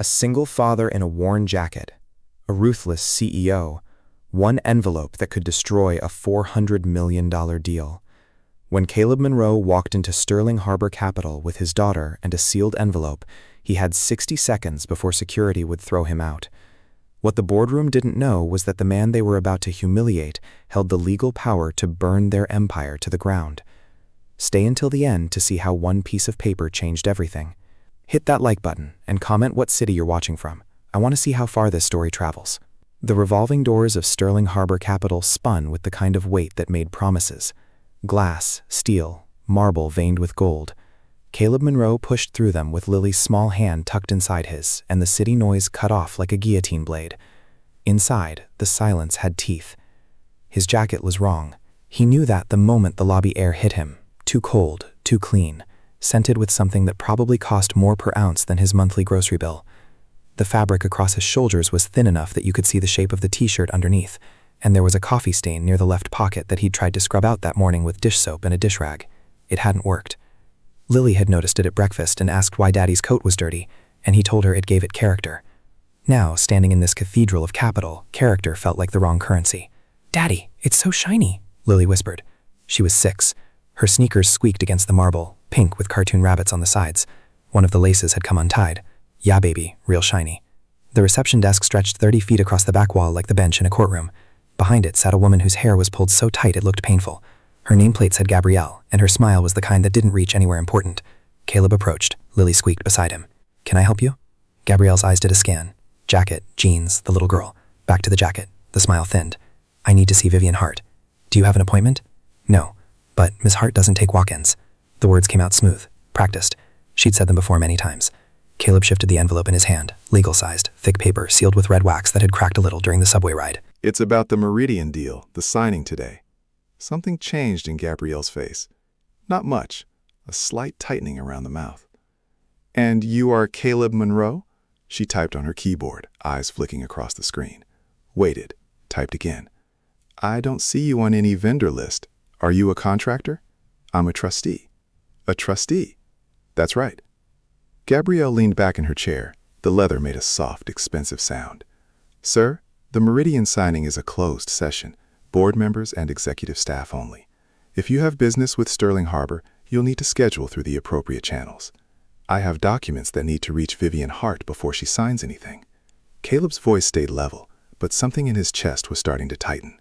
A single father in a worn jacket, a ruthless CEO, one envelope that could destroy a $400 million deal. When Caleb Monroe walked into Sterling Harbor Capital with his daughter and a sealed envelope, he had 60 seconds before security would throw him out. What the boardroom didn't know was that the man they were about to humiliate held the legal power to burn their empire to the ground. Stay until the end to see how one piece of paper changed everything. Hit that like button and comment what city you're watching from. I want to see how far this story travels. The revolving doors of Sterling Harbor Capital spun with the kind of weight that made promises. Glass, steel, marble veined with gold. Caleb Monroe pushed through them with Lily's small hand tucked inside his, and the city noise cut off like a guillotine blade. Inside, the silence had teeth. His jacket was wrong. He knew that the moment the lobby air hit him. Too cold, too clean, scented with something that probably cost more per ounce than his monthly grocery bill. The fabric across his shoulders was thin enough that you could see the shape of the t-shirt underneath, and there was a coffee stain near the left pocket that he'd tried to scrub out that morning with dish soap and a dish rag. It hadn't worked. Lily had noticed it at breakfast and asked why Daddy's coat was dirty, and he told her it gave it character. Now, standing in this cathedral of capital, character felt like the wrong currency. "Daddy, it's so shiny," Lily whispered. She was 6. Her sneakers squeaked against the marble, pink with cartoon rabbits on the sides. One of the laces had come untied. "Yeah, baby, real shiny." The reception desk stretched 30 feet across the back wall like the bench in a courtroom. Behind it sat a woman whose hair was pulled so tight it looked painful. Her nameplate said Gabrielle, and her smile was the kind that didn't reach anywhere important. Caleb approached. Lily squeaked beside him. "Can I help you?" Gabrielle's eyes did a scan. Jacket, jeans, the little girl. Back to the jacket. The smile thinned. "I need to see Vivian Hart." "Do you have an appointment?" "No, but Miss Hart doesn't take walk-ins." The words came out smooth, practiced. She'd said them before many times. Caleb shifted the envelope in his hand, legal-sized, thick paper sealed with red wax that had cracked a little during the subway ride. "It's about the Meridian deal, the signing today." Something changed in Gabrielle's face. Not much, a slight tightening around the mouth. "And you are Caleb Monroe?" She typed on her keyboard, eyes flicking across the screen. Waited, typed again. "I don't see you on any vendor list. Are you a contractor?" "I'm a trustee." "A trustee?" "That's right." Gabrielle leaned back in her chair. The leather made a soft, expensive sound. "Sir, the Meridian signing is a closed session. Board members and executive staff only. If you have business with Sterling Harbor, you'll need to schedule through the appropriate channels. I have documents that need to reach Vivian Hart before she signs anything." Caleb's voice stayed level, but something in his chest was starting to tighten.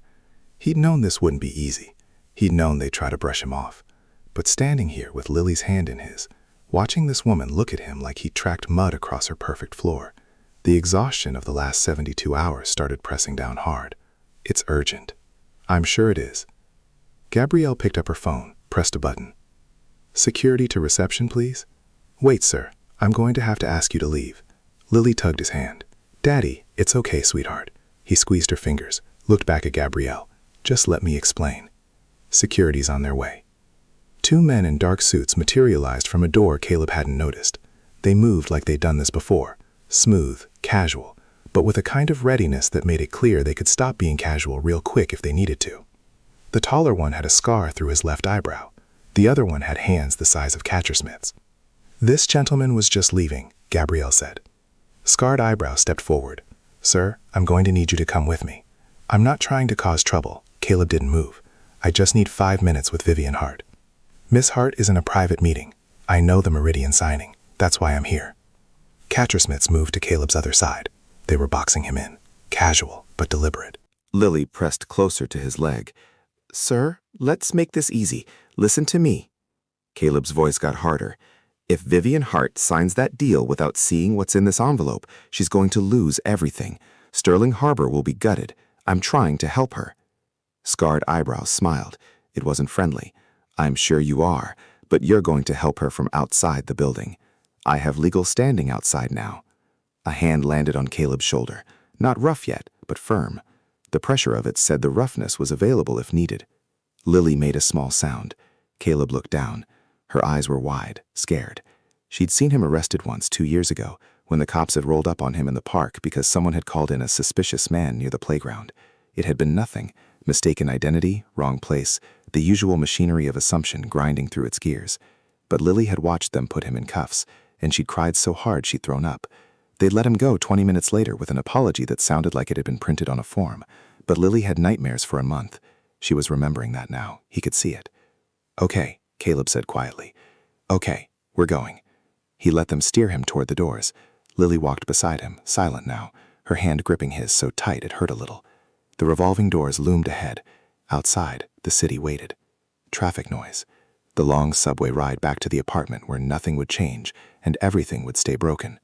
He'd known this wouldn't be easy. He'd known they'd try to brush him off. But standing here with Lily's hand in his, watching this woman look at him like he'd tracked mud across her perfect floor, the exhaustion of the last 72 hours started pressing down hard. "It's urgent." "I'm sure it is." Gabrielle picked up her phone, pressed a button. "Security to reception, please." "Wait, sir. I'm going to have to ask you to leave." Lily tugged his hand. "Daddy, it's okay, sweetheart." He squeezed her fingers, looked back at Gabrielle. "Just let me explain." Security's on their way. 2 men in dark suits materialized from a door Caleb hadn't noticed. They moved like they'd done this before. Smooth, casual, but with a kind of readiness that made it clear they could stop being casual real quick if they needed to. The taller one had a scar through his left eyebrow. The other one had hands the size of catcher-smiths. "This gentleman was just leaving," Gabrielle said. Scarred Eyebrow stepped forward. "Sir, I'm going to need you to come with me. I'm not trying to cause trouble." Caleb didn't move. "I just need 5 minutes with Vivian Hart." "Miss Hart is in a private meeting. I know the Meridian signing. That's why I'm here." Catcher-smiths moved to Caleb's other side. They were boxing him in, casual but deliberate. Lily pressed closer to his leg. "Sir, let's make this easy. Listen to me." Caleb's voice got harder. "If Vivian Hart signs that deal without seeing what's in this envelope, she's going to lose everything. Sterling Harbor will be gutted. I'm trying to help her." Scarred Eyebrows smiled. It wasn't friendly. "I'm sure you are, but you're going to help her from outside the building. I have legal standing outside now." A hand landed on Caleb's shoulder. Not rough yet, but firm. The pressure of it said the roughness was available if needed. Lily made a small sound. Caleb looked down. Her eyes were wide, scared. She'd seen him arrested once 2 years ago, when the cops had rolled up on him in the park because someone had called in a suspicious man near the playground. It had been nothing. Mistaken identity, wrong place, the usual machinery of assumption grinding through its gears. But Lily had watched them put him in cuffs, and she'd cried so hard she'd thrown up. They'd let him go 20 minutes later with an apology that sounded like it had been printed on a form, but Lily had nightmares for a month. She was remembering that now. He could see it. "Okay," Caleb said quietly. "Okay, we're going." He let them steer him toward the doors. Lily walked beside him, silent now, her hand gripping his so tight it hurt a little. The revolving doors loomed ahead. Outside, the city waited. Traffic noise. The long subway ride back to the apartment where nothing would change and everything would stay broken.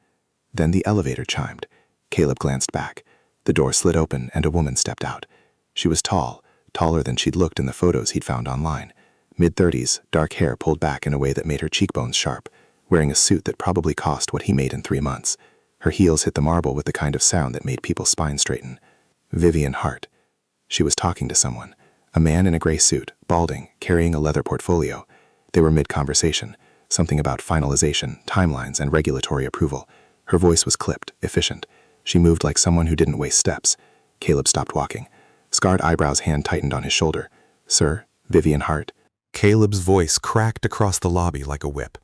Then the elevator chimed. Caleb glanced back. The door slid open and a woman stepped out. She was tall, taller than she'd looked in the photos he'd found online. Mid-30s, dark hair pulled back in a way that made her cheekbones sharp, wearing a suit that probably cost what he made in 3 months. Her heels hit the marble with the kind of sound that made people's spines straighten. Vivian Hart. She was talking to someone. A man in a gray suit, balding, carrying a leather portfolio. They were mid-conversation, something about finalization, timelines, and regulatory approval. Her voice was clipped, efficient. She moved like someone who didn't waste steps. Caleb stopped walking. Scarred eyebrows hand tightened on his shoulder. "Sir, Vivian Hart." Caleb's voice cracked across the lobby like a whip.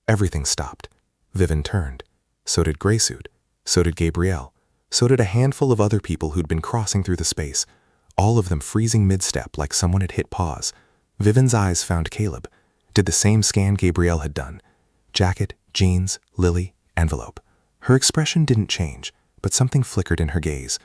Everything stopped. Vivian turned. So did Graysuit. So did Gabrielle. So did a handful of other people who'd been crossing through the space, all of them freezing mid-step like someone had hit pause. Vivian's eyes found Caleb. Did the same scan Gabrielle had done. Jacket, jeans, Lily, envelope. Her expression didn't change, but something flickered in her gaze.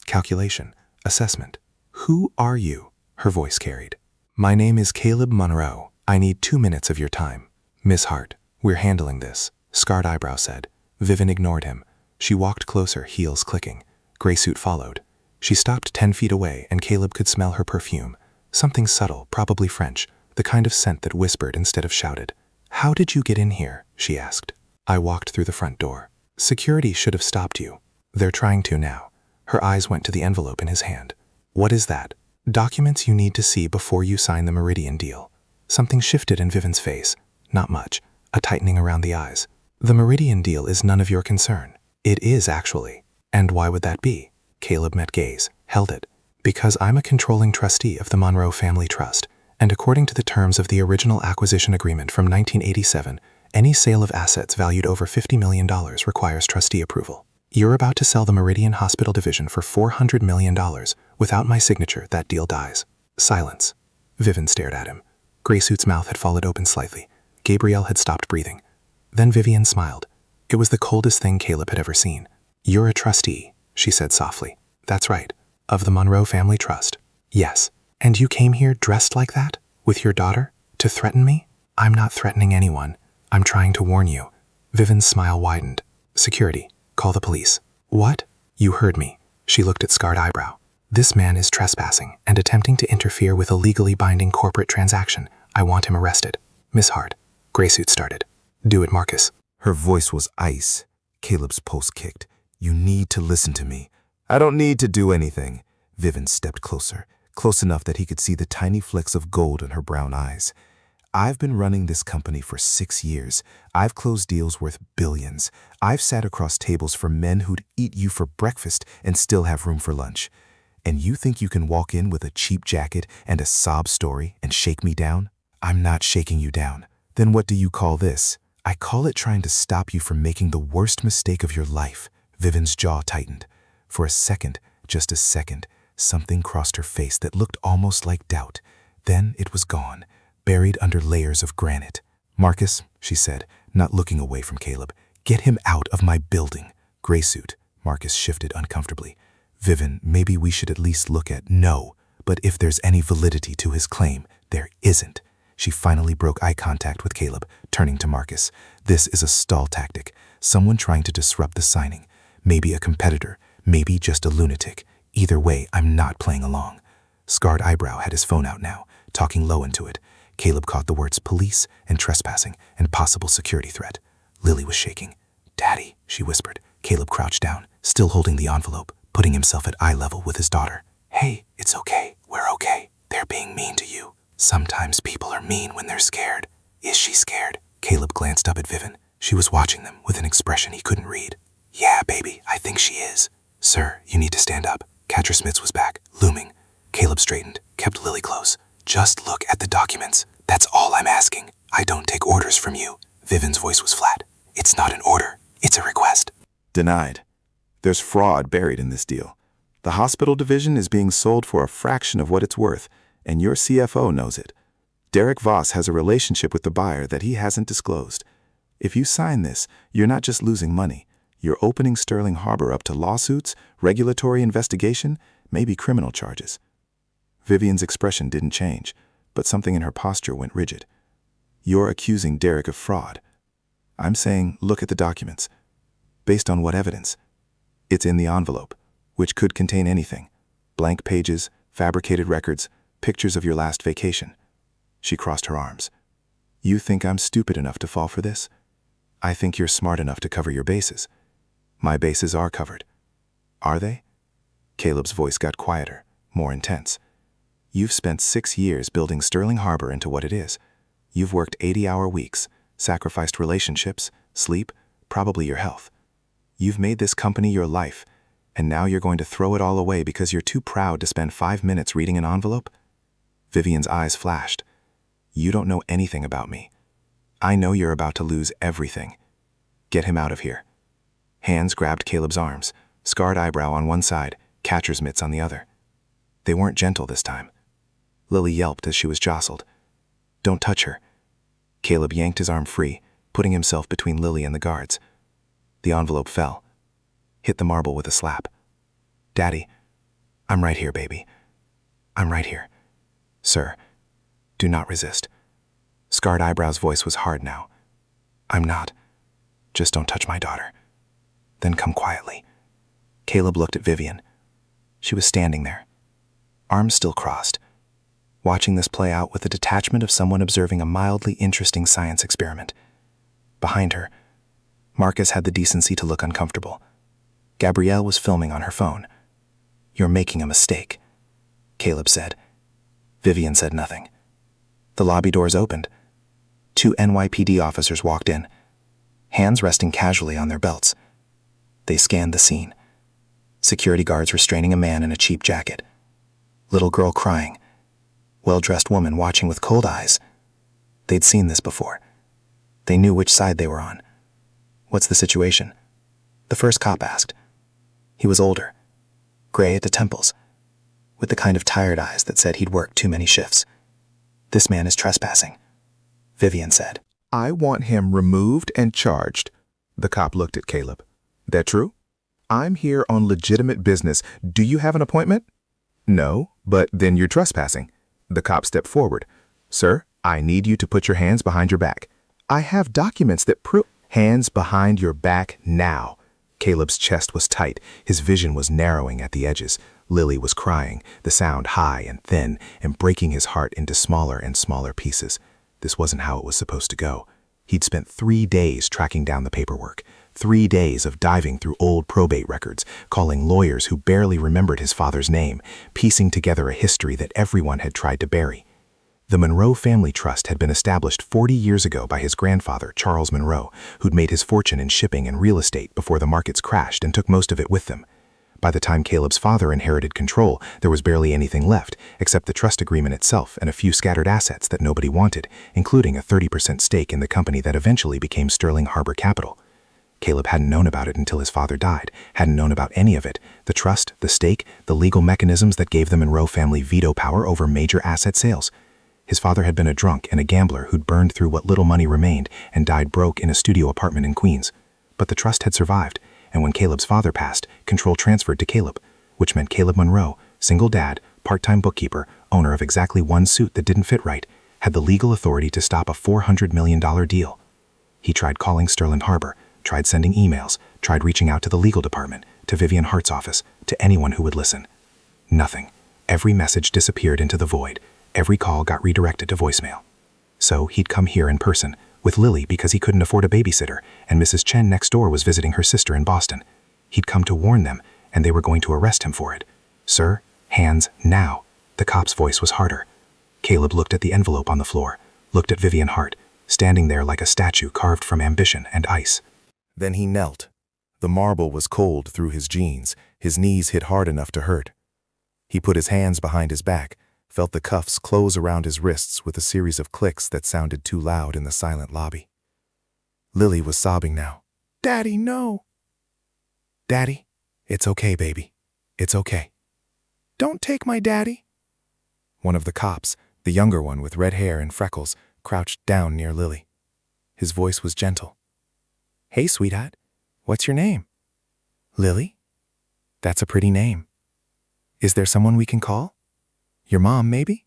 Calculation. Assessment. "Who are you?" her voice carried. "My name is Caleb Monroe. I need 2 minutes of your time." "Miss Hart, we're handling this," Scarred Eyebrow said. Vivian ignored him. She walked closer, heels clicking. Graysuit followed. She stopped 10 feet away, and Caleb could smell her perfume. Something subtle, probably French, the kind of scent that whispered instead of shouted. "How did you get in here?" she asked. "I walked through the front door. Security should have stopped you. They're trying to now." Her eyes went to the envelope in his hand. "What is that?" "Documents you need to see before you sign the Meridian deal." Something shifted in Vivian's face. Not much. A tightening around the eyes. "The Meridian deal is none of your concern." "It is, actually." "And why would that be?" Caleb met gaze, held it. "Because I'm a controlling trustee of the Monroe Family Trust, and according to the terms of the original acquisition agreement from 1987, any sale of assets valued over $50 million requires trustee approval. You're about to sell the Meridian Hospital Division for $400 million. Without my signature, that deal dies." Silence. Vivian stared at him. Graysuit's mouth had folded open slightly. Gabrielle had stopped breathing. Then Vivian smiled. It was the coldest thing Caleb had ever seen. "You're a trustee," she said softly. "That's right. Of the Monroe Family Trust." "Yes. And you came here dressed like that? With your daughter? To threaten me?" "I'm not threatening anyone. I'm trying to warn you." Vivian's smile widened. "Security. Call the police." "What?" "You heard me." She looked at Scarred Eyebrow. "This man is trespassing and attempting to interfere with a legally binding corporate transaction. I want him arrested." "Miss Hart." Graysuit started. "Do it, Marcus." Her voice was ice. Caleb's pulse kicked. "You need to listen to me." "I don't need to do anything." Vivian stepped closer, close enough that he could see the tiny flecks of gold in her brown eyes. "I've been running this company for 6 years. I've closed deals worth billions. I've sat across tables for men who'd eat you for breakfast and still have room for lunch. And you think you can walk in with a cheap jacket and a sob story and shake me down? I'm not shaking you down. Then what do you call this?" "I call it trying to stop you from making the worst mistake of your life." Vivian's jaw tightened. For a second, just a second, something crossed her face that looked almost like doubt. Then it was gone, buried under layers of granite. "Marcus," she said, not looking away from Caleb, "get him out of my building." Graysuit. Marcus shifted uncomfortably. "Vivian, maybe we should at least look at—" "No, but if there's any validity to his claim, there isn't." She finally broke eye contact with Caleb, turning to Marcus. "This is a stall tactic, someone trying to disrupt the signing. Maybe a competitor, maybe just a lunatic. Either way, I'm not playing along." Scarred Eyebrow had his phone out now, talking low into it. Caleb caught the words police and trespassing and possible security threat. Lily was shaking. "Daddy," she whispered. Caleb crouched down, still holding the envelope, putting himself at eye level with his daughter. "Hey, it's okay. We're okay. They're being mean to you. Sometimes people are mean when they're scared." "Is she scared?" Caleb glanced up at Vivian. She was watching them with an expression he couldn't read. "Yeah, baby, I think she is." "Sir, you need to stand up." Catcher Smits was back, looming. Caleb straightened, kept Lily close. "Just look at the documents. That's all I'm asking. I don't take orders from you." Vivian's voice was flat. "It's not an order. It's a request." Denied. There's fraud buried in this deal. The hospital division is being sold for a fraction of what it's worth, and your CFO knows it. Derek Voss has a relationship with the buyer that he hasn't disclosed. If you sign this, you're not just losing money. You're opening Sterling Harbor up to lawsuits, regulatory investigation, maybe criminal charges. Vivian's expression didn't change, but something in her posture went rigid. You're accusing Derek of fraud. I'm saying, look at the documents. Based on what evidence? It's in the envelope, which could contain anything. Blank pages, fabricated records, pictures of your last vacation. She crossed her arms. You think I'm stupid enough to fall for this? I think you're smart enough to cover your bases. My bases are covered. Are they? Caleb's voice got quieter, more intense. You've spent 6 years building Sterling Harbor into what it is. You've worked 80-hour weeks, sacrificed relationships, sleep, probably your health. You've made this company your life, and now you're going to throw it all away because you're too proud to spend 5 minutes reading an envelope? Vivian's eyes flashed. You don't know anything about me. I know you're about to lose everything. Get him out of here. Hands grabbed Caleb's arms, scarred eyebrow on one side, catcher's mitts on the other. They weren't gentle this time. Lily yelped as she was jostled. Don't touch her. Caleb yanked his arm free, putting himself between Lily and the guards. The envelope fell. Hit the marble with a slap. Daddy, I'm right here, baby. I'm right here. Sir, do not resist. Scarred eyebrow's voice was hard now. I'm not. Just don't touch my daughter. Then come quietly. Caleb looked at Vivian. She was standing there, arms still crossed, watching this play out with the detachment of someone observing a mildly interesting science experiment. Behind her, Marcus had the decency to look uncomfortable. Gabrielle was filming on her phone. You're making a mistake, Caleb said. Vivian said nothing. The lobby doors opened. 2 NYPD officers walked in, hands resting casually on their belts. They scanned the scene. Security guards restraining a man in a cheap jacket. Little girl crying. Well-dressed woman watching with cold eyes. They'd seen this before. They knew which side they were on. What's the situation? The first cop asked. He was older, gray at the temples, with the kind of tired eyes that said he'd worked too many shifts. This man is trespassing, Vivian said. I want him removed and charged. The cop looked at Caleb. That true? I'm here on legitimate business. Do you have an appointment? No, but then you're trespassing. The cop stepped forward. Sir, I need you to put your hands behind your back. I have documents that prove... Hands behind your back now. Caleb's chest was tight. His vision was narrowing at the edges. Lily was crying, the sound high and thin, and breaking his heart into smaller and smaller pieces. This wasn't how it was supposed to go. He'd spent 3 days tracking down the paperwork, 3 days of diving through old probate records, calling lawyers who barely remembered his father's name, piecing together a history that everyone had tried to bury. The Monroe Family Trust had been established 40 years ago by his grandfather, Charles Monroe, who'd made his fortune in shipping and real estate before the markets crashed and took most of it with them. By the time Caleb's father inherited control, there was barely anything left, except the trust agreement itself and a few scattered assets that nobody wanted, including a 30% stake in the company that eventually became Sterling Harbor Capital. Caleb hadn't known about it until his father died, hadn't known about any of it, the trust, the stake, the legal mechanisms that gave the Monroe family veto power over major asset sales. His father had been a drunk and a gambler who'd burned through what little money remained and died broke in a studio apartment in Queens. But the trust had survived, and when Caleb's father passed, control transferred to Caleb, which meant Caleb Monroe, single dad, part-time bookkeeper, owner of exactly one suit that didn't fit right, had the legal authority to stop a $400 million deal. He tried calling Sterling Harbor, tried sending emails, tried reaching out to the legal department, to Vivian Hart's office, to anyone who would listen. Nothing. Every message disappeared into the void. Every call got redirected to voicemail. So he'd come here in person, with Lily because he couldn't afford a babysitter, and Mrs. Chen next door was visiting her sister in Boston. He'd come to warn them, and they were going to arrest him for it. Sir, hands now. The cop's voice was harder. Caleb looked at the envelope on the floor, looked at Vivian Hart, standing there like a statue carved from ambition and ice. Then he knelt. The marble was cold through his jeans, his knees hit hard enough to hurt. He put his hands behind his back, felt the cuffs close around his wrists with a series of clicks that sounded too loud in the silent lobby. Lily was sobbing now. "Daddy, no!" Daddy, it's okay, baby. It's okay. Don't take my daddy. One of the cops, the younger one with red hair and freckles, crouched down near Lily. His voice was gentle. Hey, sweetheart, what's your name? Lily? That's a pretty name. Is there someone we can call? Your mom, maybe?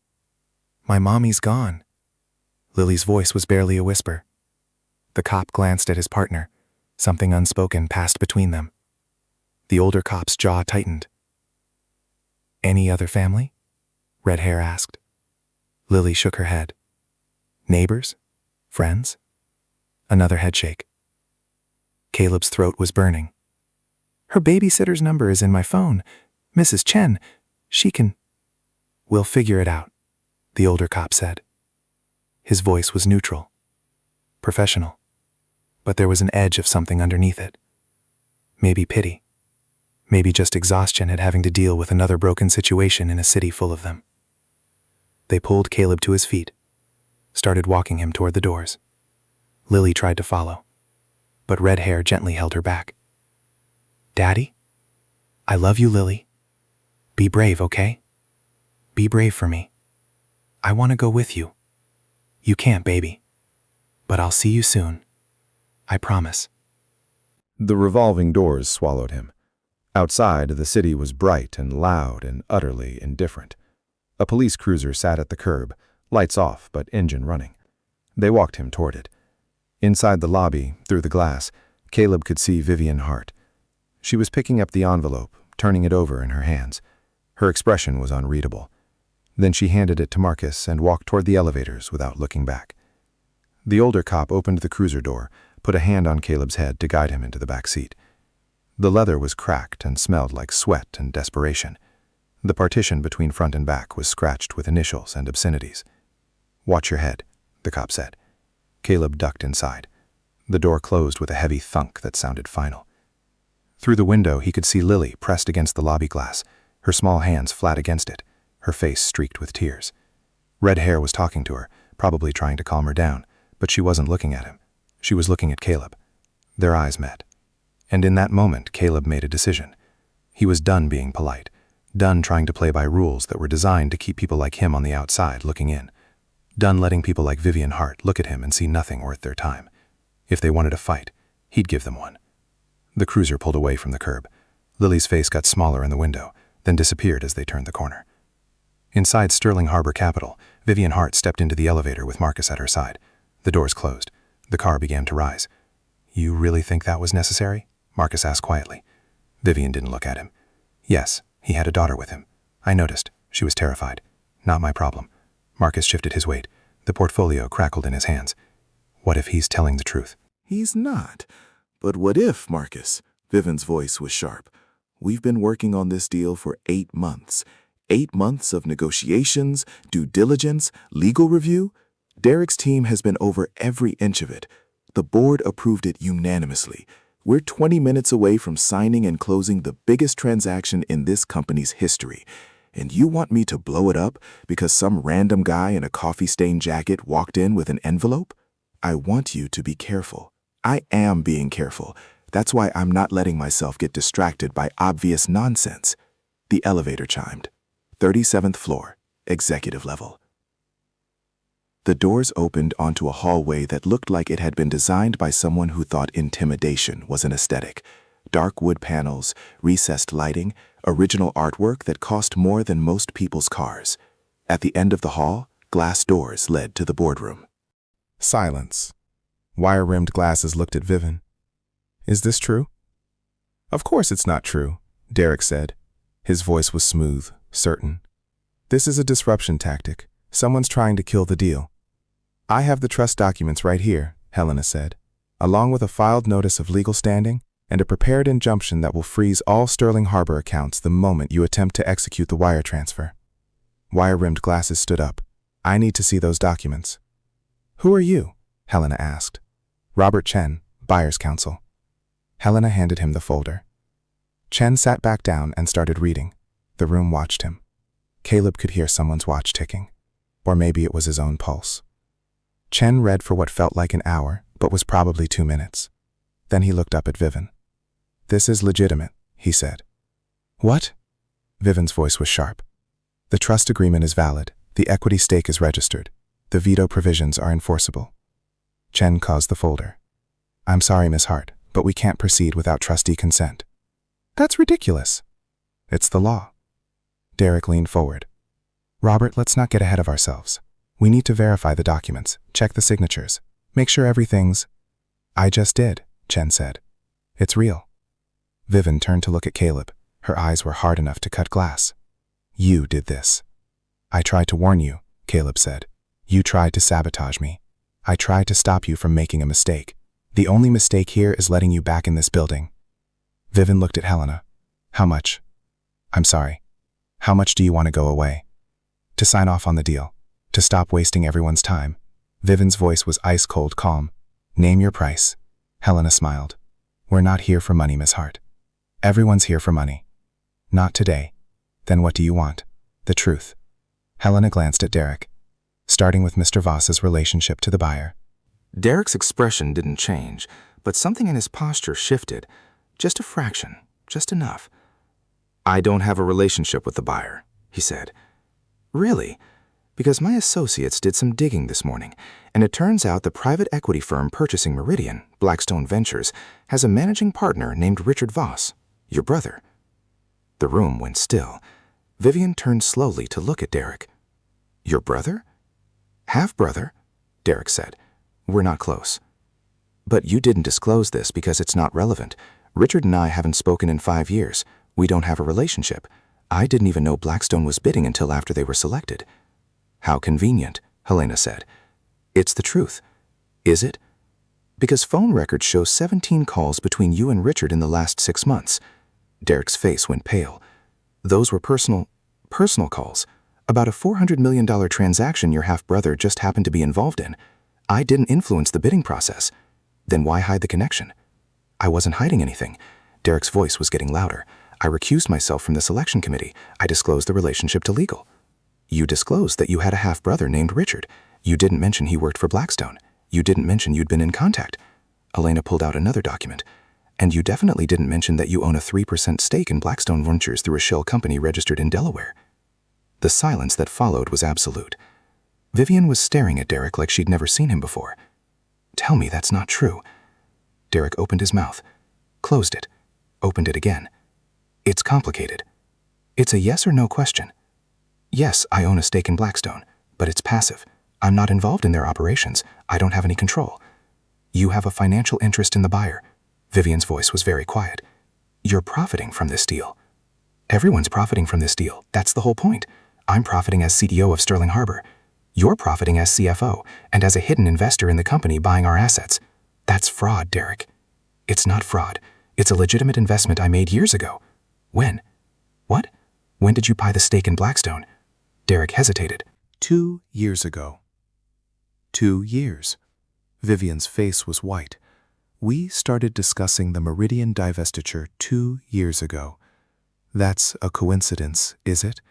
My mommy's gone. Lily's voice was barely a whisper. The cop glanced at his partner. Something unspoken passed between them. The older cop's jaw tightened. Any other family? Red Hair asked. Lily shook her head. Neighbors? Friends? Another headshake. Caleb's throat was burning. Her babysitter's number is in my phone. Mrs. Chen, she can... We'll figure it out, the older cop said. His voice was neutral, professional, but there was an edge of something underneath it. Maybe pity. Maybe just exhaustion at having to deal with another broken situation in a city full of them. They pulled Caleb to his feet, started walking him toward the doors. Lily tried to follow, but Red Hair gently held her back. Daddy? I love you, Lily. Be brave, okay? Be brave for me. I want to go with you. You can't, baby. But I'll see you soon. I promise. The revolving doors swallowed him. Outside, the city was bright and loud and utterly indifferent. A police cruiser sat at the curb, lights off but engine running. They walked him toward it. Inside the lobby, through the glass, Caleb could see Vivian Hart. She was picking up the envelope, turning it over in her hands. Her expression was unreadable. Then she handed it to Marcus and walked toward the elevators without looking back. The older cop opened the cruiser door, put a hand on Caleb's head to guide him into the back seat. The leather was cracked and smelled like sweat and desperation. The partition between front and back was scratched with initials and obscenities. Watch your head, the cop said. Caleb ducked inside. The door closed with a heavy thunk that sounded final. Through the window, he could see Lily pressed against the lobby glass, her small hands flat against it, her face streaked with tears. Red Hair was talking to her, probably trying to calm her down, but she wasn't looking at him. She was looking at Caleb. Their eyes met. And in that moment, Caleb made a decision. He was done being polite, done trying to play by rules that were designed to keep people like him on the outside looking in, done letting people like Vivian Hart look at him and see nothing worth their time. If they wanted a fight, he'd give them one. The cruiser pulled away from the curb. Lily's face got smaller in the window, then disappeared as they turned the corner. Inside Sterling Harbor Capital, Vivian Hart stepped into the elevator with Marcus at her side. The doors closed. The car began to rise. You really think that was necessary? Marcus asked quietly. Vivian didn't look at him. Yes, he had a daughter with him. I noticed. She was terrified. Not my problem. Marcus shifted his weight. The portfolio crackled in his hands. What if he's telling the truth? He's not. But what if, Marcus? Vivian's voice was sharp. We've been working on this deal for 8 months. 8 months of negotiations, due diligence, legal review. Derek's team has been over every inch of it. The board approved it unanimously. We're 20 minutes away from signing and closing the biggest transaction in this company's history. And you want me to blow it up because some random guy in a coffee-stained jacket walked in with an envelope? I want you to be careful. I am being careful. That's why I'm not letting myself get distracted by obvious nonsense. The elevator chimed. 37th floor, executive level. The doors opened onto a hallway that looked like it had been designed by someone who thought intimidation was an aesthetic. Dark wood panels, recessed lighting, original artwork that cost more than most people's cars. At the end of the hall, glass doors led to the boardroom. Silence. Wire-rimmed glasses looked at Vivian. Is this true? Of course it's not true, Derek said. His voice was smooth, certain. This is a disruption tactic. Someone's trying to kill the deal. I have the trust documents right here, Helena said, along with a filed notice of legal standing and a prepared injunction that will freeze all Sterling Harbor accounts the moment you attempt to execute the wire transfer. Wire-rimmed glasses stood up. I need to see those documents. Who are you? Helena asked. Robert Chen, Buyer's Counsel. Helena handed him the folder. Chen sat back down and started reading. The room watched him. Caleb could hear someone's watch ticking. Or maybe it was his own pulse. Chen read for what felt like an hour, but was probably 2 minutes. Then he looked up at Vivian. This is legitimate, he said. What? Vivian's voice was sharp. The trust agreement is valid. The equity stake is registered. The veto provisions are enforceable. Chen caused the folder. I'm sorry, Miss Hart, but we can't proceed without trustee consent. That's ridiculous. It's the law. Derek leaned forward. Robert, let's not get ahead of ourselves. We need to verify the documents, check the signatures, make sure everything's... I just did, Chen said. It's real. Vivian turned to look at Caleb. Her eyes were hard enough to cut glass. You did this. I tried to warn you, Caleb said. You tried to sabotage me. I tried to stop you from making a mistake. The only mistake here is letting you back in this building. Vivian looked at Helena. How much? I'm sorry. How much do you want to go away? To sign off on the deal. To stop wasting everyone's time. Vivian's voice was ice-cold calm. Name your price. Helena smiled. We're not here for money, Miss Hart. Everyone's here for money. Not today. Then what do you want? The truth. Helena glanced at Derek. Starting with Mr. Voss's relationship to the buyer. Derek's expression didn't change, but something in his posture shifted. Just a fraction, just enough. I don't have a relationship with the buyer, he said. Really? Because my associates did some digging this morning, and it turns out the private equity firm purchasing Meridian, Blackstone Ventures, has a managing partner named Richard Voss, your brother. The room went still. Vivian turned slowly to look at Derek. Your brother? Half-brother, Derek said. We're not close. But you didn't disclose this because it's not relevant. Richard and I haven't spoken in 5 years. We don't have a relationship. I didn't even know Blackstone was bidding until after they were selected. How convenient, Helena said. It's the truth. Is it? Because phone records show 17 calls between you and Richard in the last 6 months. Derek's face went pale. Those were personal calls. About a $400 million transaction your half-brother just happened to be involved in. I didn't influence the bidding process. Then why hide the connection? I wasn't hiding anything. Derek's voice was getting louder. I recused myself from the selection committee. I disclosed the relationship to legal. You disclosed that you had a half-brother named Richard. You didn't mention he worked for Blackstone. You didn't mention you'd been in contact. Elena pulled out another document. And you definitely didn't mention that you own a 3% stake in Blackstone Ventures through a shell company registered in Delaware. The silence that followed was absolute. Vivian was staring at Derek like she'd never seen him before. Tell me that's not true. Derek opened his mouth, closed it, opened it again. It's complicated. It's a yes or no question. Yes, I own a stake in Blackstone, but it's passive. I'm not involved in their operations. I don't have any control. You have a financial interest in the buyer. Vivian's voice was very quiet. You're profiting from this deal. Everyone's profiting from this deal. That's the whole point. I'm profiting as CDO of Sterling Harbor. You're profiting as CFO and as a hidden investor in the company buying our assets. That's fraud, Derek. It's not fraud. It's a legitimate investment I made years ago. When? What? When did you buy the stake in Blackstone? Derek hesitated. 2 years ago. 2 years. Vivian's face was white. We started discussing the Meridian divestiture 2 years ago. That's a coincidence, is it?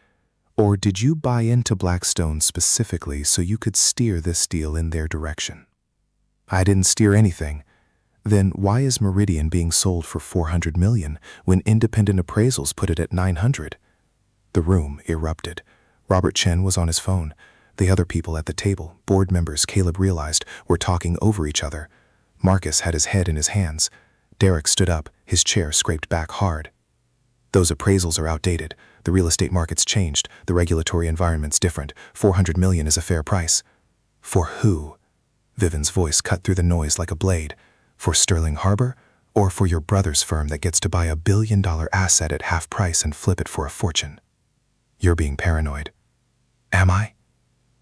Or did you buy into Blackstone specifically so you could steer this deal in their direction? I didn't steer anything. Then why is Meridian being sold for $400 million when independent appraisals put it at $900? The room erupted. Robert Chen was on his phone. The other people at the table, board members Caleb realized, were talking over each other. Marcus had his head in his hands. Derek stood up, his chair scraped back hard. Those appraisals are outdated. The real estate market's changed. The regulatory environment's different. $400 million is a fair price. For who? Vivian's voice cut through the noise like a blade. For Sterling Harbor? Or for your brother's firm that gets to buy $1 billion asset at half price and flip it for a fortune? You're being paranoid. Am I?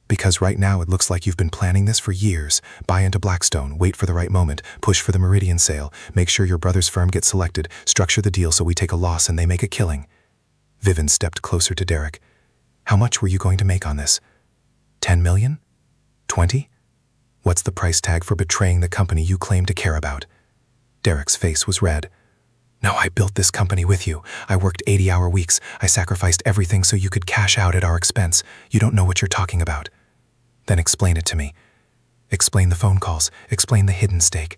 Because right now it looks like you've been planning this for years. Buy into Blackstone, wait for the right moment, push for the Meridian sale, make sure your brother's firm gets selected, structure the deal so we take a loss and they make a killing. Vivian stepped closer to Derek. How much were you going to make on this? 10 million? 20? What's the price tag for betraying the company you claim to care about? Derek's face was red. No, I built this company with you. I worked 80-hour weeks. I sacrificed everything so you could cash out at our expense. You don't know what you're talking about. Then explain it to me. Explain the phone calls. Explain the hidden stake.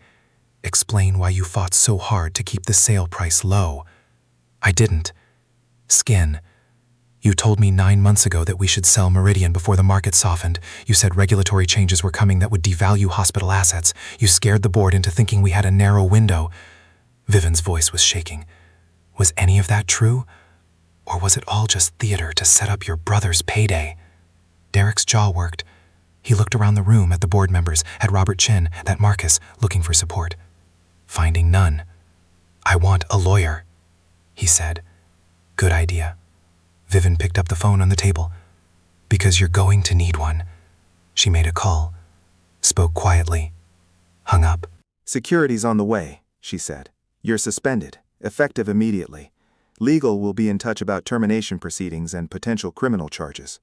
Explain why you fought so hard to keep the sale price low. I didn't. Skin. You told me 9 months ago that we should sell Meridian before the market softened. You said regulatory changes were coming that would devalue hospital assets. You scared the board into thinking we had a narrow window. Vivian's voice was shaking. Was any of that true? Or was it all just theater to set up your brother's payday? Derek's jaw worked. He looked around the room at the board members, at Robert Chin, at Marcus, looking for support. Finding none. I want a lawyer, he said. Good idea. Vivian picked up the phone on the table. Because you're going to need one. She made a call, spoke quietly, hung up. Security's on the way, she said. You're suspended, effective immediately. Legal will be in touch about termination proceedings and potential criminal charges.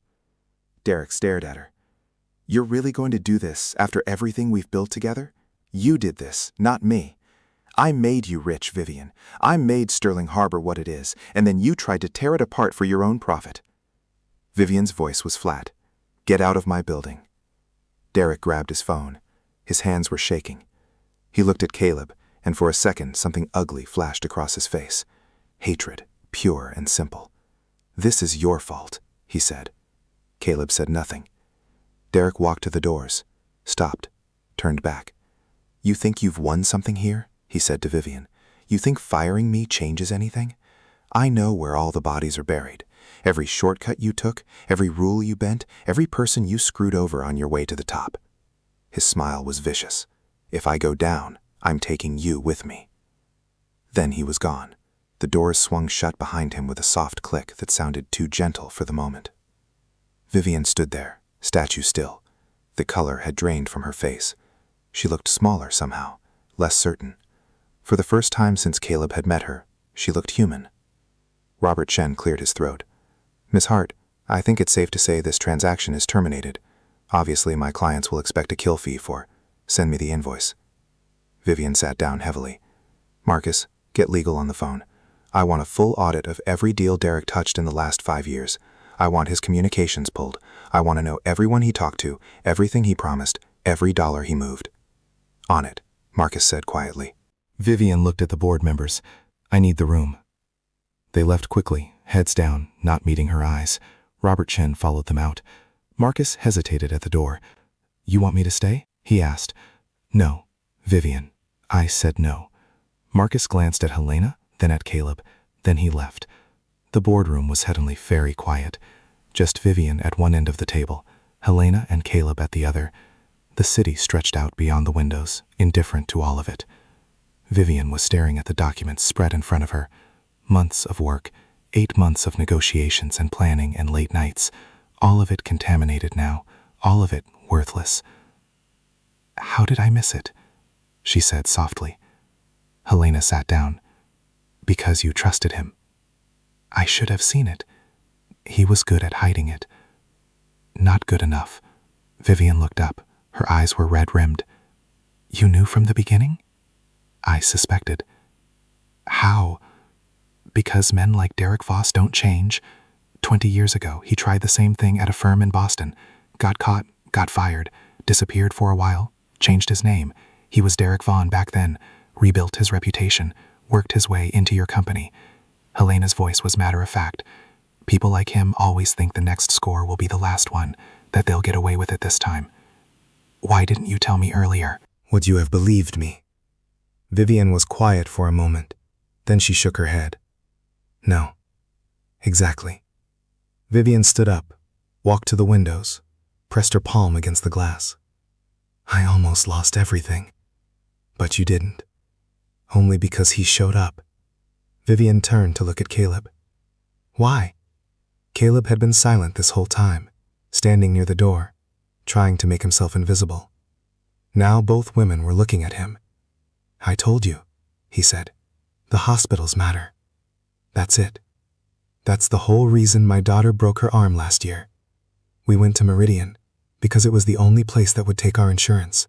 Derek stared at her. You're really going to do this after everything we've built together? You did this, not me. I made you rich, Vivian. I made Sterling Harbor what it is, and then you tried to tear it apart for your own profit. Vivian's voice was flat. Get out of my building. Derek grabbed his phone. His hands were shaking. He looked at Caleb, and for a second something ugly flashed across his face. Hatred, pure and simple. This is your fault, he said. Caleb said nothing. Derek walked to the doors, stopped, turned back. You think you've won something here? He said to Vivian. You think firing me changes anything? I know where all the bodies are buried. Every shortcut you took, every rule you bent, every person you screwed over on your way to the top. His smile was vicious. If I go down, I'm taking you with me. Then he was gone. The doors swung shut behind him with a soft click that sounded too gentle for the moment. Vivian stood there, statue still. The color had drained from her face. She looked smaller somehow, less certain. For the first time since Caleb had met her, she looked human. Robert Chen cleared his throat. Miss Hart, I think it's safe to say this transaction is terminated. Obviously, my clients will expect a kill fee for. Send me the invoice. Vivian sat down heavily. Marcus, get legal on the phone. I want a full audit of every deal Derek touched in the last 5 years. I want his communications pulled. I want to know everyone he talked to, everything he promised, every dollar he moved. On it, Marcus said quietly. Vivian looked at the board members. I need the room. They left quickly, heads down, not meeting her eyes. Robert Chen followed them out. Marcus hesitated at the door. You want me to stay? He asked. No, Vivian. I said no. Marcus glanced at Helena, then at Caleb, then he left. The boardroom was suddenly very quiet. Just Vivian at one end of the table, Helena and Caleb at the other. The city stretched out beyond the windows, indifferent to all of it. Vivian was staring at the documents spread in front of her. Months of work, 8 months of negotiations and planning and late nights. All of it contaminated now, all of it worthless. How did I miss it? She said softly. Helena sat down. Because you trusted him. I should have seen it. He was good at hiding it. Not good enough. Vivian looked up. Her eyes were red-rimmed. You knew from the beginning? I suspected. How? Because men like Derek Voss don't change. 20 years ago, he tried the same thing at a firm in Boston. Got caught, got fired, disappeared for a while, changed his name. He was Derek Vaughn back then, rebuilt his reputation, worked his way into your company. Helena's voice was matter-of-fact. People like him always think the next score will be the last one, that they'll get away with it this time. Why didn't you tell me earlier? Would you have believed me? Vivian was quiet for a moment. Then she shook her head. No. Exactly. Vivian stood up, walked to the windows, pressed her palm against the glass. I almost lost everything. But you didn't. Only because he showed up. Vivian turned to look at Caleb. Why? Caleb had been silent this whole time, standing near the door, trying to make himself invisible. Now both women were looking at him. I told you, he said. The hospitals matter. That's it. That's the whole reason my daughter broke her arm last year. We went to Meridian because it was the only place that would take our insurance.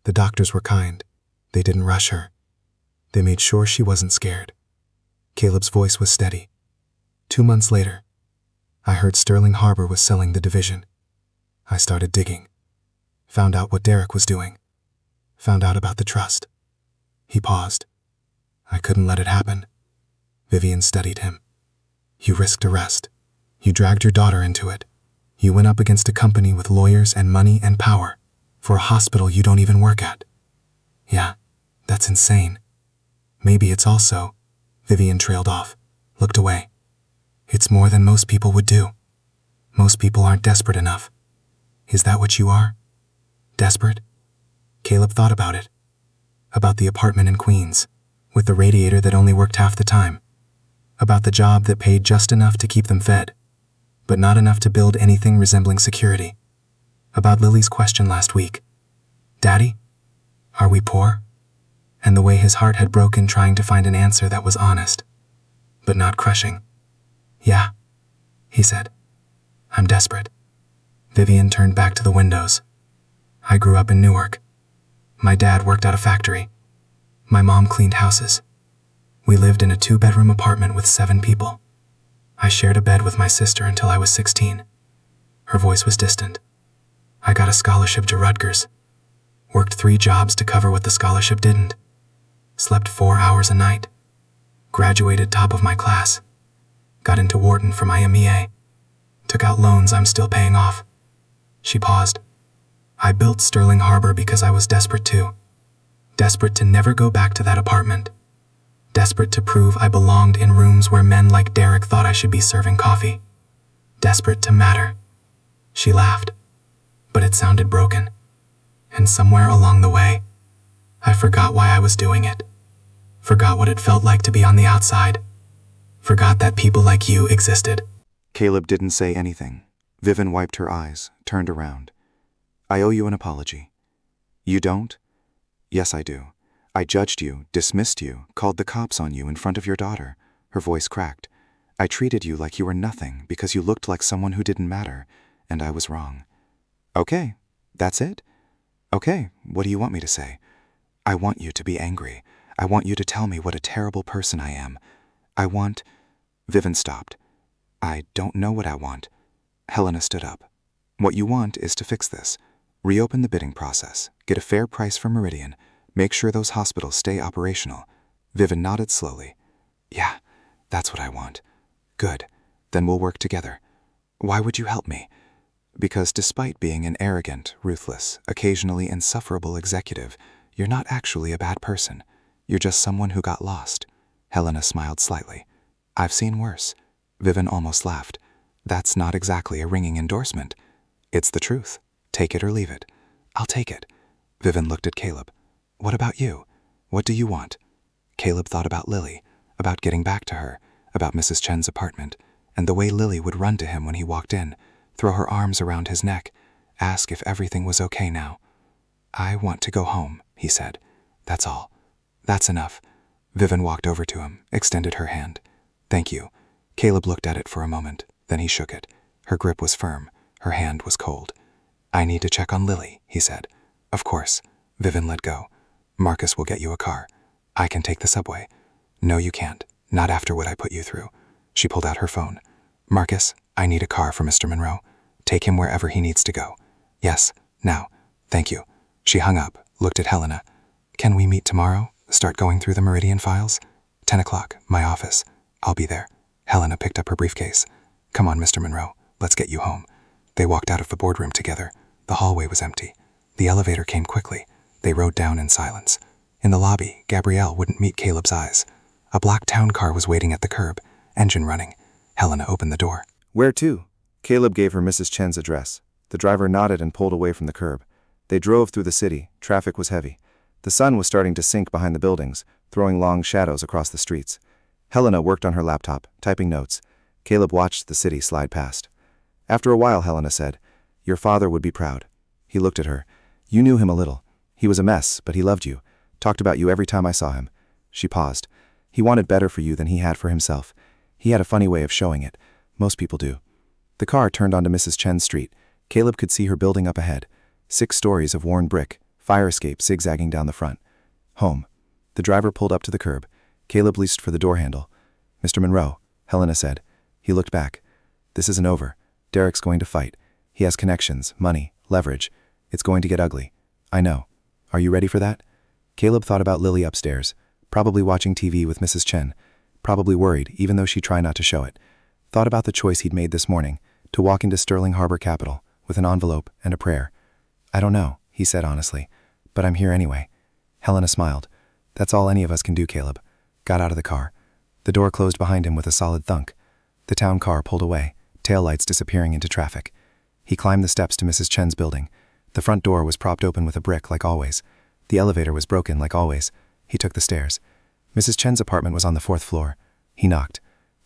The doctors were kind. They didn't rush her. They made sure she wasn't scared. Caleb's voice was steady. 2 months later, I heard Sterling Harbor was selling the division. I started digging. Found out what Derek was doing. Found out about the trust. He paused. I couldn't let it happen. Vivian studied him. You risked arrest. You dragged your daughter into it. You went up against a company with lawyers and money and power for a hospital you don't even work at. Yeah, that's insane. Maybe it's also, Vivian trailed off, looked away. It's more than most people would do. Most people aren't desperate enough. Is that what you are? Desperate? Caleb thought about it. About the apartment in Queens, with the radiator that only worked half the time. About the job that paid just enough to keep them fed, but not enough to build anything resembling security. About Lily's question last week. Daddy, are we poor? And the way his heart had broken trying to find an answer that was honest, but not crushing. Yeah, he said. I'm desperate. Vivian turned back to the windows. I grew up in Newark. My dad worked at a factory. My mom cleaned houses. We lived in a 2-bedroom apartment with 7 people. I shared a bed with my sister until I was 16. Her voice was distant. I got a scholarship to Rutgers. Worked 3 jobs to cover what the scholarship didn't. Slept 4 hours a night. Graduated top of my class. Got into Wharton for my MEA. Took out loans I'm still paying off. She paused. I built Sterling Harbor because I was desperate too. Desperate to never go back to that apartment. Desperate to prove I belonged in rooms where men like Derek thought I should be serving coffee. Desperate to matter. She laughed, but it sounded broken. And somewhere along the way, I forgot why I was doing it. Forgot what it felt like to be on the outside. Forgot that people like you existed. Caleb didn't say anything. Vivian wiped her eyes, turned around. I owe you an apology. You don't? Yes, I do. I judged you, dismissed you, called the cops on you in front of your daughter. Her voice cracked. I treated you like you were nothing because you looked like someone who didn't matter, and I was wrong. Okay, that's it? Okay, what do you want me to say? I want you to be angry. I want you to tell me what a terrible person I am. I want... Vivian stopped. I don't know what I want. Helena stood up. What you want is to fix this. Reopen the bidding process. Get a fair price for Meridian. Make sure those hospitals stay operational. Vivian nodded slowly. Yeah, that's what I want. Good. Then we'll work together. Why would you help me? Because despite being an arrogant, ruthless, occasionally insufferable executive, you're not actually a bad person. You're just someone who got lost. Helena smiled slightly. I've seen worse. Vivian almost laughed. That's not exactly a ringing endorsement. It's the truth. Take it or leave it. I'll take it. Vivian looked at Caleb. What about you? What do you want? Caleb thought about Lily, about getting back to her, about Mrs. Chen's apartment, and the way Lily would run to him when he walked in, throw her arms around his neck, ask if everything was okay now. I want to go home, he said. That's all. That's enough. Vivian walked over to him, extended her hand. Thank you. Caleb looked at it for a moment, then he shook it. Her grip was firm. Her hand was cold. I need to check on Lily, he said. Of course. Vivian let go. Marcus will get you a car. I can take the subway. No, you can't. Not after what I put you through. She pulled out her phone. Marcus, I need a car for Mr. Monroe. Take him wherever he needs to go. Yes, now. Thank you. She hung up, looked at Helena. Can we meet tomorrow? Start going through the Meridian files? 10 o'clock, my office. I'll be there. Helena picked up her briefcase. Come on, Mr. Monroe. Let's get you home. They walked out of the boardroom together. The hallway was empty. The elevator came quickly. They rode down in silence. In the lobby, Gabrielle wouldn't meet Caleb's eyes. A black town car was waiting at the curb, engine running. Helena opened the door. Where to? Caleb gave her Mrs. Chen's address. The driver nodded and pulled away from the curb. They drove through the city. Traffic was heavy. The sun was starting to sink behind the buildings, throwing long shadows across the streets. Helena worked on her laptop, typing notes. Caleb watched the city slide past. After a while, Helena said, Your father would be proud. He looked at her. You knew him a little. He was a mess, but he loved you. Talked about you every time I saw him. She paused. He wanted better for you than he had for himself. He had a funny way of showing it. Most people do. The car turned onto Mrs. Chen's street. Caleb could see her building up ahead. 6 stories of worn brick, fire escape zigzagging down the front. Home. The driver pulled up to the curb. Caleb reached for the door handle. Mr. Monroe, Helena said. He looked back. This isn't over. Derek's going to fight. He has connections, money, leverage. It's going to get ugly. I know. Are you ready for that? Caleb thought about Lily upstairs, probably watching TV with Mrs. Chen, probably worried, even though she'd try not to show it. Thought about the choice he'd made this morning, to walk into Sterling Harbor Capital with an envelope and a prayer. I don't know, he said honestly, but I'm here anyway. Helena smiled. That's all any of us can do, Caleb. Got out of the car. The door closed behind him with a solid thunk. The town car pulled away, taillights disappearing into traffic. He climbed the steps to Mrs. Chen's building. The front door was propped open with a brick, like always. The elevator was broken, like always. He took the stairs. Mrs. Chen's apartment was on the 4th floor. He knocked.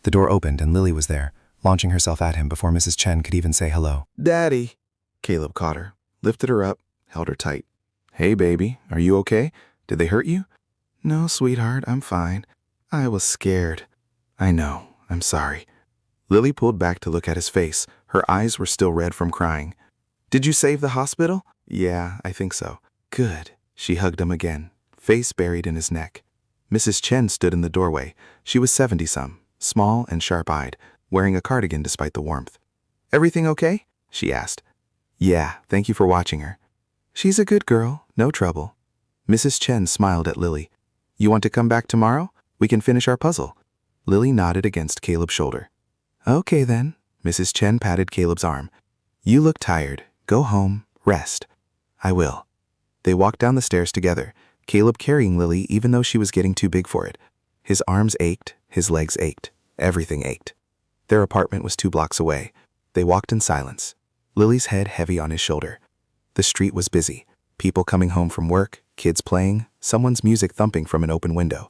The door opened and Lily was there, launching herself at him before Mrs. Chen could even say hello. Daddy! Caleb caught her, lifted her up, held her tight. Hey, baby, are you okay? Did they hurt you? No, sweetheart, I'm fine. I was scared. I know, I'm sorry. Lily pulled back to look at his face. Her eyes were still red from crying. Did you save the hospital? Yeah, I think so. Good. She hugged him again, face buried in his neck. Mrs. Chen stood in the doorway. She was 70-some, small and sharp-eyed, wearing a cardigan despite the warmth. Everything okay? She asked. Yeah, thank you for watching her. She's a good girl, no trouble. Mrs. Chen smiled at Lily. You want to come back tomorrow? We can finish our puzzle. Lily nodded against Caleb's shoulder. Okay then. Mrs. Chen patted Caleb's arm. You look tired. Go home, rest. I will. They walked down the stairs together, Caleb carrying Lily even though she was getting too big for it. His arms ached, his legs ached, everything ached. Their apartment was 2 blocks away. They walked in silence, Lily's head heavy on his shoulder. The street was busy, people coming home from work, kids playing, someone's music thumping from an open window.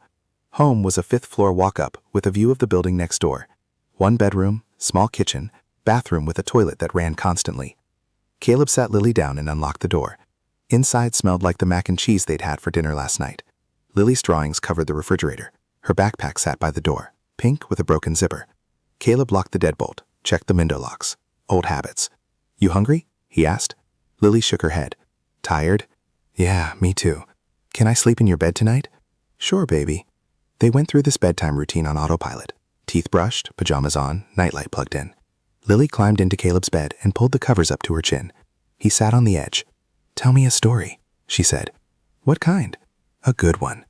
Home was a 5th-floor walk-up with a view of the building next door. 1 bedroom, small kitchen, bathroom with a toilet that ran constantly. Caleb sat Lily down and unlocked the door. Inside smelled like the mac and cheese they'd had for dinner last night. Lily's drawings covered the refrigerator. Her backpack sat by the door, pink with a broken zipper. Caleb locked the deadbolt, checked the window locks. Old habits. You hungry? He asked. Lily shook her head. Tired? Yeah, me too. Can I sleep in your bed tonight? Sure, baby. They went through this bedtime routine on autopilot. Teeth brushed, pajamas on, nightlight plugged in. Lily climbed into Caleb's bed and pulled the covers up to her chin. He sat on the edge. Tell me a story, she said. What kind? A good one.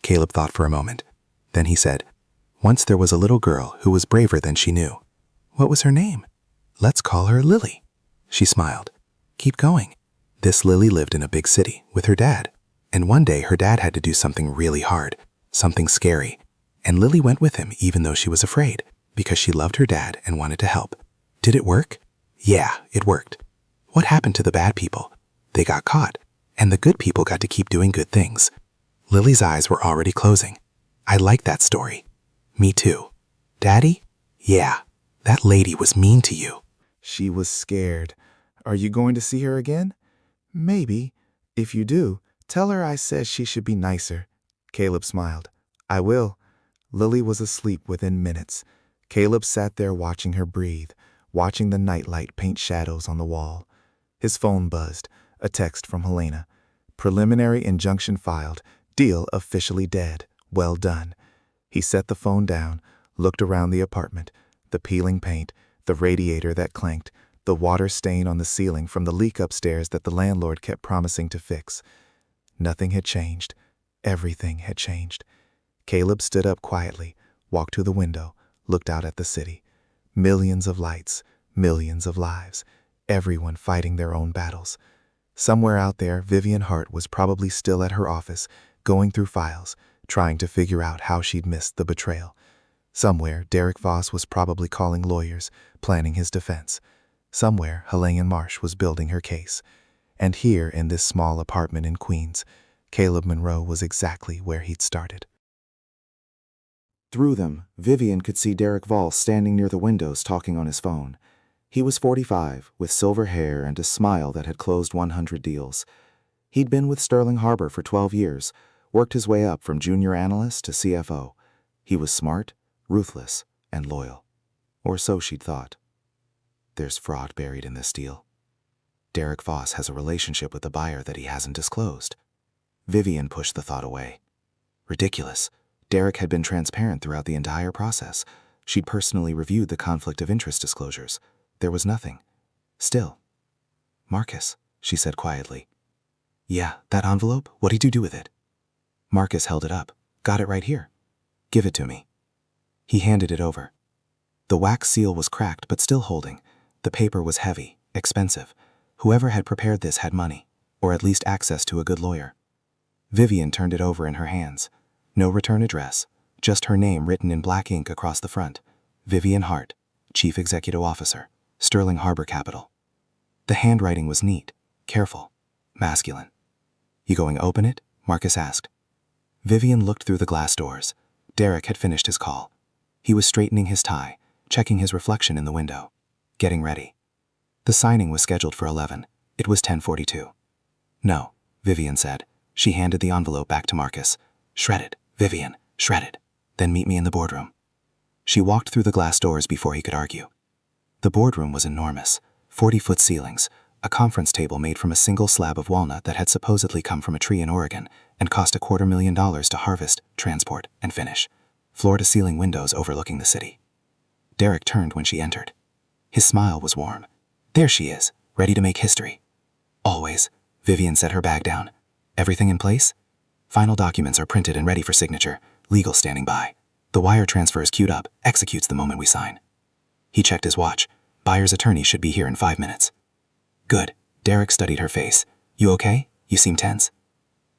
Caleb thought for a moment. Then he said, Once there was a little girl who was braver than she knew. What was her name? Let's call her Lily. She smiled. Keep going. This Lily lived in a big city with her dad. And one day her dad had to do something really hard, something scary. And Lily went with him even though she was afraid, because she loved her dad and wanted to help. Did it work? Yeah, it worked. What happened to the bad people? They got caught, and the good people got to keep doing good things. Lily's eyes were already closing. I like that story. Me too. Daddy? Yeah, that lady was mean to you. She was scared. Are you going to see her again? Maybe. If you do, tell her I said she should be nicer. Caleb smiled. I will. Lily was asleep within minutes. Caleb sat there watching her breathe, watching the nightlight paint shadows on the wall. His phone buzzed. A text from Helena. Preliminary injunction filed. Deal officially dead. Well done. He set the phone down, looked around the apartment. The peeling paint, the radiator that clanked, the water stain on the ceiling from the leak upstairs that the landlord kept promising to fix. Nothing had changed. Everything had changed. Caleb stood up quietly, walked to the window, looked out at the city. Millions of lights, millions of lives, everyone fighting their own battles. Somewhere out there, Vivian Hart was probably still at her office, going through files, trying to figure out how she'd missed the betrayal. Somewhere, Derek Voss was probably calling lawyers, planning his defense. Somewhere, Helene Marsh was building her case. And here, in this small apartment in Queens, Caleb Monroe was exactly where he'd started. Through them, Vivian could see Derek Voss standing near the windows talking on his phone. He was 45, with silver hair and a smile that had closed 100 deals. He'd been with Sterling Harbor for 12 years, worked his way up from junior analyst to CFO. He was smart, ruthless, and loyal. Or so she'd thought. There's fraud buried in this deal. Derek Voss has a relationship with the buyer that he hasn't disclosed. Vivian pushed the thought away. Ridiculous. Derek had been transparent throughout the entire process. She'd personally reviewed the conflict of interest disclosures. There was nothing. Still. Marcus, she said quietly. Yeah, that envelope, what did you do with it? Marcus held it up. Got it right here. Give it to me. He handed it over. The wax seal was cracked but still holding. The paper was heavy, expensive. Whoever had prepared this had money, or at least access to a good lawyer. Vivian turned it over in her hands. No return address, just her name written in black ink across the front. Vivian Hart, Chief Executive Officer, Sterling Harbor Capital. The handwriting was neat, careful, masculine. You going to open it? Marcus asked. Vivian looked through the glass doors. Derek had finished his call. He was straightening his tie, checking his reflection in the window, getting ready. The signing was scheduled for 11. It was 10:42. No, Vivian said. She handed the envelope back to Marcus. Shredded, Vivian, shredded. Then meet me in the boardroom. She walked through the glass doors before he could argue. The boardroom was enormous, 40-foot ceilings, a conference table made from a single slab of walnut that had supposedly come from a tree in Oregon and cost $250,000 to harvest, transport, and finish. Floor-to-ceiling windows overlooking the city. Derek turned when she entered. His smile was warm. There she is, ready to make history. Always. Vivian set her bag down. Everything in place? Final documents are printed and ready for signature. Legal standing by. The wire transfer is queued up, executes the moment we sign. He checked his watch. Buyer's attorney should be here in 5 minutes. Good. Derek studied her face. You okay? You seem tense.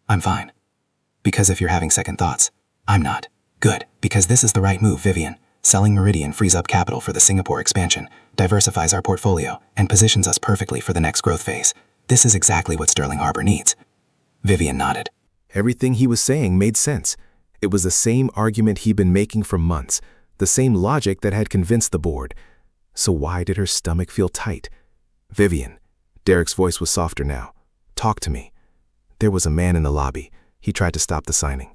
I'm fine. Because if you're having second thoughts, I'm not. Good, because this is the right move, Vivian. Selling Meridian frees up capital for the Singapore expansion, diversifies our portfolio, and positions us perfectly for the next growth phase. This is exactly what Sterling Harbor needs. Vivian nodded. Everything he was saying made sense. It was the same argument he'd been making for months, the same logic that had convinced the board. So why did her stomach feel tight? Vivian. Derek's voice was softer now. Talk to me. There was a man in the lobby. He tried to stop the signing.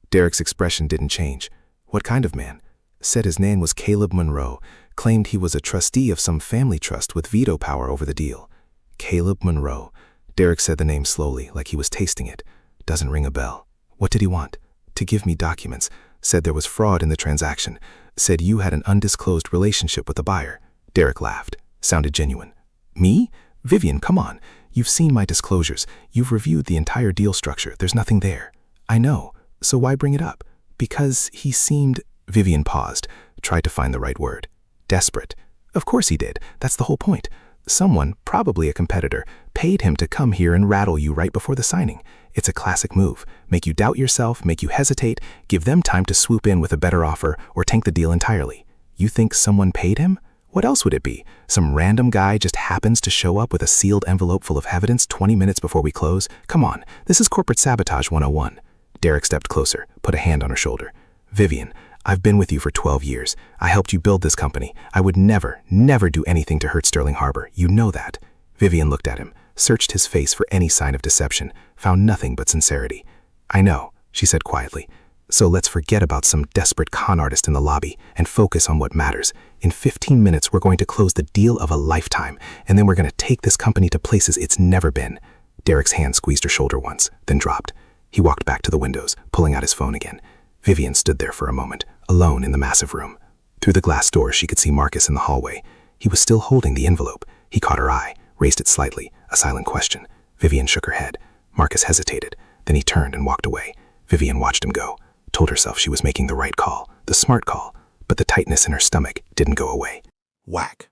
Derek's expression didn't change. What kind of man? Said his name was Caleb Monroe, claimed he was a trustee of some family trust with veto power over the deal. Caleb Monroe. Derek said the name slowly, like he was tasting it. Doesn't ring a bell. What did he want? To give me documents. Said there was fraud in the transaction. Said you had an undisclosed relationship with the buyer. Derek laughed. Sounded genuine. Me? Vivian, come on. You've seen my disclosures. You've reviewed the entire deal structure. There's nothing there. I know. So why bring it up? Because he seemed... Vivian paused, tried to find the right word. Desperate. Of course he did. That's the whole point. Someone, probably a competitor, paid him to come here and rattle you right before the signing. It's a classic move. Make you doubt yourself, make you hesitate, give them time to swoop in with a better offer or tank the deal entirely. You think someone paid him? What else would it be? Some random guy just happens to show up with a sealed envelope full of evidence 20 minutes before we close? Come on, this is corporate sabotage 101. Derek stepped closer, put a hand on her shoulder. Vivian, I've been with you for 12 years. I helped you build this company. I would never, never do anything to hurt Sterling Harbor. You know that. Vivian looked at him, searched his face for any sign of deception, found nothing but sincerity. I know, she said quietly. So let's forget about some desperate con artist in the lobby and focus on what matters. In 15 minutes, we're going to close the deal of a lifetime, and then we're going to take this company to places it's never been. Derek's hand squeezed her shoulder once, then dropped. He walked back to the windows, pulling out his phone again. Vivian stood there for a moment, alone in the massive room. Through the glass door, she could see Marcus in the hallway. He was still holding the envelope. He caught her eye, raised it slightly, a silent question. Vivian shook her head. Marcus hesitated. Then he turned and walked away. Vivian watched him go, told herself she was making the right call, the smart call, but the tightness in her stomach didn't go away. Whack.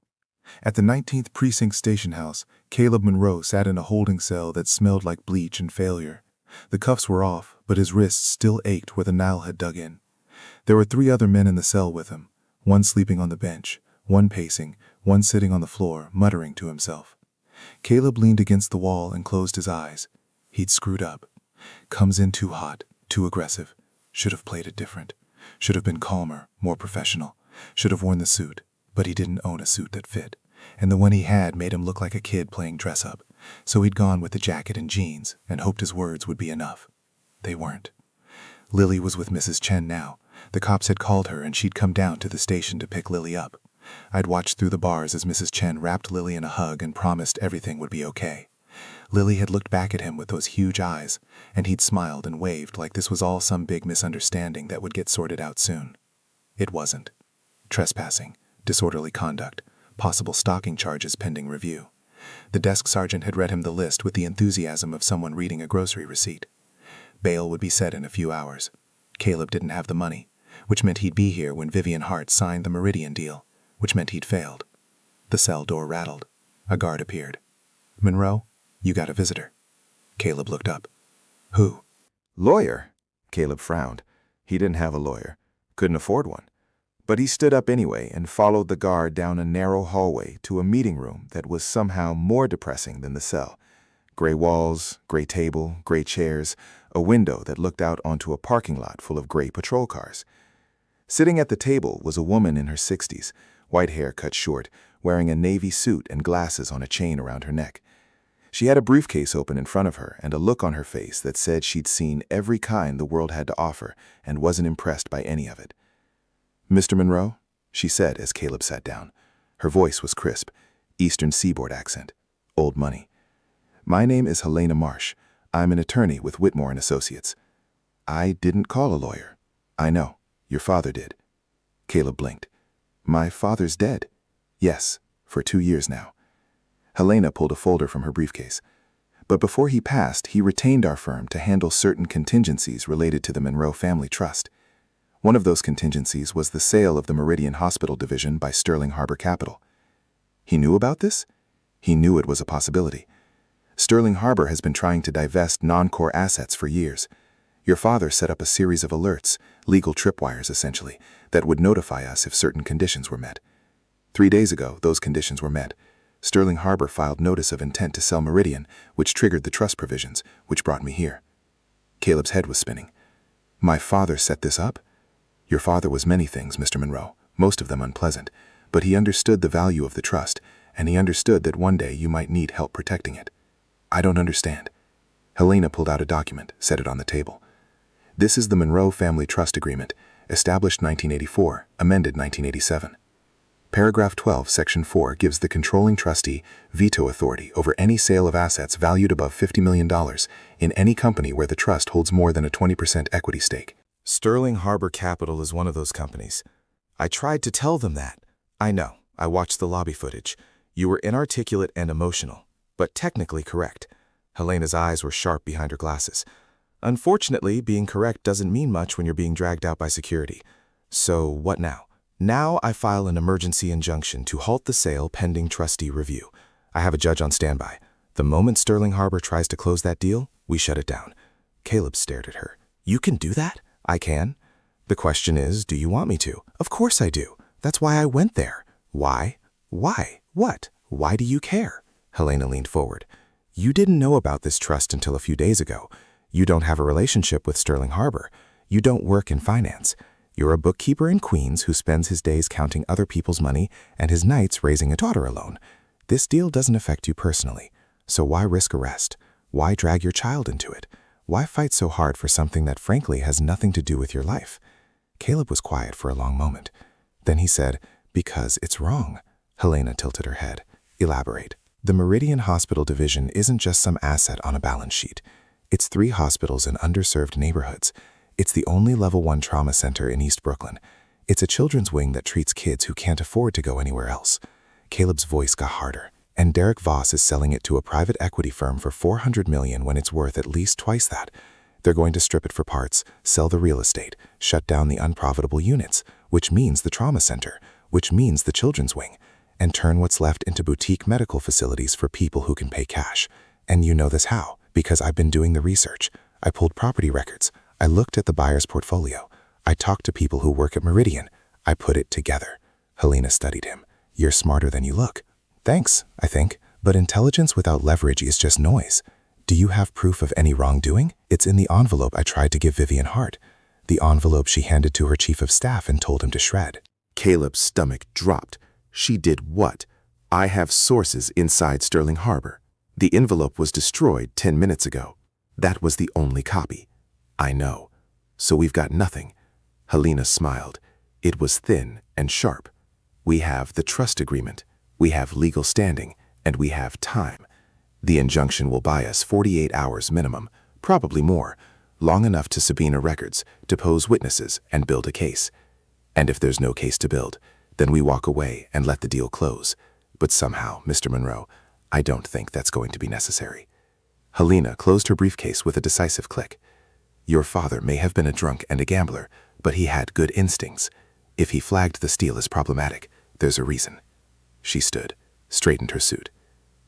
At the 19th Precinct Station House, Caleb Monroe sat in a holding cell that smelled like bleach and failure. The cuffs were off, but his wrists still ached where the nail had dug in. There were 3 other men in the cell with him, one sleeping on the bench, one pacing, one sitting on the floor, muttering to himself. Caleb leaned against the wall and closed his eyes. He'd screwed up. Comes in too hot, too aggressive. Should have played it different. Should have been calmer, more professional. Should have worn the suit, but he didn't own a suit that fit. And the one he had made him look like a kid playing dress-up. So he'd gone with the jacket and jeans and hoped his words would be enough. They weren't. Lily was with Mrs. Chen now. The cops had called her and she'd come down to the station to pick Lily up. I'd watched through the bars as Mrs. Chen wrapped Lily in a hug and promised everything would be okay. Lily had looked back at him with those huge eyes, and he'd smiled and waved like this was all some big misunderstanding that would get sorted out soon. It wasn't. Trespassing, disorderly conduct, possible stalking charges pending review. The desk sergeant had read him the list with the enthusiasm of someone reading a grocery receipt. Bail would be set in a few hours. Caleb didn't have the money, which meant he'd be here when Vivian Hart signed the Meridian deal, which meant he'd failed. The cell door rattled. A guard appeared. "Monroe, you got a visitor." Caleb looked up. "Who?" Lawyer? Caleb frowned. He didn't have a lawyer. Couldn't afford one. But he stood up anyway and followed the guard down a narrow hallway to a meeting room that was somehow more depressing than the cell. Gray walls, gray table, gray chairs, a window that looked out onto a parking lot full of gray patrol cars. Sitting at the table was a woman in her 60s, white hair cut short, wearing a navy suit and glasses on a chain around her neck. She had a briefcase open in front of her and a look on her face that said she'd seen every kind the world had to offer and wasn't impressed by any of it. "Mr. Monroe?" she said as Caleb sat down. Her voice was crisp, Eastern Seaboard accent, old money. "My name is Helena Marsh. I'm an attorney with Whitmore & Associates." "I didn't call a lawyer." "I know. Your father did." Caleb blinked. "My father's dead." "Yes, for 2 years now." Helena pulled a folder from her briefcase. "But before he passed, he retained our firm to handle certain contingencies related to the Monroe Family Trust. One of those contingencies was the sale of the Meridian Hospital Division by Sterling Harbor Capital." "He knew about this?" "He knew it was a possibility. Sterling Harbor has been trying to divest non-core assets for years. Your father set up a series of alerts, legal tripwires essentially, that would notify us if certain conditions were met. 3 days ago, those conditions were met. Sterling Harbor filed notice of intent to sell Meridian, which triggered the trust provisions, which brought me here." Caleb's head was spinning. "My father set this up?" "Your father was many things, Mr. Monroe, most of them unpleasant, but he understood the value of the trust, and he understood that one day you might need help protecting it." "I don't understand." Helena pulled out a document, set it on the table. "This is the Monroe Family Trust Agreement, established 1984, amended 1987. Paragraph 12, Section 4 gives the controlling trustee veto authority over any sale of assets valued above $50 million in any company where the trust holds more than a 20% equity stake." "Sterling Harbor Capital is one of those companies. I tried to tell them that. I know. I watched the lobby footage. You were inarticulate and emotional, but technically correct." Helena's eyes were sharp behind her glasses. "Unfortunately, being correct doesn't mean much when you're being dragged out by security. So what now?" "Now I file an emergency injunction to halt the sale pending trustee review. I have a judge on standby. The moment Sterling Harbor tries to close that deal, we shut it down." Caleb stared at her. "You can do that?" "I can. The question is, do you want me to?" "Of course I do. That's why I went there." "Why?" "Why? What? Why do you care?" Helena leaned forward. "You didn't know about this trust until a few days ago. You don't have a relationship with Sterling Harbor. You don't work in finance. You're a bookkeeper in Queens who spends his days counting other people's money and his nights raising a daughter alone. This deal doesn't affect you personally. So why risk arrest? Why drag your child into it? Why fight so hard for something that frankly has nothing to do with your life?" Caleb was quiet for a long moment. Then he said, "Because it's wrong." Helena tilted her head. "Elaborate." "The Meridian Hospital Division isn't just some asset on a balance sheet. It's 3 hospitals in underserved neighborhoods. It's the only level 1 trauma center in East Brooklyn. It's a children's wing that treats kids who can't afford to go anywhere else." Caleb's voice got harder. "And Derek Voss is selling it to a private equity firm for $400 million when it's worth at least twice that. They're going to strip it for parts, sell the real estate, shut down the unprofitable units, which means the trauma center, which means the children's wing, and turn what's left into boutique medical facilities for people who can pay cash. And you know this how? Because I've been doing the research. I pulled property records. I looked at the buyer's portfolio. I talked to people who work at Meridian. I put it together." Helena studied him. "You're smarter than you look." "Thanks, I think. But intelligence without leverage is just noise. Do you have proof of any wrongdoing? It's in the envelope I tried to give Vivian Hart. The envelope she handed to her chief of staff and told him to shred." Caleb's stomach dropped. "She did what?" "I have sources inside Sterling Harbor. The envelope was destroyed 10 minutes ago. That was the only copy." "I know. So we've got nothing." Helena smiled. It was thin and sharp. "We have the trust agreement. We have legal standing. And we have time. The injunction will buy us 48 hours minimum, probably more, long enough to subpoena records, depose witnesses, and build a case. And if there's no case to build, then we walk away and let the deal close. But somehow, Mr. Monroe, I don't think that's going to be necessary." Helena closed her briefcase with a decisive click. Your father may have been a drunk and a gambler, but he had good instincts. If he flagged the steal as problematic, there's a reason. She stood, straightened her suit.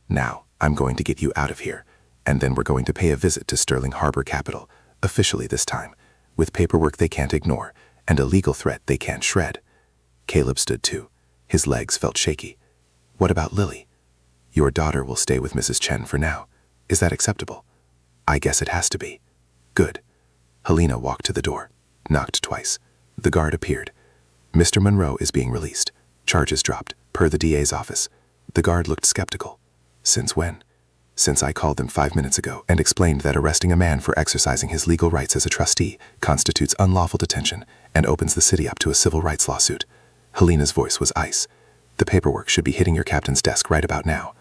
Now, I'm going to get you out of here, and then we're going to pay a visit to Sterling Harbor Capital, officially this time, with paperwork they can't ignore and a legal threat they can't shred. Caleb stood too. His legs felt shaky. What about Lily? Your daughter will stay with Mrs. Chen for now. Is that acceptable? I guess it has to be. Good. Helena walked to the door, knocked twice. The guard appeared. Mr. Monroe is being released. Charges dropped, per the DA's office. The guard looked skeptical. Since when? Since I called them 5 minutes ago and explained that arresting a man for exercising his legal rights as a trustee constitutes unlawful detention and opens the city up to a civil rights lawsuit. Helena's voice was ice. The paperwork should be hitting your captain's desk right about now.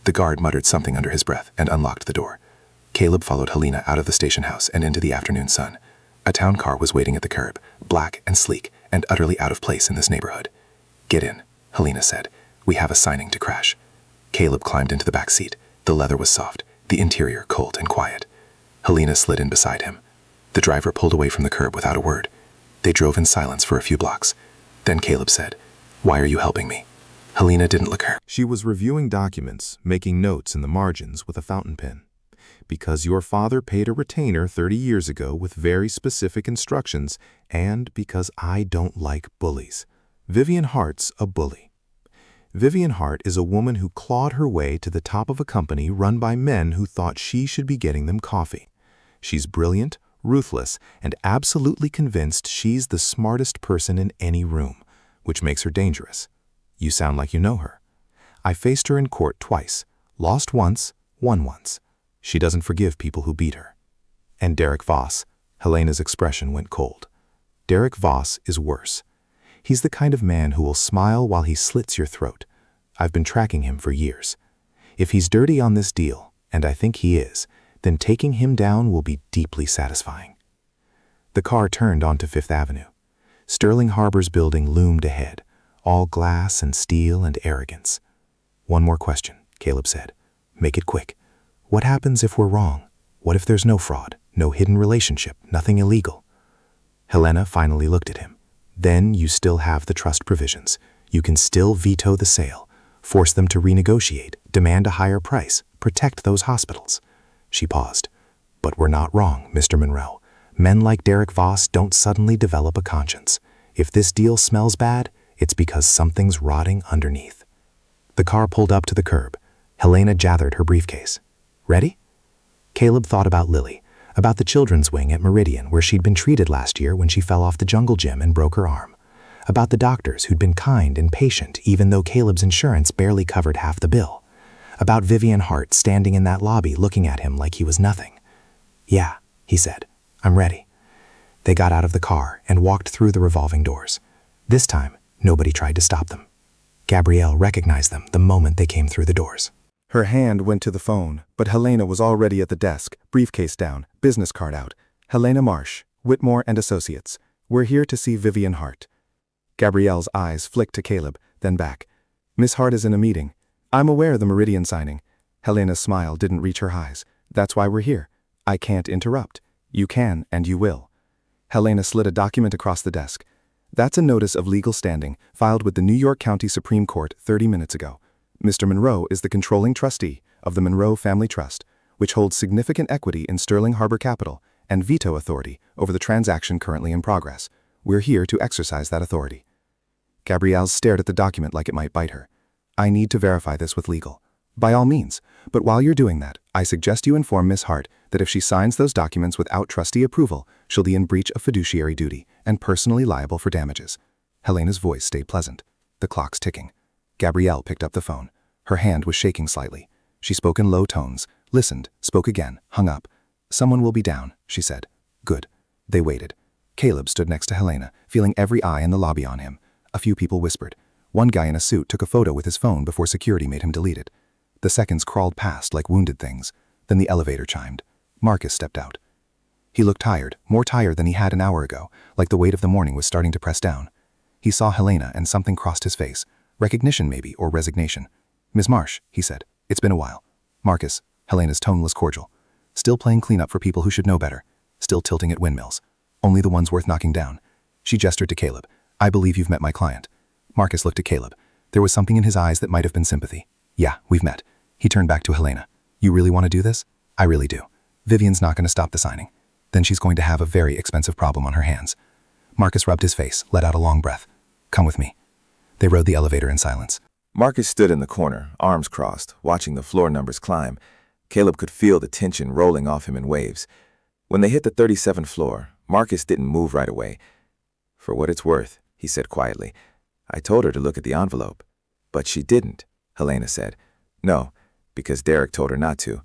The guard muttered something under his breath and unlocked the door. Caleb followed Helena out of the station house and into the afternoon sun. A town car was waiting at the curb, black and sleek and utterly out of place in this neighborhood. Get in, Helena said. We have a signing to crash. Caleb climbed into the back seat. The leather was soft, the interior cold and quiet. Helena slid in beside him. The driver pulled away from the curb without a word. They drove in silence for a few blocks. Then Caleb said, "Why are you helping me?" Helena didn't look her. She was reviewing documents, making notes in the margins with a fountain pen. Because your father paid a retainer 30 years ago with very specific instructions, and because I don't like bullies. Vivian Hart's a bully. Vivian Hart is a woman who clawed her way to the top of a company run by men who thought she should be getting them coffee. She's brilliant, ruthless, and absolutely convinced she's the smartest person in any room, which makes her dangerous. You sound like you know her. I faced her in court twice, lost once, won once. She doesn't forgive people who beat her. And Derek Voss, Helena's expression went cold. Derek Voss is worse. He's the kind of man who will smile while he slits your throat. I've been tracking him for years. If he's dirty on this deal, and I think he is, then taking him down will be deeply satisfying. The car turned onto Fifth Avenue. Sterling Harbor's building loomed ahead, all glass and steel and arrogance. One more question, Caleb said. Make it quick. What happens if we're wrong? What if there's no fraud, no hidden relationship, nothing illegal? Helena finally looked at him. Then you still have the trust provisions. You can still veto the sale, force them to renegotiate, demand a higher price, protect those hospitals. She paused. But we're not wrong, Mr. Monroe. Men like Derek Voss don't suddenly develop a conscience. If this deal smells bad, it's because something's rotting underneath. The car pulled up to the curb. Helena gathered her briefcase. Ready? Caleb thought about Lily, about the children's wing at Meridian where she'd been treated last year when she fell off the jungle gym and broke her arm. About the doctors who'd been kind and patient even though Caleb's insurance barely covered half the bill. About Vivian Hart standing in that lobby looking at him like he was nothing. Yeah, he said. I'm ready. They got out of the car and walked through the revolving doors. This time, nobody tried to stop them. Gabrielle recognized them the moment they came through the doors. Her hand went to the phone, but Helena was already at the desk, briefcase down, business card out. Helena Marsh, Whitmore and Associates. We're here to see Vivian Hart. Gabrielle's eyes flicked to Caleb, then back. Miss Hart is in a meeting. I'm aware of the Meridian signing. Helena's smile didn't reach her eyes. That's why we're here. I can't interrupt. You can and you will. Helena slid a document across the desk. That's a notice of legal standing filed with the New York County Supreme Court 30 minutes ago. Mr. Monroe is the controlling trustee of the Monroe Family Trust, which holds significant equity in Sterling Harbor Capital and veto authority over the transaction currently in progress. We're here to exercise that authority. Gabrielle stared at the document like it might bite her. I need to verify this with legal. By all means, but while you're doing that, I suggest you inform Miss Hart that if she signs those documents without trustee approval, she'll be in breach of fiduciary duty and personally liable for damages. Helena's voice stayed pleasant. The clock's ticking. Gabrielle picked up the phone. Her hand was shaking slightly. She spoke in low tones, listened, spoke again, hung up. Someone will be down, she said. Good. They waited. Caleb stood next to Helena, feeling every eye in the lobby on him. A few people whispered. One guy in a suit took a photo with his phone before security made him delete it. The seconds crawled past like wounded things. Then the elevator chimed. Marcus stepped out. He looked tired, more tired than he had an hour ago, like the weight of the morning was starting to press down. He saw Helena and something crossed his face. Recognition maybe, or resignation. Ms. Marsh, he said. It's been a while. Marcus, Helena's tone was cordial. Still playing cleanup for people who should know better. still tilting at windmills. Only the ones worth knocking down. She gestured to Caleb. I believe you've met my client. Marcus looked at Caleb. There was something in his eyes that might have been sympathy. Yeah, we've met. He turned back to Helena. You really want to do this? I really do. Vivian's not going to stop the signing. Then she's going to have a very expensive problem on her hands. Marcus rubbed his face, let out a long breath. Come with me. They rode the elevator in silence. Marcus stood in the corner, arms crossed, watching the floor numbers climb. Caleb could feel the tension rolling off him in waves. When they hit the 37th floor, Marcus didn't move right away. For what it's worth, he said quietly, I told her to look at the envelope. But she didn't, Helena said. No, because Derek told her not to.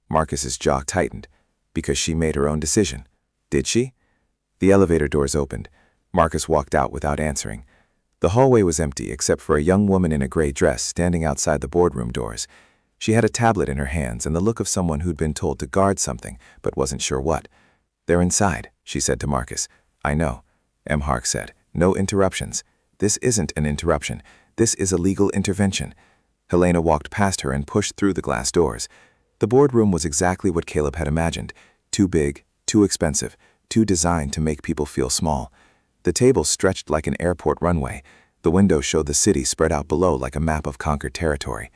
Marcus's jaw tightened. Because she made her own decision. Did she? The elevator doors opened. Marcus walked out without answering. The hallway was empty except for a young woman in a gray dress standing outside the boardroom doors. She had a tablet in her hands and the look of someone who'd been told to guard something, but wasn't sure what. They're inside, she said to Marcus. I know, M. Hark said. No interruptions. This isn't an interruption. This is a legal intervention. Helena walked past her and pushed through the glass doors. The boardroom was exactly what Caleb had imagined. Too big, too expensive, too designed to make people feel small. The table stretched like an airport runway. The window showed the city spread out below like a map of conquered territory.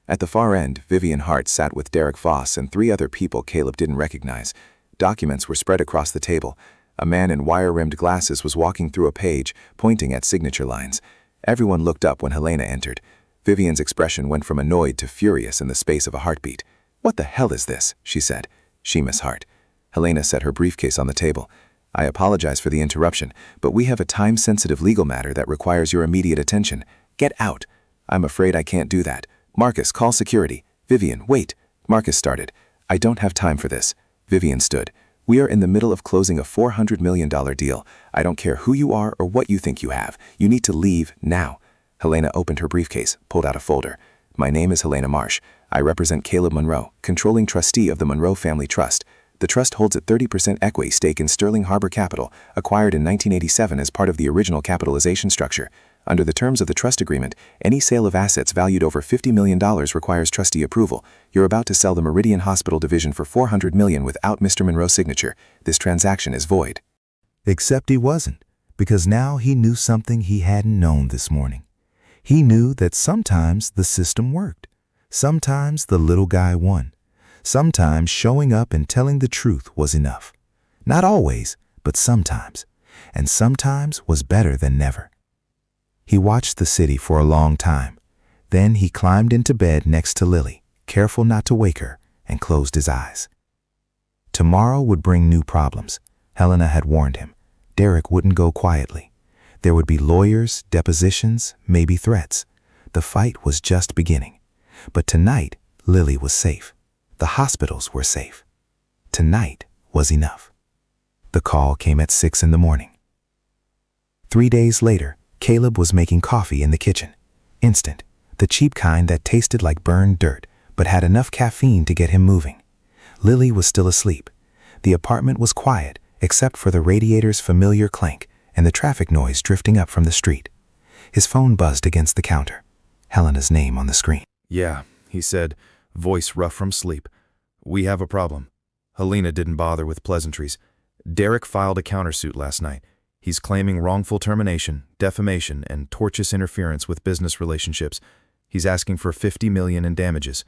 At the far end, Vivian Hart sat with Derek Voss and 3 other people Caleb didn't recognize. Documents were spread across the table. A man in wire-rimmed glasses was walking through a page, pointing at signature lines. Everyone looked up when Helena entered. Vivian's expression went from annoyed to furious in the space of a heartbeat. What the hell is this? She said. She, Miss Hart. Helena set her briefcase on the table. I apologize for the interruption, but we have a time-sensitive legal matter that requires your immediate attention. Get out. I'm afraid I can't do that. Marcus, call security. Vivian, wait. Marcus started. I don't have time for this. Vivian stood. We are in the middle of closing a $400 million deal. I don't care who you are or what you think you have. You need to leave now. Helena opened her briefcase, pulled out a folder. My name is Helena Marsh. I represent Caleb Monroe, controlling trustee of the Monroe Family Trust. The trust holds a 30% equity stake in Sterling Harbor Capital, acquired in 1987 as part of the original capitalization structure. Under the terms of the trust agreement, any sale of assets valued over $50 million requires trustee approval. You're about to sell the Meridian Hospital division for $400 million without Mr. Monroe's signature. This transaction is void. Except he wasn't, because now he knew something he hadn't known this morning. He knew that sometimes the system worked. Sometimes the little guy won. Sometimes showing up and telling the truth was enough. Not always, but sometimes. And sometimes was better than never. He watched the city for a long time. Then he climbed into bed next to Lily, careful not to wake her, and closed his eyes. Tomorrow would bring new problems. Helena had warned him. Derek wouldn't go quietly. There would be lawyers, depositions, maybe threats. The fight was just beginning. But tonight, Lily was safe. The hospitals were safe. Tonight was enough. The call came at 6 in the morning. 3 days later, Caleb was making coffee in the kitchen. Instant, the cheap kind that tasted like burned dirt, but had enough caffeine to get him moving. Lily was still asleep. The apartment was quiet, except for the radiator's familiar clank and the traffic noise drifting up from the street. His phone buzzed against the counter. Helena's name on the screen. Yeah, he said, voice rough from sleep. We have a problem. Helena didn't bother with pleasantries. Derek filed a countersuit last night. He's claiming wrongful termination, defamation, and tortious interference with business relationships. He's asking for $50 million in damages.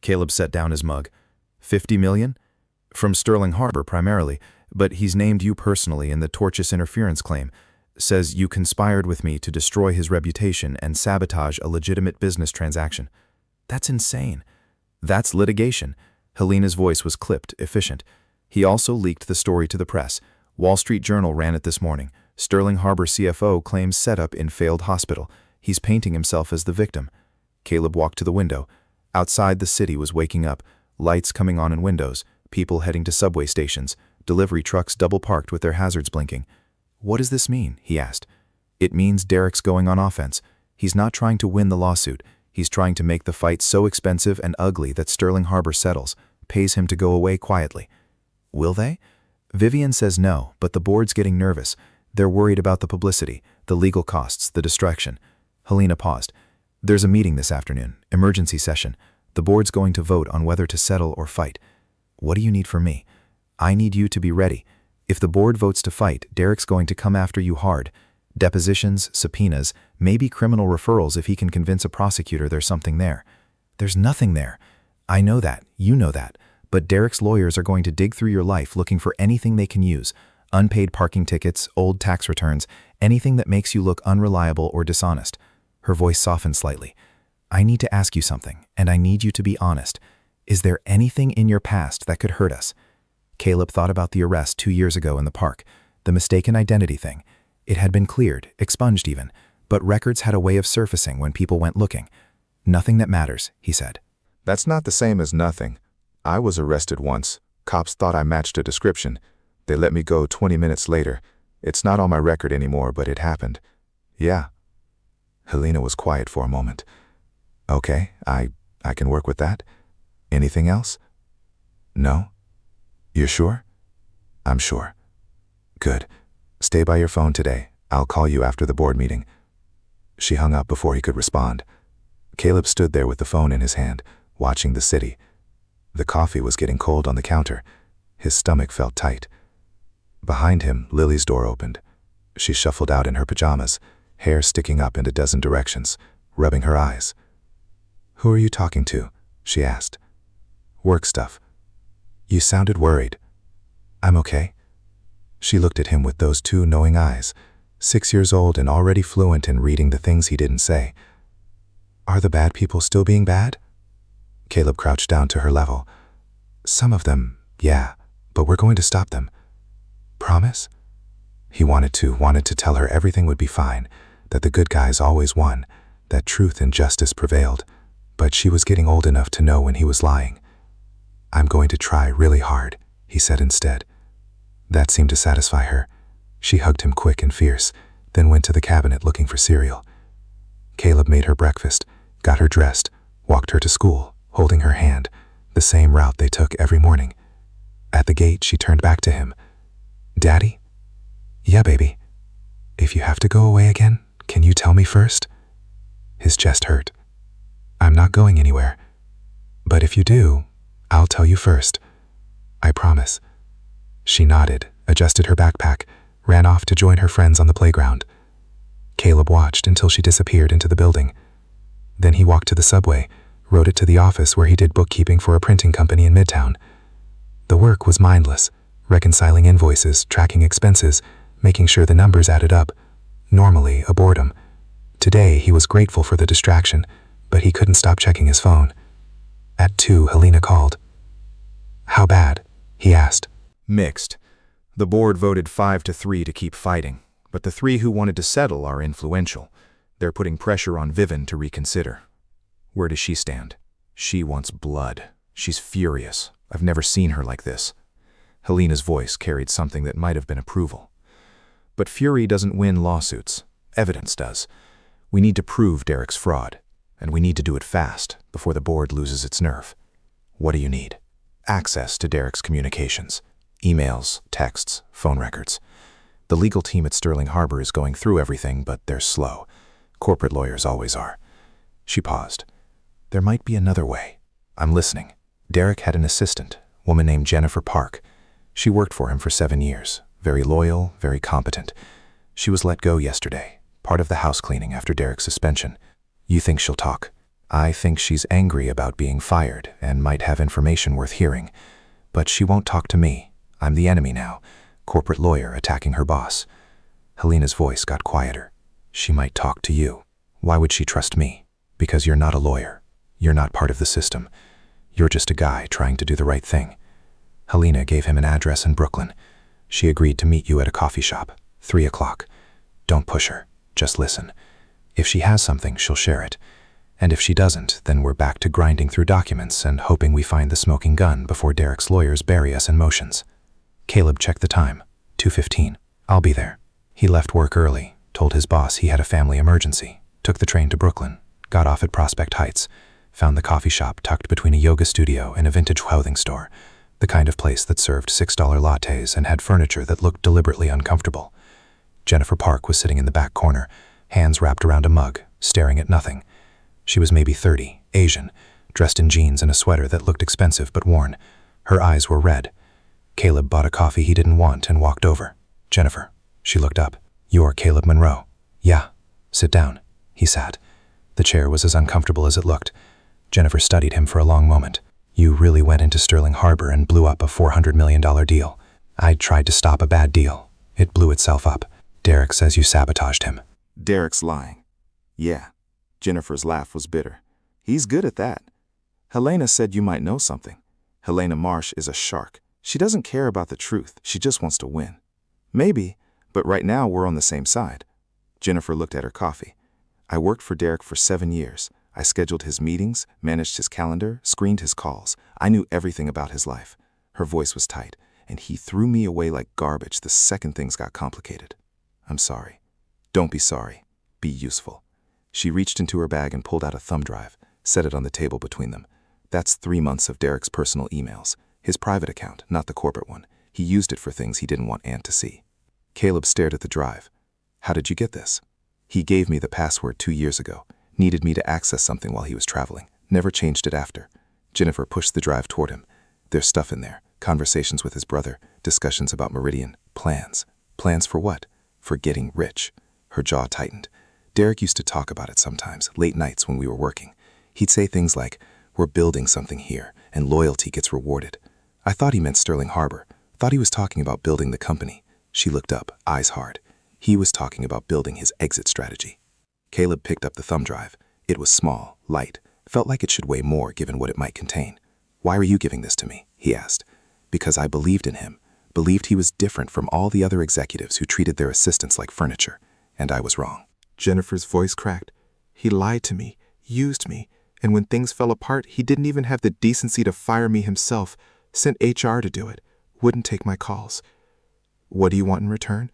Caleb set down his mug. $50 million? From Sterling Harbor primarily, but he's named you personally in the tortious interference claim. Says you conspired with me to destroy his reputation and sabotage a legitimate business transaction. That's insane. That's litigation. Helena's voice was clipped, efficient. He also leaked the story to the press. Wall Street Journal ran it this morning. Sterling Harbor CFO claims setup in failed hospital. He's painting himself as the victim. Caleb walked to the window. Outside, the city was waking up. Lights coming on in windows. People heading to subway stations. Delivery trucks double parked with their hazards blinking. What does this mean? He asked. It means Derek's going on offense. He's not trying to win the lawsuit. He's trying to make the fight so expensive and ugly that Sterling Harbor settles, pays him to go away quietly. Will they? Vivian says no, but the board's getting nervous. They're worried about the publicity, the legal costs, the distraction. Helena paused. There's a meeting this afternoon, emergency session. The board's going to vote on whether to settle or fight. What do you need from me? I need you to be ready. If the board votes to fight, Derek's going to come after you hard. Depositions, subpoenas, maybe criminal referrals if he can convince a prosecutor there's something there. There's nothing there. I know that, you know that, but Derek's lawyers are going to dig through your life looking for anything they can use. Unpaid parking tickets, old tax returns, anything that makes you look unreliable or dishonest. Her voice softened slightly. I need to ask you something, and I need you to be honest. Is there anything in your past that could hurt us? Caleb thought about the arrest 2 years ago in the park, the mistaken identity thing. It had been cleared, expunged even, but records had a way of surfacing when people went looking. Nothing that matters, he said. That's not the same as nothing. I was arrested once. Cops thought I matched a description. They let me go 20 minutes later. It's not on my record anymore, but it happened. Yeah. Helena was quiet for a moment. Okay, I can work with that. Anything else? No? You're sure? I'm sure. Good. Stay by your phone today. I'll call you after the board meeting. She hung up before he could respond. Caleb stood there with the phone in his hand, watching the city. The coffee was getting cold on the counter. His stomach felt tight. Behind him, Lily's door opened. She shuffled out in her pajamas, hair sticking up in a dozen directions, rubbing her eyes. Who are you talking to? She asked. Work stuff. You sounded worried. I'm okay. She looked at him with those two knowing eyes, 6 years old and already fluent in reading the things he didn't say. Are the bad people still being bad? Caleb crouched down to her level. Some of them, yeah, but we're going to stop them. Promise? He wanted to tell her everything would be fine, that the good guys always won, that truth and justice prevailed, but she was getting old enough to know when he was lying. I'm going to try really hard, he said instead. That seemed to satisfy her. She hugged him quick and fierce, then went to the cabinet looking for cereal. Caleb made her breakfast, got her dressed, walked her to school, holding her hand, the same route they took every morning. At the gate, she turned back to him. Daddy? Yeah, baby. If you have to go away again, can you tell me first? His chest hurt. I'm not going anywhere. But if you do, I'll tell you first. I promise. She nodded, adjusted her backpack, ran off to join her friends on the playground. Caleb watched until she disappeared into the building. Then he walked to the subway, rode it to the office where he did bookkeeping for a printing company in Midtown. The work was mindless, reconciling invoices, tracking expenses, making sure the numbers added up. Normally, a boredom. Today, he was grateful for the distraction, but he couldn't stop checking his phone. At 2, Helena called. How bad? He asked. Mixed. The board voted 5-3 to keep fighting, but the 3 who wanted to settle are influential. They're putting pressure on Vivian to reconsider. Where does she stand? She wants blood. She's furious. I've never seen her like this. Helena's voice carried something that might have been approval. But fury doesn't win lawsuits. Evidence does. We need to prove Derek's fraud, and we need to do it fast before the board loses its nerve. What do you need? Access to Derek's communications. Emails, texts, phone records. The legal team at Sterling Harbor is going through everything, but they're slow. Corporate lawyers always are. She paused. There might be another way. I'm listening. Derek had an assistant, a woman named Jennifer Park. She worked for him for 7 years. Very loyal, very competent. She was let go yesterday, part of the house cleaning after Derek's suspension. You think she'll talk? I think she's angry about being fired and might have information worth hearing. But she won't talk to me. I'm the enemy now, corporate lawyer attacking her boss. Helena's voice got quieter. She might talk to you. Why would she trust me? Because you're not a lawyer. You're not part of the system. You're just a guy trying to do the right thing. Helena gave him an address in Brooklyn. She agreed to meet you at a coffee shop, 3 o'clock. Don't push her. Just listen. If she has something, she'll share it. And if she doesn't, then we're back to grinding through documents and hoping we find the smoking gun before Derek's lawyers bury us in motions. Caleb checked the time. 2:15. I'll be there. He left work early, told his boss he had a family emergency, took the train to Brooklyn, got off at Prospect Heights, found the coffee shop tucked between a yoga studio and a vintage clothing store, the kind of place that served $6 lattes and had furniture that looked deliberately uncomfortable. Jennifer Park was sitting in the back corner, hands wrapped around a mug, staring at nothing. She was maybe 30, Asian, dressed in jeans and a sweater that looked expensive but worn. Her eyes were red. Caleb bought a coffee he didn't want and walked over. Jennifer. She looked up. You're Caleb Monroe. Yeah. Sit down. He sat. The chair was as uncomfortable as it looked. Jennifer studied him for a long moment. You really went into Sterling Harbor and blew up a $400 million deal. I tried to stop a bad deal. It blew itself up. Derek says you sabotaged him. Derek's lying. Yeah. Jennifer's laugh was bitter. He's good at that. Helena said you might know something. Helena Marsh is a shark. She doesn't care about the truth. She just wants to win. Maybe, but right now we're on the same side. Jennifer looked at her coffee. I worked for Derek for 7 years. I scheduled his meetings, managed his calendar, screened his calls. I knew everything about his life. Her voice was tight, and he threw me away like garbage the second things got complicated. I'm sorry. Don't be sorry. Be useful. She reached into her bag and pulled out a thumb drive, set it on the table between them. That's 3 months of Derek's personal emails. His private account, not the corporate one. He used it for things he didn't want Aunt to see. Caleb stared at the drive. How did you get this? He gave me the password 2 years ago. Needed me to access something while he was traveling. Never changed it after. Jennifer pushed the drive toward him. There's stuff in there. Conversations with his brother. Discussions about Meridian. Plans. Plans for what? For getting rich. Her jaw tightened. Derek used to talk about it sometimes, late nights when we were working. He'd say things like, we're building something here, and loyalty gets rewarded. I thought he meant Sterling Harbor. Thought he was talking about building the company. She looked up, eyes hard. He was talking about building his exit strategy. Caleb picked up the thumb drive. It was small, light, felt like it should weigh more given what it might contain. Why are you giving this to me? He asked. Because I believed in him, believed he was different from all the other executives who treated their assistants like furniture, and I was wrong. Jennifer's voice cracked. He lied to me, used me, and when things fell apart, he didn't even have the decency to fire me himself, sent HR to do it, wouldn't take my calls. What do you want in return?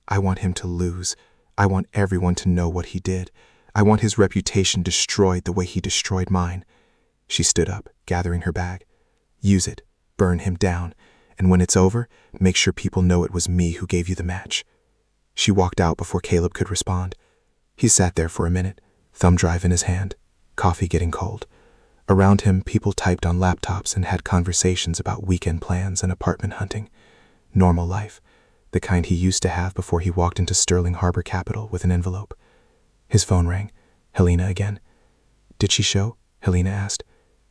I want him to lose. I want everyone to know what he did. I want his reputation destroyed the way he destroyed mine. She stood up, gathering her bag. Use it, burn him down, and when it's over, make sure people know it was me who gave you the match. She walked out before Caleb could respond. He sat there for a minute, thumb drive in his hand, coffee getting cold. Around him, people typed on laptops and had conversations about weekend plans and apartment hunting. Normal life, the kind he used to have before he walked into Sterling Harbor Capital with an envelope. His phone rang. Helena again. Did she show? Helena asked.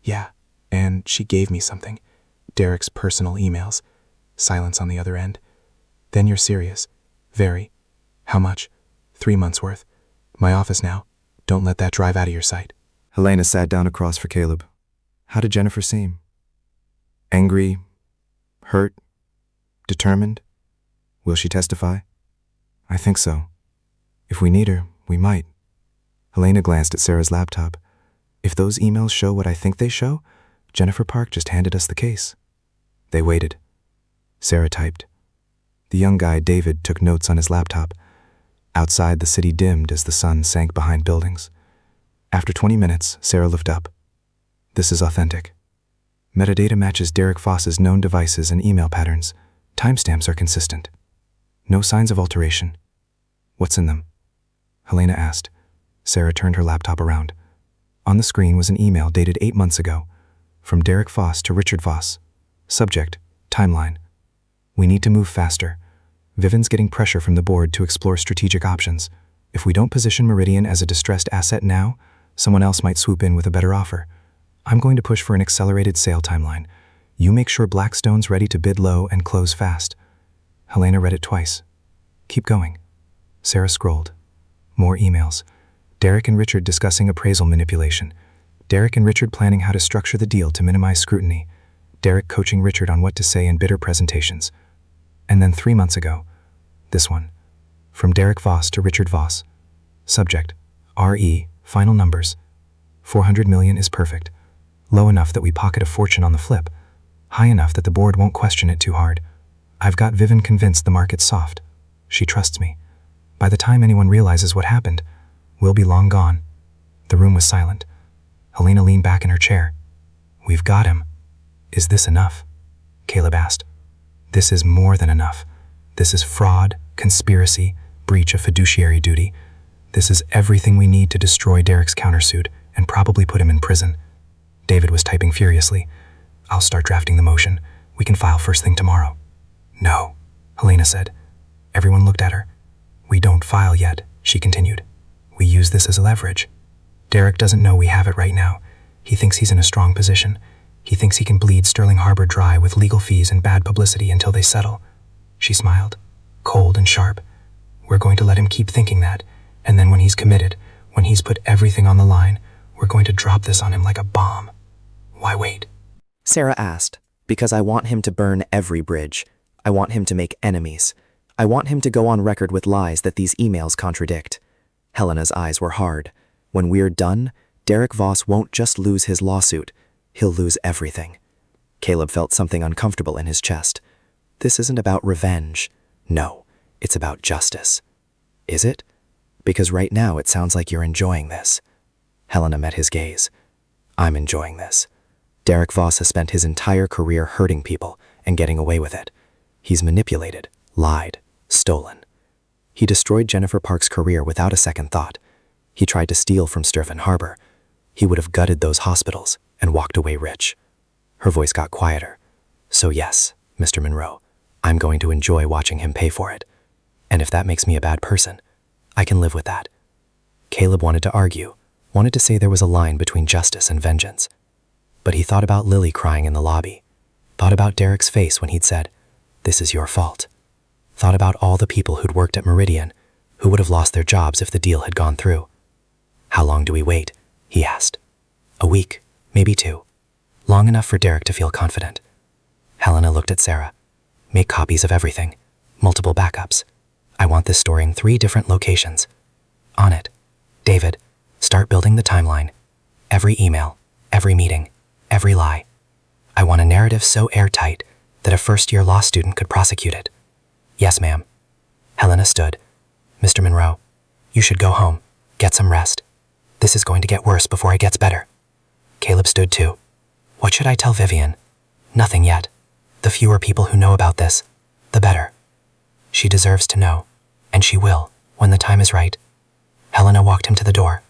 Yeah, and she gave me something. Derek's personal emails. Silence on the other end. Then you're serious. Very. How much? 3 months worth. My office now. Don't let that drive out of your sight. Helena sat down across for Caleb. How did Jennifer seem? Angry? Hurt? Determined? Will she testify? I think so. If we need her, we might. Helena glanced at Sarah's laptop. If those emails show what I think they show, Jennifer Park just handed us the case. They waited. Sarah typed. The young guy, David, took notes on his laptop. Outside, the city dimmed as the sun sank behind buildings. After 20 minutes, Sarah looked up. This is authentic. Metadata matches Derek Foss's known devices and email patterns. Timestamps are consistent. No signs of alteration. What's in them? Helena asked. Sarah turned her laptop around. On the screen was an email dated 8 months ago. From Derek Foss to Richard Voss. Subject, timeline. We need to move faster. Vivian's getting pressure from the board to explore strategic options. If we don't position Meridian as a distressed asset now, someone else might swoop in with a better offer. I'm going to push for an accelerated sale timeline. You make sure Blackstone's ready to bid low and close fast. Helena read it twice. Keep going. Sarah scrolled. More emails. Derek and Richard discussing appraisal manipulation. Derek and Richard planning how to structure the deal to minimize scrutiny. Derek coaching Richard on what to say in bidder presentations. And then 3 months ago, this one. From Derek Voss to Richard Voss. Subject, RE, final numbers. 400 million is perfect. Low enough that we pocket a fortune on the flip. High enough that the board won't question it too hard. I've got Vivian convinced the market's soft. She trusts me. By the time anyone realizes what happened, we'll be long gone. The room was silent. Helena leaned back in her chair. We've got him. Is this enough? Caleb asked. This is more than enough. This is fraud, conspiracy, breach of fiduciary duty. This is everything we need to destroy Derek's countersuit and probably put him in prison. David was typing furiously. I'll start drafting the motion. We can file first thing tomorrow. No, Helena said. Everyone looked at her. We don't file yet, she continued. We use this as leverage. Derek doesn't know we have it right now. He thinks he's in a strong position. He thinks he can bleed Sterling Harbor dry with legal fees and bad publicity until they settle. She smiled, cold and sharp. We're going to let him keep thinking that, and then when he's committed, when he's put everything on the line, we're going to drop this on him like a bomb. Why wait? Sarah asked, because I want him to burn every bridge. I want him to make enemies. I want him to go on record with lies that these emails contradict. Helena's eyes were hard. When we're done, Derek Voss won't just lose his lawsuit. He'll lose everything. Caleb felt something uncomfortable in his chest. This isn't about revenge. No, it's about justice. Is it? Because right now it sounds like you're enjoying this. Helena met his gaze. I'm enjoying this. Derek Voss has spent his entire career hurting people and getting away with it. He's manipulated, lied, stolen. He destroyed Jennifer Park's career without a second thought. He tried to steal from Sterling Harbor. He would have gutted those hospitals and walked away rich. Her voice got quieter. So yes, Mr. Monroe, I'm going to enjoy watching him pay for it. And if that makes me a bad person, I can live with that. Caleb wanted to argue, wanted to say there was a line between justice and vengeance. But he thought about Lily crying in the lobby, thought about Derek's face when he'd said, "This is your fault." Thought about all the people who'd worked at Meridian, who would have lost their jobs if the deal had gone through. How long do we wait? He asked. A week, maybe 2. Long enough for Derek to feel confident. Helena looked at Sarah. Make copies of everything. Multiple backups. I want this story in 3 different locations. On it. David, start building the timeline. Every email, every meeting, every lie. I want a narrative so airtight that a first-year law student could prosecute it. Yes, ma'am. Helena stood. Mr. Monroe, you should go home. Get some rest. This is going to get worse before it gets better. Caleb stood too. What should I tell Vivian? Nothing yet. The fewer people who know about this, the better. She deserves to know, and she will, when the time is right. Helena walked him to the door.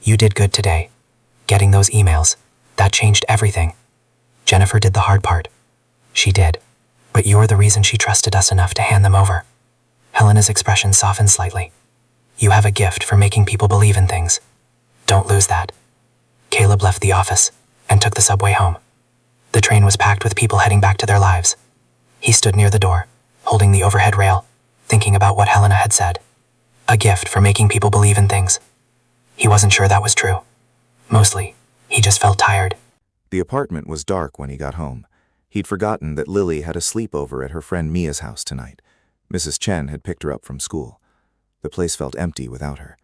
You did good today. Getting those emails, that changed everything. Jennifer did the hard part. She did, but you're the reason she trusted us enough to hand them over. Helena's expression softened slightly. You have a gift for making people believe in things. Don't lose that. Caleb left the office and took the subway home. The train was packed with people heading back to their lives. He stood near the door, holding the overhead rail, thinking about what Helena had said. A gift for making people believe in things. He wasn't sure that was true. Mostly, he just felt tired. The apartment was dark when he got home. He'd forgotten that Lily had a sleepover at her friend Mia's house tonight. Mrs. Chen had picked her up from school. The place felt empty without her.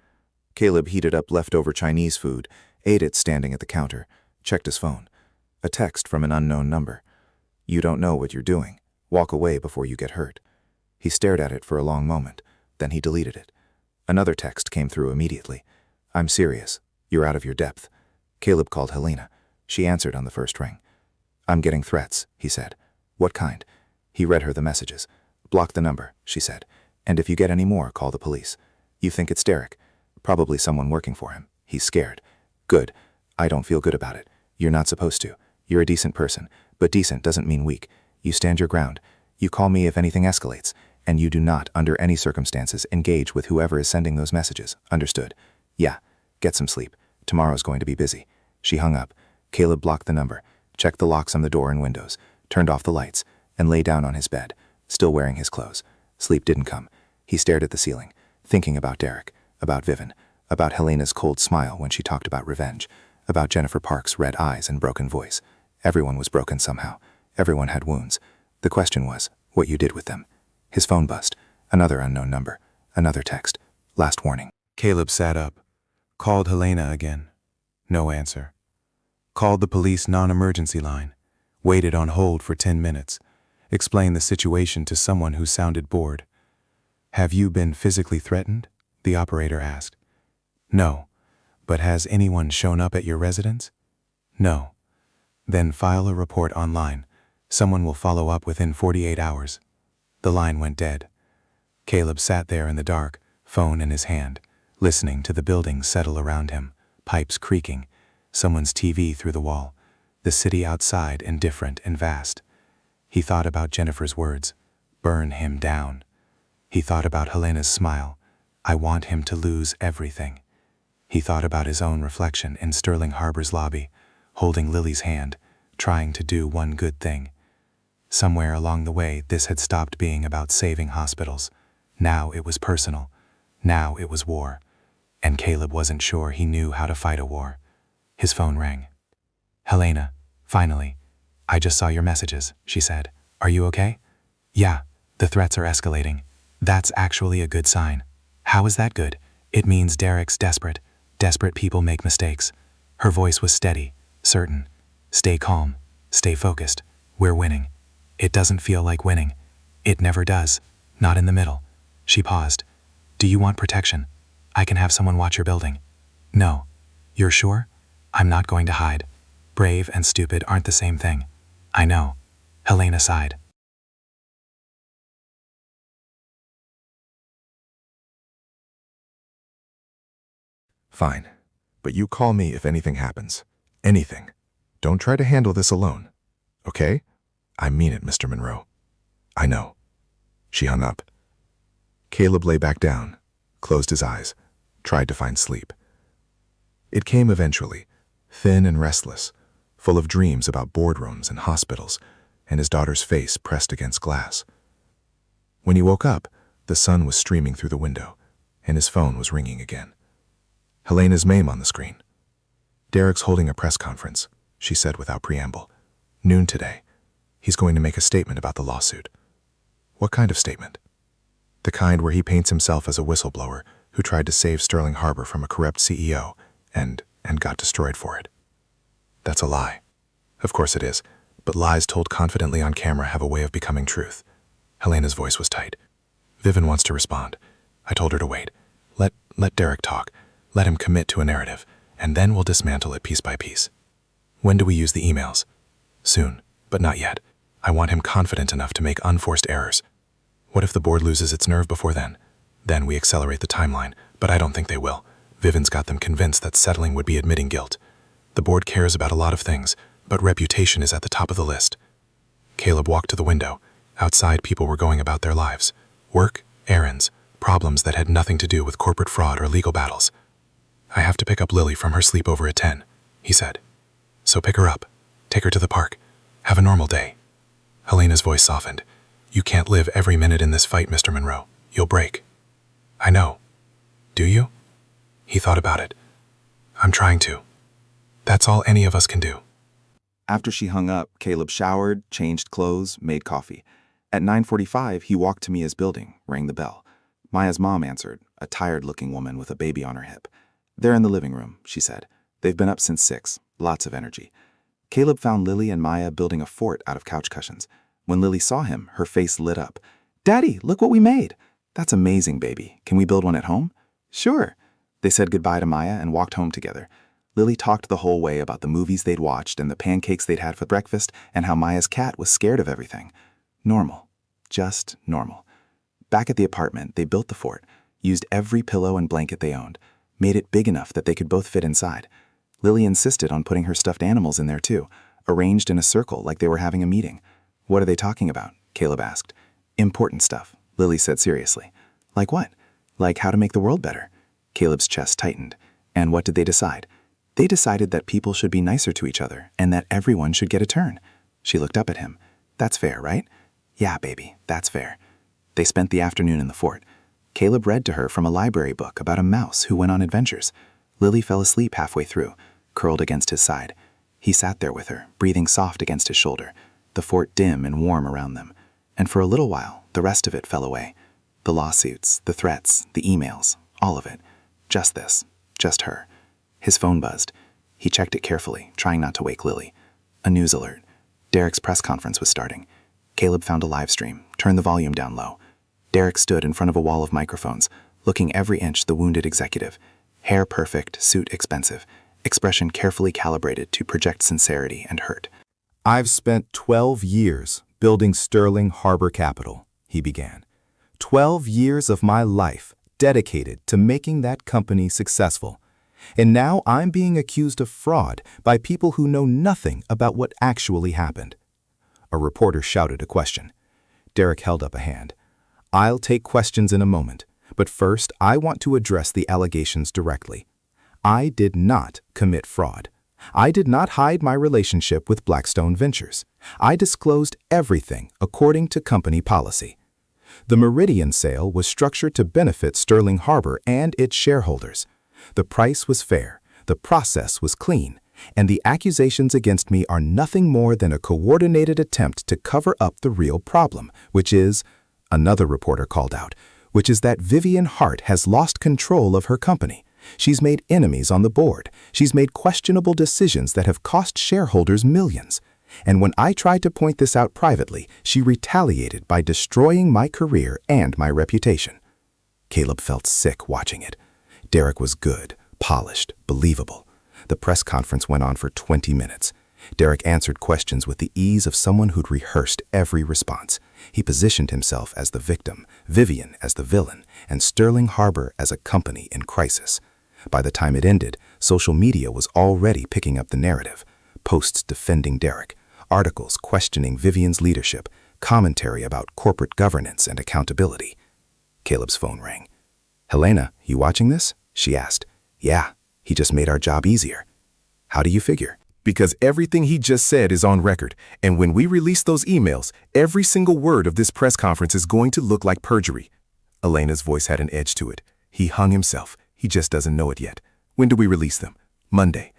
Caleb heated up leftover Chinese food, ate it standing at the counter, checked his phone. A text from an unknown number. You don't know what you're doing. Walk away before you get hurt. He stared at it for a long moment, then he deleted it. Another text came through immediately. I'm serious. You're out of your depth. Caleb called Helena. She answered on the first ring. I'm getting threats, he said. What kind? He read her the messages. Block the number, she said. And if you get any more, call the police. You think it's Derek. Probably someone working for him. He's scared. Good. I don't feel good about it. You're not supposed to. You're a decent person, but decent doesn't mean weak. You stand your ground. You call me if anything escalates, and you do not, under any circumstances, engage with whoever is sending those messages. Understood? Yeah. Get some sleep. Tomorrow's going to be busy. She hung up. Caleb blocked the number, checked the locks on the door and windows, turned off the lights, and lay down on his bed, still wearing his clothes. Sleep didn't come. He stared at the ceiling, thinking about Derek, about Vivian, about Helena's cold smile when she talked about revenge, about Jennifer Park's red eyes and broken voice. Everyone was broken somehow. Everyone had wounds. The question was, what you did with them. His phone buzzed. Another unknown number. Another text. Last warning. Caleb sat up, called Helena again. No answer. Called the police non-emergency line, waited on hold for 10 minutes, explained the situation to someone who sounded bored. Have you been physically threatened? The operator asked. No. But has anyone shown up at your residence? No. Then file a report online. Someone will follow up within 48 hours. The line went dead. Caleb sat there in the dark, phone in his hand, listening to the buildings settle around him, pipes creaking, someone's TV through the wall, the city outside indifferent and vast. He thought about Jennifer's words, burn him down. He thought about Helena's smile, I want him to lose everything. He thought about his own reflection in Sterling Harbor's lobby, holding Lily's hand, trying to do one good thing. Somewhere along the way, this had stopped being about saving hospitals. Now it was personal. Now it was war. And Caleb wasn't sure he knew how to fight a war. His phone rang. Helena, finally. I just saw your messages, she said. Are you okay? Yeah, the threats are escalating. That's actually a good sign. How is that good? It means Derek's desperate. Desperate people make mistakes. Her voice was steady, certain. Stay calm. Stay focused. We're winning. It doesn't feel like winning. It never does. Not in the middle. She paused. Do you want protection? I can have someone watch your building. No. You're sure? I'm not going to hide. Brave and stupid aren't the same thing. I know. Helena sighed. Fine. But you call me if anything happens. Anything. Don't try to handle this alone. Okay? I mean it, Mr. Monroe. I know. She hung up. Caleb lay back down, closed his eyes, tried to find sleep. It came eventually, thin and restless, full of dreams about boardrooms and hospitals, and his daughter's face pressed against glass. When he woke up, the sun was streaming through the window, and his phone was ringing again. Helena's name on the screen. Derek's holding a press conference, she said without preamble. Noon today. He's going to make a statement about the lawsuit. What kind of statement? The kind where he paints himself as a whistleblower who tried to save Sterling Harbor from a corrupt CEO and got destroyed for it. That's a lie. Of course it is, but lies told confidently on camera have a way of becoming truth. Helena's voice was tight. Vivian wants to respond. I told her to wait. Let Derek talk. Let him commit to a narrative, and then we'll dismantle it piece by piece. When do we use the emails? Soon, but not yet. I want him confident enough to make unforced errors. What if the board loses its nerve before then? Then we accelerate the timeline, but I don't think they will. Vivian's got them convinced that settling would be admitting guilt. The board cares about a lot of things, but reputation is at the top of the list. Caleb walked to the window. Outside, people were going about their lives. Work, errands, problems that had nothing to do with corporate fraud or legal battles. I have to pick up Lily from her sleepover at 10, he said. So pick her up. Take her to the park. Have a normal day. Helena's voice softened. You can't live every minute in this fight, Mr. Monroe. You'll break. I know. Do you? He thought about it. I'm trying to. That's all any of us can do. After she hung up, Caleb showered, changed clothes, made coffee. At 9:45, he walked to Mia's building, rang the bell. Maya's mom answered, a tired-looking woman with a baby on her hip. They're in the living room, she said. They've been up since 6, lots of energy. Caleb found Lily and Maya building a fort out of couch cushions. When Lily saw him, her face lit up. Daddy, look what we made. That's amazing, baby. Can we build one at home? Sure. They said goodbye to Maya and walked home together. Lily talked the whole way about the movies they'd watched and the pancakes they'd had for breakfast and how Maya's cat was scared of everything. Normal. Just normal. Back at the apartment, they built the fort, used every pillow and blanket they owned, made it big enough that they could both fit inside. Lily insisted on putting her stuffed animals in there too, arranged in a circle like they were having a meeting. What are they talking about? Caleb asked. Important stuff, Lily said seriously. Like what? Like how to make the world better. Caleb's chest tightened. And what did they decide? They decided that people should be nicer to each other and that everyone should get a turn. She looked up at him. That's fair, right? Yeah, baby, that's fair. They spent the afternoon in the fort. Caleb read to her from a library book about a mouse who went on adventures. Lily fell asleep halfway through, curled against his side. He sat there with her, breathing soft against his shoulder, the fort dim and warm around them. And for a little while, the rest of it fell away. The lawsuits, the threats, the emails, all of it. Just this, just her. His phone buzzed. He checked it carefully, trying not to wake Lily. A news alert. Derek's press conference was starting. Caleb found a live stream, turned the volume down low. Derek stood in front of a wall of microphones, looking every inch the wounded executive. Hair perfect, suit expensive, expression carefully calibrated to project sincerity and hurt. I've spent 12 years building Sterling Harbor Capital, he began. 12 years of my life dedicated to making that company successful. And now I'm being accused of fraud by people who know nothing about what actually happened. A reporter shouted a question. Derek held up a hand. "I'll take questions in a moment, but first I want to address the allegations directly. I did not commit fraud. I did not hide my relationship with Blackstone Ventures. I disclosed everything according to company policy. The Meridian sale was structured to benefit Sterling Harbor and its shareholders. The price was fair, the process was clean, and the accusations against me are nothing more than a coordinated attempt to cover up the real problem, which is," another reporter called out, "which is that Vivian Hart has lost control of her company. She's made enemies on the board. She's made questionable decisions that have cost shareholders millions. And when I tried to point this out privately, she retaliated by destroying my career and my reputation." Caleb felt sick watching it. Derek was good, polished, believable. The press conference went on for 20 minutes. Derek answered questions with the ease of someone who'd rehearsed every response. He positioned himself as the victim, Vivian as the villain, and Sterling Harbor as a company in crisis. By the time it ended, social media was already picking up the narrative. Posts defending Derek, articles questioning Vivian's leadership, commentary about corporate governance and accountability. Caleb's phone rang. "Helena, you watching this?" she asked. "Yeah, he just made our job easier." "How do you figure?" Because everything he just said is on record, and when we release those emails, every single word of this press conference is going to look like perjury. Elena's voice had an edge to it. He hung himself. He just doesn't know it yet. When do we release them? Monday.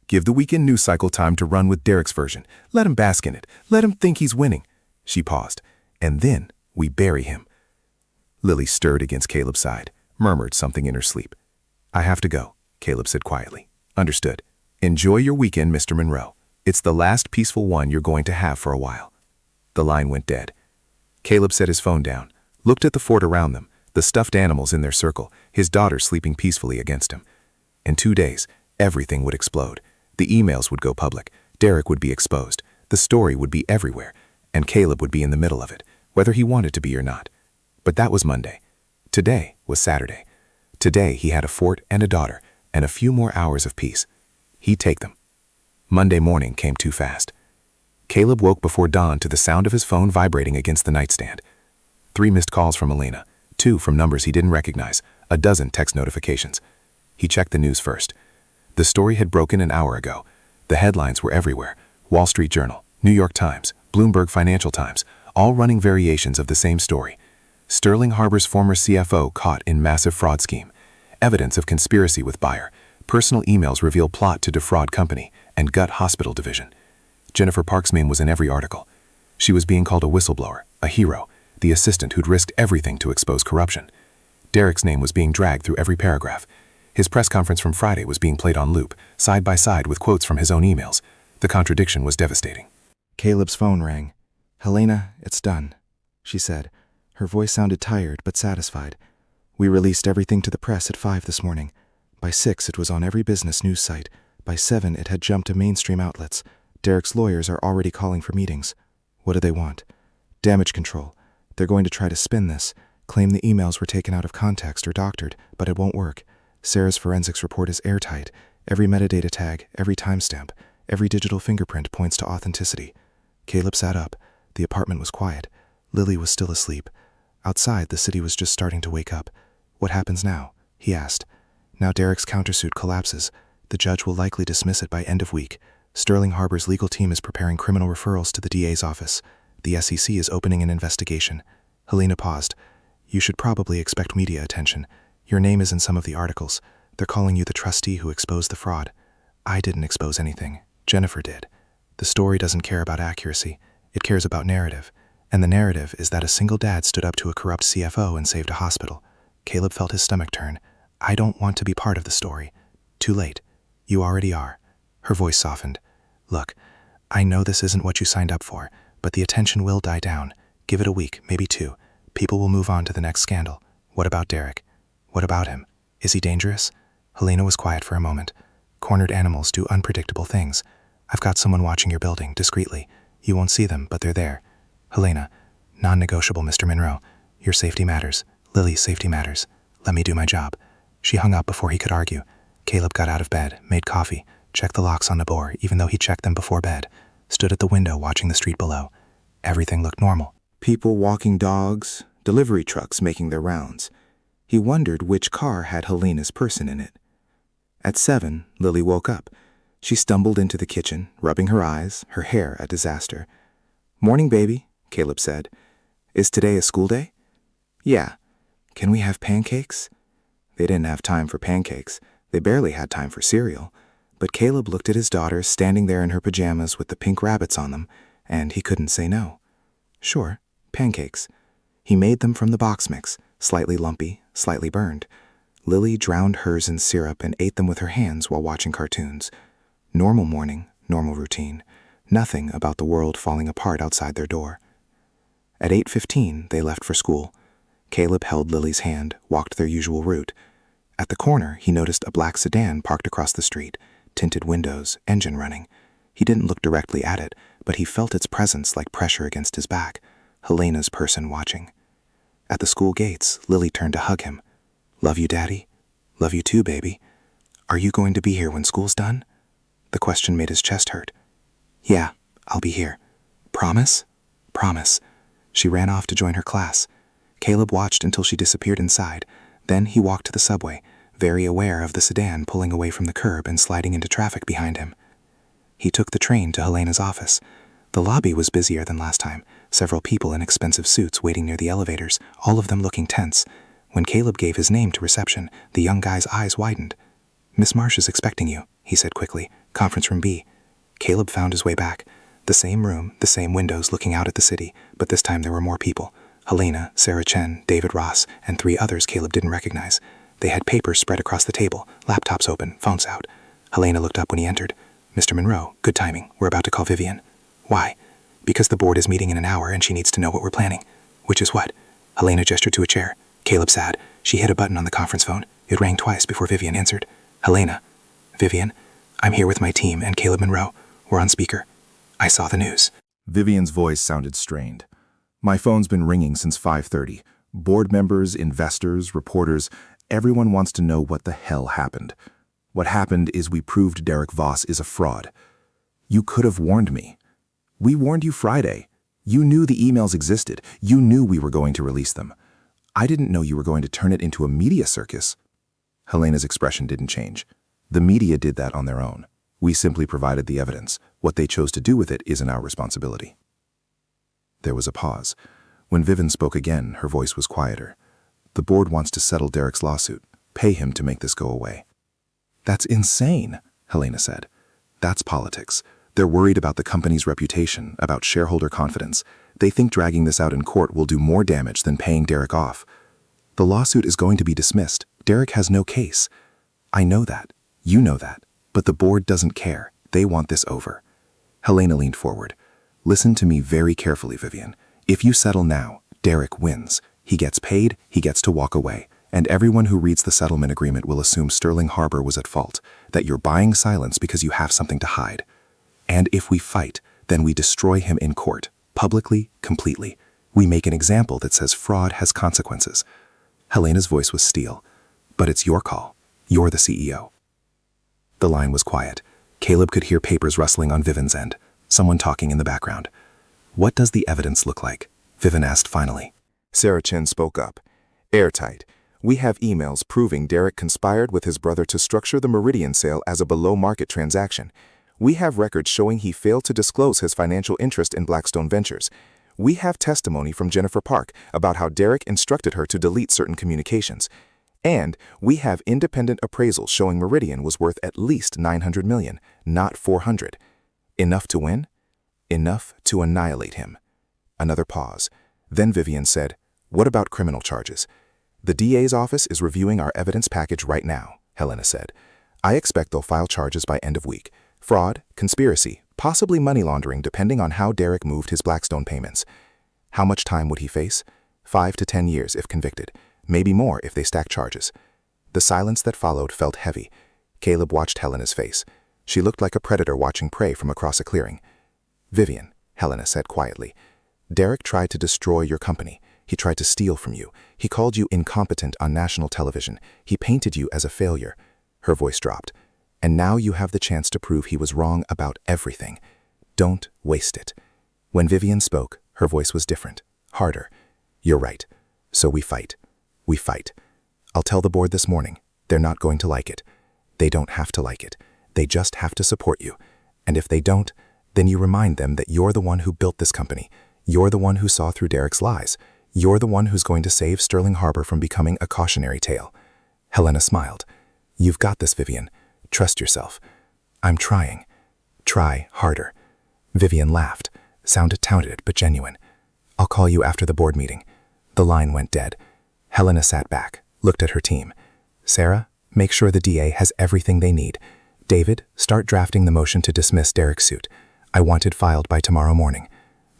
Give the weekend news cycle time to run with Derek's version. Let him bask in it. Let him think he's winning. She paused. And then we bury him. Lily stirred against Caleb's side, murmured something in her sleep. "I have to go," Caleb said quietly. "Understood. Enjoy your weekend, Mr. Monroe. It's the last peaceful one you're going to have for a while." The line went dead. Caleb set his phone down, looked at the fort around them, the stuffed animals in their circle, his daughter sleeping peacefully against him. In 2 days, everything would explode. The emails would go public. Derek would be exposed. The story would be everywhere. And Caleb would be in the middle of it, whether he wanted to be or not. But that was Monday. Today was Saturday. Today he had a fort and a daughter, and a few more hours of peace. He'd take them. Monday morning came too fast. Caleb woke before dawn to the sound of his phone vibrating against the nightstand. 3 missed calls from Elena, 2 from numbers he didn't recognize, a dozen text notifications. He checked the news first. The story had broken an hour ago. The headlines were everywhere. Wall Street Journal, New York Times, Bloomberg Financial Times, all running variations of the same story. Sterling Harbor's former CFO caught in massive fraud scheme. Evidence of conspiracy with buyer. Personal emails reveal plot to defraud company and gut hospital division. Jennifer Park's name was in every article. She was being called a whistleblower, a hero, the assistant who'd risked everything to expose corruption. Derek's name was being dragged through every paragraph. His press conference from Friday was being played on loop, side by side with quotes from his own emails. The contradiction was devastating. Caleb's phone rang. "Helena, it's done," she said. Her voice sounded tired but satisfied. "We released everything to the press at 5 this morning. By 6, it was on every business news site. By 7, it had jumped to mainstream outlets. Derek's lawyers are already calling for meetings. What do they want? Damage control. They're going to try to spin this, claim the emails were taken out of context or doctored, but it won't work. Sarah's forensics report is airtight. Every metadata tag, every timestamp, every digital fingerprint points to authenticity." Caleb sat up. The apartment was quiet. Lily was still asleep. Outside, the city was just starting to wake up. "What happens now?" he asked. "Now Derek's countersuit collapses. The judge will likely dismiss it by end of week. Sterling Harbor's legal team is preparing criminal referrals to the DA's office. The SEC is opening an investigation." Helena paused. "You should probably expect media attention. Your name is in some of the articles. They're calling you the trustee who exposed the fraud. I didn't expose anything. Jennifer did. The story doesn't care about accuracy. It cares about narrative. And the narrative is that a single dad stood up to a corrupt CFO and saved a hospital." Caleb felt his stomach turn. "I don't want to be part of the story. Too late. You already are." Her voice softened. "Look, I know this isn't what you signed up for, but the attention will die down. Give it a week, maybe 2. People will move on to the next scandal. What about Derek? What about him? Is he dangerous?" Helena was quiet for a moment. "Cornered animals do unpredictable things. I've got someone watching your building, discreetly. You won't see them, but they're there. Helena, non-negotiable, Mr. Monroe. Your safety matters. Lily's safety matters. Let me do my job." She hung up before he could argue. Caleb got out of bed, made coffee, checked the locks on the door, even though he checked them before bed, stood at the window watching the street below. everything looked normal. People walking dogs, delivery trucks making their rounds. He wondered which car had Helena's person in it. At 7, Lily woke up. She stumbled into the kitchen, rubbing her eyes, her hair a disaster. "Morning, baby," Caleb said. "Is today a school day?" "Yeah. Can we have pancakes?" They didn't have time for pancakes. They barely had time for cereal. But Caleb looked at his daughter standing there in her pajamas with the pink rabbits on them, and he couldn't say no. Sure, pancakes. He made them from the box mix, slightly lumpy, slightly burned. Lily drowned hers in syrup and ate them with her hands while watching cartoons. Normal morning, normal routine. Nothing about the world falling apart outside their door. At 8:15, they left for school. Caleb held Lily's hand, walked their usual route. At the corner, he noticed a black sedan parked across the street, tinted windows, engine running. He didn't look directly at it, but he felt its presence like pressure against his back, Helena's person watching. At the school gates, Lily turned to hug him. "Love you, Daddy. Love you too, baby. Are you going to be here when school's done?" The question made his chest hurt. "Yeah, I'll be here." "Promise?" "Promise." She ran off to join her class. Caleb watched until she disappeared inside. Then he walked to the subway, very aware of the sedan pulling away from the curb and sliding into traffic behind him. He took the train to Helena's office. The lobby was busier than last time, several people in expensive suits waiting near the elevators, all of them looking tense. When Caleb gave his name to reception, the young guy's eyes widened. "Miss Marsh is expecting you," he said quickly. "Conference room B." Caleb found his way back. The same room, the same windows looking out at the city, but this time there were more people. Helena, Sarah Chen, David Ross, and 3 others Caleb didn't recognize. They had papers spread across the table, laptops open, phones out. Helena looked up when he entered. "Mr. Monroe, good timing. We're about to call Vivian." "Why?" "Because the board is meeting in an hour and she needs to know what we're planning." "Which is what?" Helena gestured to a chair. Caleb sat. She hit a button on the conference phone. It rang twice before Vivian answered. "Helena." "Vivian, I'm here with my team and Caleb Monroe. We're on speaker. I saw the news." Vivian's voice sounded strained. "My phone's been ringing since 5:30. Board members, investors, reporters, everyone wants to know what the hell happened. What happened is we proved Derek Voss is a fraud. You could have warned me. We warned you Friday. You knew the emails existed. You knew we were going to release them. I didn't know you were going to turn it into a media circus." Helena's expression didn't change. "The media did that on their own. We simply provided the evidence. What they chose to do with it isn't our responsibility." There was a pause. When Vivian spoke again, her voice was quieter. "The board wants to settle Derek's lawsuit, pay him to make this go away." "That's insane," Helena said. "That's politics. They're worried about the company's reputation, about shareholder confidence. They think dragging this out in court will do more damage than paying Derek off. The lawsuit is going to be dismissed. Derek has no case. I know that. You know that. But the board doesn't care. They want this over." Helena leaned forward. "Listen to me very carefully, Vivian. If you settle now, Derek wins. He gets paid, he gets to walk away, and everyone who reads the settlement agreement will assume Sterling Harbor was at fault, that you're buying silence because you have something to hide. And if we fight, then we destroy him in court, publicly, completely. We make an example that says fraud has consequences." Helena's voice was steel. "But it's your call. You're the CEO." The line was quiet. Caleb could hear papers rustling on Vivian's end, someone talking in the background. "What does the evidence look like?" Vivian asked finally. Sarah Chen spoke up. "Airtight. We have emails proving Derek conspired with his brother to structure the Meridian sale as a below-market transaction. We have records showing he failed to disclose his financial interest in Blackstone Ventures. We have testimony from Jennifer Park about how Derek instructed her to delete certain communications. And we have independent appraisals showing Meridian was worth at least $900 million, not $400. Enough to win? Enough to annihilate him." Another pause. Then Vivian said, "What about criminal charges?" "The DA's office is reviewing our evidence package right now," Helena said. "I expect they'll file charges by end of week. Fraud, conspiracy, possibly money laundering depending on how Derek moved his Blackstone payments. How much time would he face? 5 to 10 years if convicted. Maybe more if they stack charges." The silence that followed felt heavy. Caleb watched Helena's face. She looked like a predator watching prey from across a clearing. "Vivian," Helena said quietly, "Derek tried to destroy your company. He tried to steal from you. He called you incompetent on national television. He painted you as a failure." Her voice dropped. "And now you have the chance to prove he was wrong about everything. Don't waste it." When Vivian spoke, Her voice was different, harder. You're right. So we fight. We fight. I'll tell the board this morning. They're not going to like it. They don't have to like it. They just have to support you. And if they don't, then you remind them that you're the one who built this company. You're the one who saw through Derek's lies. You're the one who's going to save Sterling Harbor from becoming a cautionary tale. Helena smiled. You've got this, Vivian. Trust yourself. I'm trying. Try harder. Vivian laughed. Sounded talented but genuine. I'll call you after the board meeting. The line went dead. Helena sat back, looked at her team. Sarah, make sure the DA has everything they need. David, start drafting the motion to dismiss Derek's suit. I want it filed by tomorrow morning.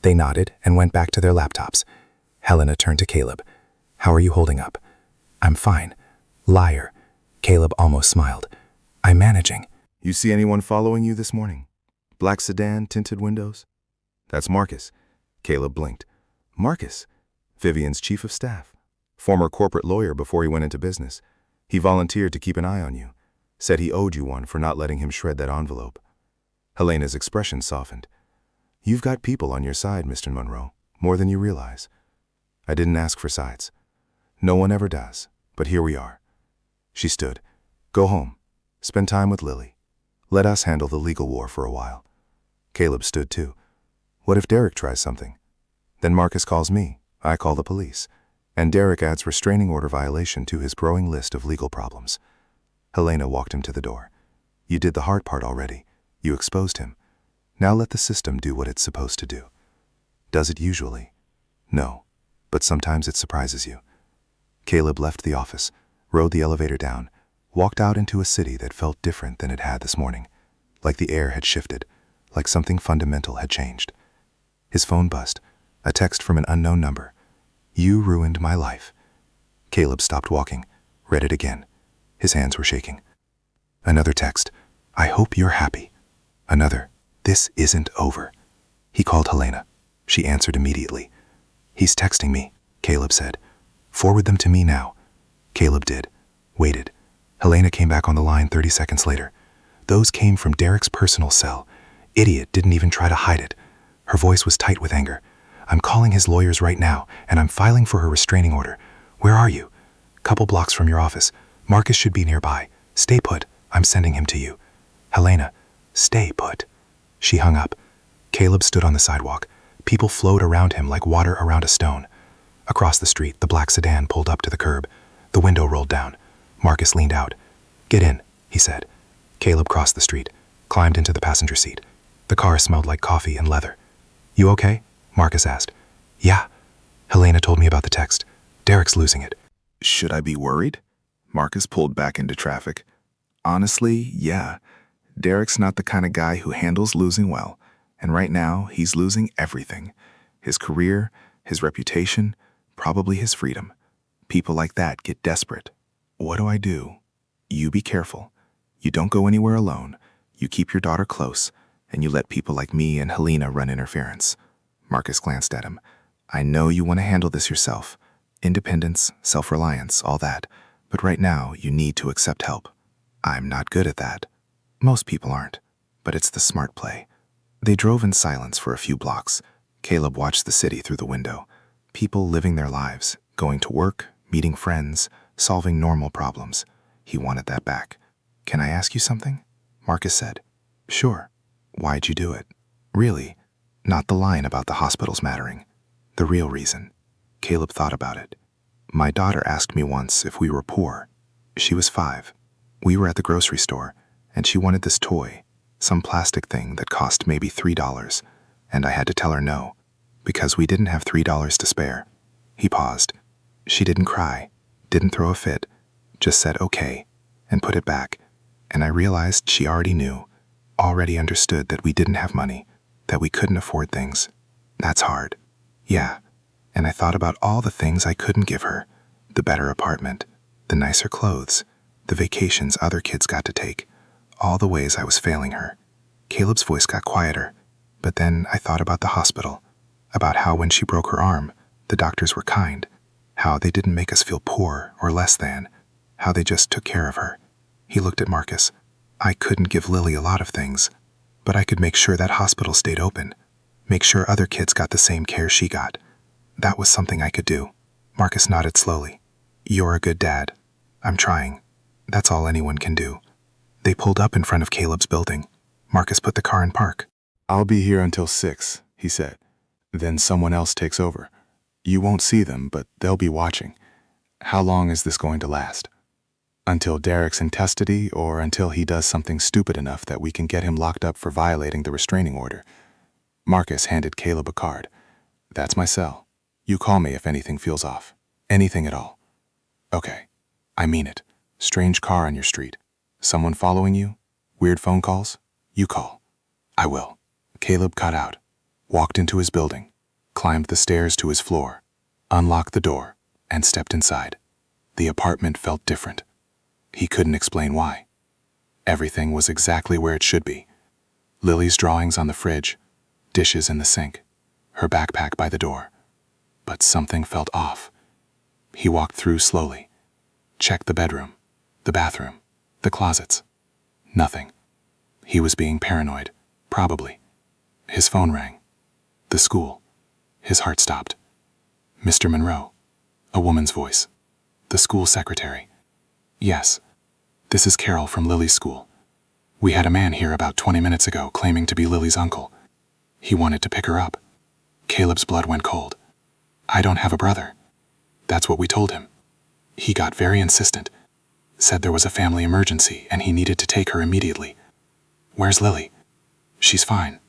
They nodded and went back to their laptops. Helena turned to Caleb. How are you holding up? I'm fine. Liar. Caleb almost smiled. I'm managing. You see anyone following you this morning? Black sedan, tinted windows? That's Marcus. Caleb blinked. Marcus, Vivian's chief of staff. Former corporate lawyer before he went into business. He volunteered to keep an eye on you. Said he owed you one for not letting him shred that envelope. Helena's expression softened. You've got people on your side, Mr. Monroe, more than you realize. I didn't ask for sides. No one ever does, but here we are. She stood. Go home. Spend time with Lily. Let us handle the legal war for a while. Caleb stood too. What if Derek tries something? Then Marcus calls me. I call the police. And Derek adds restraining order violation to his growing list of legal problems. Helena walked him to the door. You did the hard part already. You exposed him. Now let the system do what it's supposed to do. Does it usually? No, but sometimes it surprises you. Caleb left the office, rode the elevator down, walked out into a city that felt different than it had this morning, like the air had shifted, like something fundamental had changed. His phone buzzed, a text from an unknown number. You ruined my life. Caleb stopped walking, read it again. His hands were shaking. Another text. I hope you're happy. Another. This isn't over. He called Helena. She answered immediately. He's texting me, Caleb said. Forward them to me now. Caleb did. Waited. Helena came back on the line 30 seconds later. Those came from Derek's personal cell. Idiot didn't even try to hide it. Her voice was tight with anger. I'm calling his lawyers right now, and I'm filing for her restraining order. Where are you? Couple blocks from your office. Marcus should be nearby. Stay put. I'm sending him to you. Helena, stay put. She hung up. Caleb stood on the sidewalk. People flowed around him like water around a stone. Across the street, the black sedan pulled up to the curb. The window rolled down. Marcus leaned out. Get in, he said. Caleb crossed the street, climbed into the passenger seat. The car smelled like coffee and leather. You okay? Marcus asked. Yeah. Helena told me about the text. Derek's losing it. Should I be worried? Marcus pulled back into traffic. Honestly, yeah. Derek's not the kind of guy who handles losing well, and right now he's losing everything. His career, his reputation, probably his freedom. People like that get desperate. What do I do? You be careful. You don't go anywhere alone. You keep your daughter close, and you let people like me and Helena run interference. Marcus glanced at him. I know you want to handle this yourself. Independence, self-reliance, all that. But right now, you need to accept help. I'm not good at that. Most people aren't, but it's the smart play. They drove in silence for a few blocks. Caleb watched the city through the window. People living their lives, going to work, meeting friends, solving normal problems. He wanted that back. Can I ask you something? Marcus said. Sure. Why'd you do it? Really, not the line about the hospitals mattering. The real reason. Caleb thought about it. My daughter asked me once if we were poor. She was 5. We were at the grocery store, and she wanted this toy, some plastic thing that cost maybe $3, and I had to tell her no, because we didn't have $3 to spare. He paused. She didn't cry, didn't throw a fit, just said okay, and put it back, and I realized she already knew, already understood that we didn't have money, that we couldn't afford things. That's hard. Yeah. And I thought about all the things I couldn't give her, the better apartment, the nicer clothes, the vacations other kids got to take, all the ways I was failing her. Caleb's voice got quieter, but then I thought about the hospital, about how when she broke her arm, the doctors were kind, how they didn't make us feel poor or less than, how they just took care of her. He looked at Marcus. I couldn't give Lily a lot of things, but I could make sure that hospital stayed open. Make sure other kids got the same care she got. That was something I could do. Marcus nodded slowly. You're a good dad. I'm trying. That's all anyone can do. They pulled up in front of Caleb's building. Marcus put the car in park. I'll be here until 6, he said. Then someone else takes over. You won't see them, but they'll be watching. How long is this going to last? Until Derek's in custody, or until he does something stupid enough that we can get him locked up for violating the restraining order? Marcus handed Caleb a card. That's my cell. You call me if anything feels off. Anything at all. Okay. I mean it. Strange car on your street. Someone following you? Weird phone calls? You call. I will. Caleb cut out, walked into his building, climbed the stairs to his floor, unlocked the door, and stepped inside. The apartment felt different. He couldn't explain why. Everything was exactly where it should be. Lily's drawings on the fridge, dishes in the sink, her backpack by the door. But something felt off. He walked through slowly, checked the bedroom, the bathroom, the closets. Nothing. He was being paranoid, probably. His phone rang. The school. His heart stopped. Mr. Monroe. A woman's voice. The school secretary. Yes. This is Carol from Lily's school. We had a man here about 20 minutes ago claiming to be Lily's uncle. He wanted to pick her up. Caleb's blood went cold. I don't have a brother. That's what we told him. He got very insistent. Said there was a family emergency and he needed to take her immediately. Where's Lily? She's fine.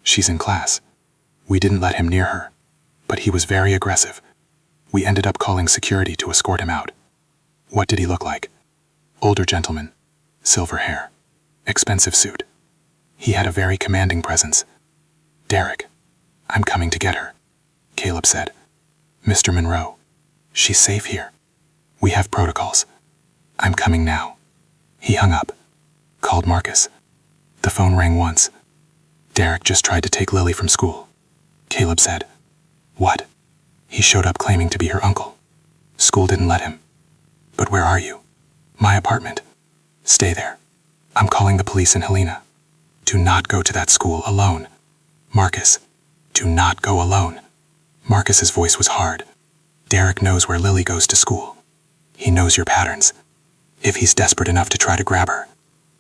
She's in class. We didn't let him near her, but he was very aggressive. We ended up calling security to escort him out. What did he look like? Older gentleman, silver hair, expensive suit. He had a very commanding presence. Derek, I'm coming to get her, Caleb said. Mr. Monroe, she's safe here. We have protocols. I'm coming now. He hung up, called Marcus. The phone rang once. Derek just tried to take Lily from school. Caleb said. What? He showed up claiming to be her uncle. School didn't let him. But where are you? My apartment. Stay there. I'm calling the police in Helena. Do not go to that school alone. Marcus, do not go alone. Marcus's voice was hard. Derek knows where Lily goes to school. He knows your patterns. If he's desperate enough to try to grab her,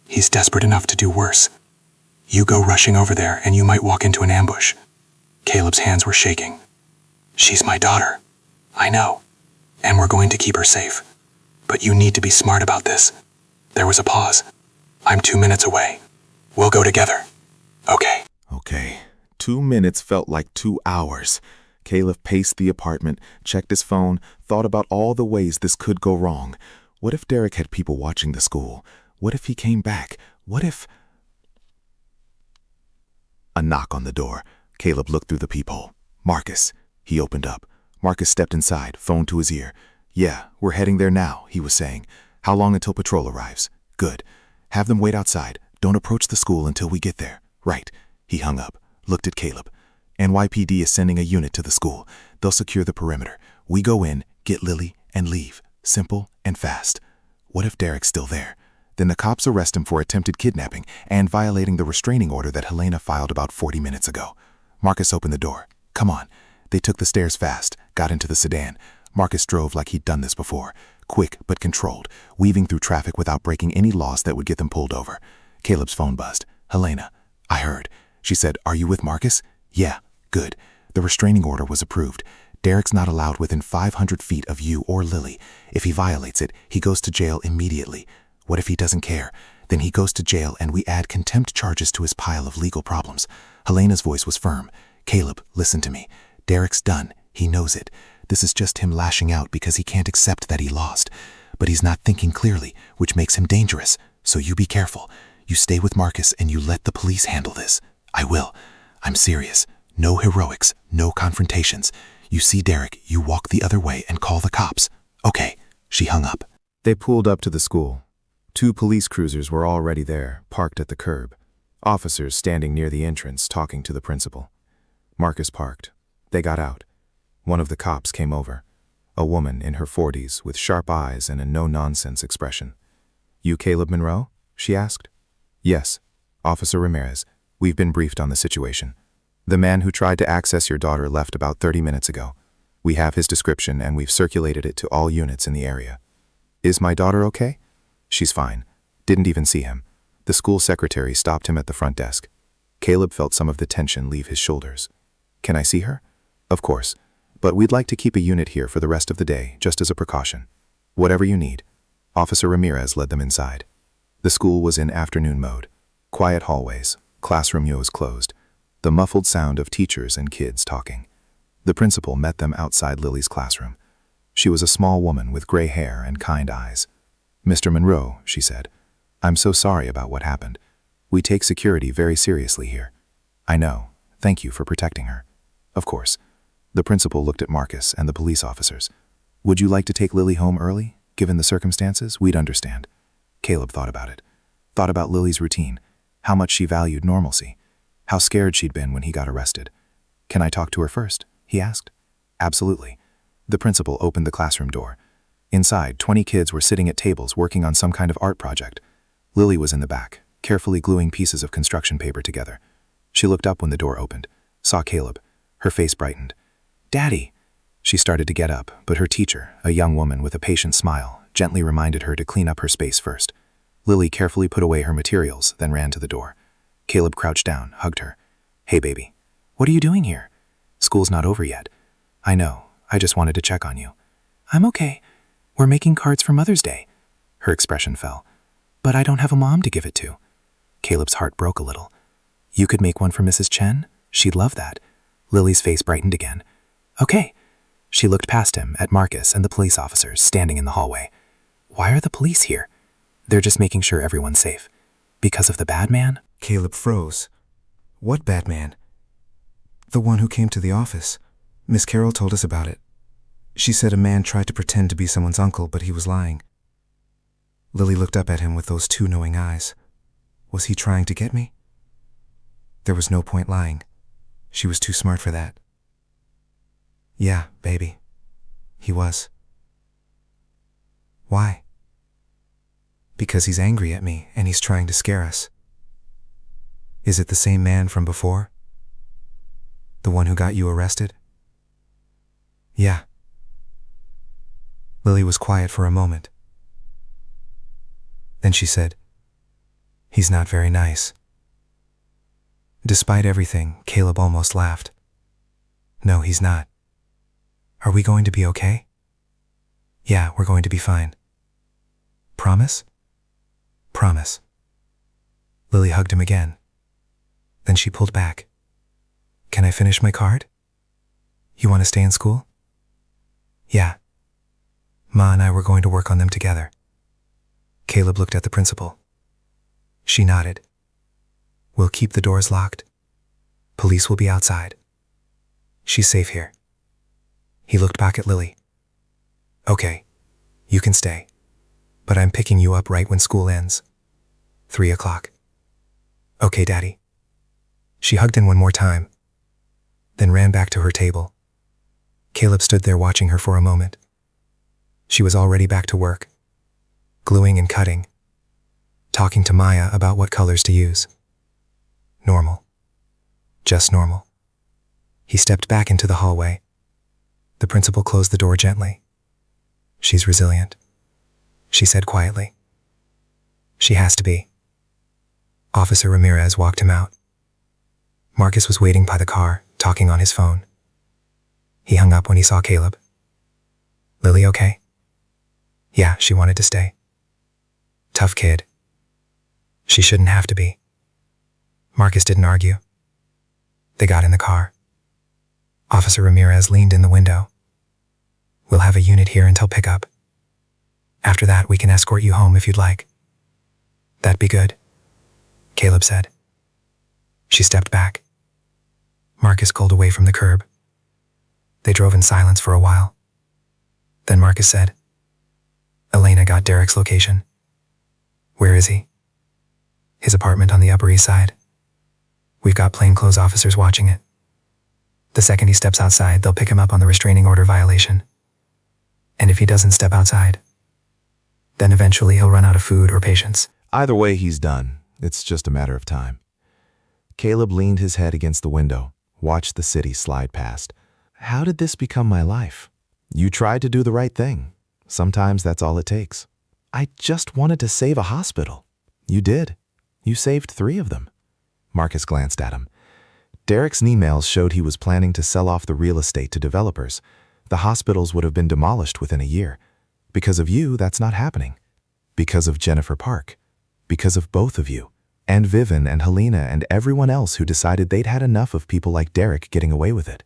he's desperate enough to do worse. You go rushing over there and you might walk into an ambush. Caleb's hands were shaking. She's my daughter. I know. And we're going to keep her safe. But you need to be smart about this. There was a pause. I'm 2 minutes away. We'll go together. Okay. Okay. 2 minutes felt like 2 hours. Caleb paced the apartment, checked his phone, thought about all the ways this could go wrong. What if Derek had people watching the school? What if he came back? What if... A knock on the door. Caleb looked through the peephole. Marcus. He opened up. Marcus stepped inside, phone to his ear. Yeah, we're heading there now, he was saying. How long until patrol arrives? Good. Have them wait outside. Don't approach the school until we get there. Right. He hung up, looked at Caleb. NYPD is sending a unit to the school. They'll secure the perimeter. We go in, get Lily, and leave. Simple and fast. What if Derek's still there? Then the cops arrest him for attempted kidnapping and violating the restraining order that Helena filed about 40 minutes ago. Marcus opened the door. Come on. They took the stairs fast, got into the sedan. Marcus drove like he'd done this before. Quick but controlled, weaving through traffic without breaking any laws that would get them pulled over. Caleb's phone buzzed. Helena. I heard. She said, are you with Marcus? Yeah. Good. The restraining order was approved. Derek's not allowed within 500 feet of you or Lily. If he violates it, he goes to jail immediately. What if he doesn't care? Then he goes to jail and we add contempt charges to his pile of legal problems. Helena's voice was firm. Caleb, listen to me. Derek's done. He knows it. This is just him lashing out because he can't accept that he lost. But he's not thinking clearly, which makes him dangerous. So you be careful. You stay with Marcus and you let the police handle this. I will. I'm serious. No heroics, no confrontations. You see Derek, you walk the other way and call the cops. Okay. She hung up. They pulled up to the school. 2 police cruisers were already there, parked at the curb. Officers standing near the entrance talking to the principal. Marcus parked. They got out. One of the cops came over. A woman in her 40s with sharp eyes and a no-nonsense expression. You Caleb Monroe? She asked. Yes. Officer Ramirez. We've been briefed on the situation. The man who tried to access your daughter left about 30 minutes ago. We have his description and we've circulated it to all units in the area. Is my daughter okay? She's fine. Didn't even see him. The school secretary stopped him at the front desk. Caleb felt some of the tension leave his shoulders. Can I see her? Of course. But we'd like to keep a unit here for the rest of the day, just as a precaution. Whatever you need. Officer Ramirez led them inside. The school was in afternoon mode. Quiet hallways, classroom doors closed, the muffled sound of teachers and kids talking. The principal met them outside Lily's classroom. She was a small woman with gray hair and kind eyes. Mr. Monroe, she said, I'm so sorry about what happened. We take security very seriously here. I know. Thank you for protecting her. Of course. The principal looked at Marcus and the police officers. Would you like to take Lily home early? Given the circumstances, we'd understand. Caleb thought about it. Thought about Lily's routine, how much she valued normalcy, how scared she'd been when he got arrested. Can I talk to her first? He asked. Absolutely. The principal opened the classroom door. Inside, 20 kids were sitting at tables working on some kind of art project. Lily was in the back, carefully gluing pieces of construction paper together. She looked up when the door opened, saw Caleb. Her face brightened. Daddy! She started to get up, but her teacher, a young woman with a patient smile, gently reminded her to clean up her space first. Lily carefully put away her materials, then ran to the door. Caleb crouched down, hugged her. Hey, baby. What are you doing here? School's not over yet. I know. I just wanted to check on you. I'm okay. We're making cards for Mother's Day. Her expression fell. But I don't have a mom to give it to. Caleb's heart broke a little. You could make one for Mrs. Chen? She'd love that. Lily's face brightened again. Okay. She looked past him at Marcus and the police officers standing in the hallway. Why are the police here? They're just making sure everyone's safe. Because of the bad man? Caleb froze. What bad man? The one who came to the office. Miss Carroll told us about it. She said a man tried to pretend to be someone's uncle, but he was lying. Lily looked up at him with those two knowing eyes. Was he trying to get me? There was no point lying. She was too smart for that. Yeah, baby. He was. Why? Because he's angry at me and he's trying to scare us. Is it the same man from before? The one who got you arrested? Yeah. Lily was quiet for a moment. Then she said, He's not very nice. Despite everything, Caleb almost laughed. No, he's not. Are we going to be okay? Yeah, we're going to be fine. Promise? Promise. Lily hugged him again. Then she pulled back. Can I finish my card? You want to stay in school? Yeah. Ma and I were going to work on them together. Caleb looked at the principal. She nodded. We'll keep the doors locked. Police will be outside. She's safe here. He looked back at Lily. Okay, you can stay. But I'm picking you up right when school ends. 3 o'clock. Okay, Daddy. She hugged him one more time, then ran back to her table. Caleb stood there watching her for a moment. She was already back to work, gluing and cutting, talking to Maya about what colors to use. Normal. Just normal. He stepped back into the hallway. The principal closed the door gently. She's resilient, she said quietly. She has to be. Officer Ramirez walked him out. Marcus was waiting by the car, talking on his phone. He hung up when he saw Caleb. Lily okay? Yeah, she wanted to stay. Tough kid. She shouldn't have to be. Marcus didn't argue. They got in the car. Officer Ramirez leaned in the window. We'll have a unit here until pickup. After that, we can escort you home if you'd like. That'd be good, Caleb said. She stepped back. Marcus culled away from the curb. They drove in silence for a while. Then Marcus said, Elena got Derek's location. Where is he? His apartment on the Upper East Side. We've got plainclothes officers watching it. The second he steps outside, they'll pick him up on the restraining order violation. And if he doesn't step outside, then eventually he'll run out of food or patience. Either way, he's done. It's just a matter of time. Caleb leaned his head against the window, watched the city slide past. How did this become my life? You tried to do the right thing. Sometimes that's all it takes. I just wanted to save a hospital. You did. You saved 3 of them. Marcus glanced at him. Derek's emails showed he was planning to sell off the real estate to developers. The hospitals would have been demolished within a year. Because of you, that's not happening. Because of Jennifer Park. Because of both of you. And Vivian and Helena and everyone else who decided they'd had enough of people like Derek getting away with it.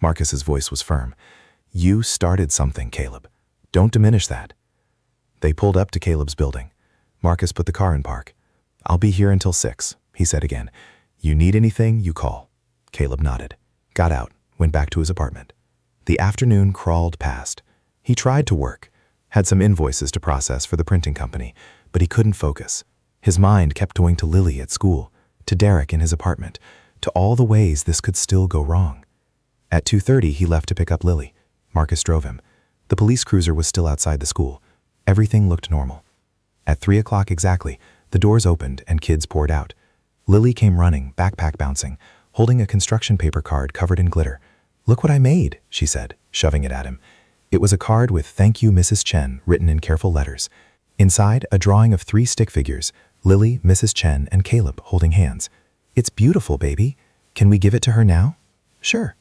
Marcus's voice was firm. You started something, Caleb. Don't diminish that. They pulled up to Caleb's building. Marcus put the car in park. I'll be here until 6, he said again. You need anything, you call. Caleb nodded, got out, went back to his apartment. The afternoon crawled past. He tried to work, had some invoices to process for the printing company, but he couldn't focus. His mind kept going to Lily at school, to Derek in his apartment, to all the ways this could still go wrong. At 2:30, he left to pick up Lily. Marcus drove him. The police cruiser was still outside the school. Everything looked normal. At 3 o'clock exactly, the doors opened and kids poured out. Lily came running, backpack bouncing, holding a construction paper card covered in glitter. Look what I made, she said, shoving it at him. It was a card with "Thank you, Mrs. Chen," written in careful letters. Inside, a drawing of 3 stick figures, Lily, Mrs. Chen, and Caleb holding hands. It's beautiful, baby. Can we give it to her now? Sure.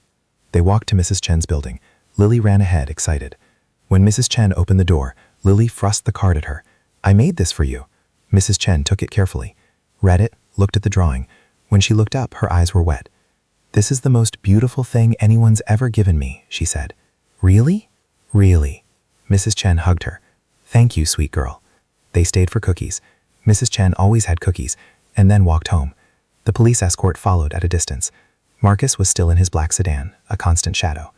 They walked to Mrs. Chen's building. Lily ran ahead, excited. When Mrs. Chen opened the door, Lily thrust the card at her. I made this for you. Mrs. Chen took it carefully, read it, looked at the drawing. When she looked up, her eyes were wet. This is the most beautiful thing anyone's ever given me, she said. Really? Really. Mrs. Chen hugged her. Thank you, sweet girl. They stayed for cookies. Mrs. Chen always had cookies, and then walked home. The police escort followed at a distance. Marcus was still in his black sedan, a constant shadow.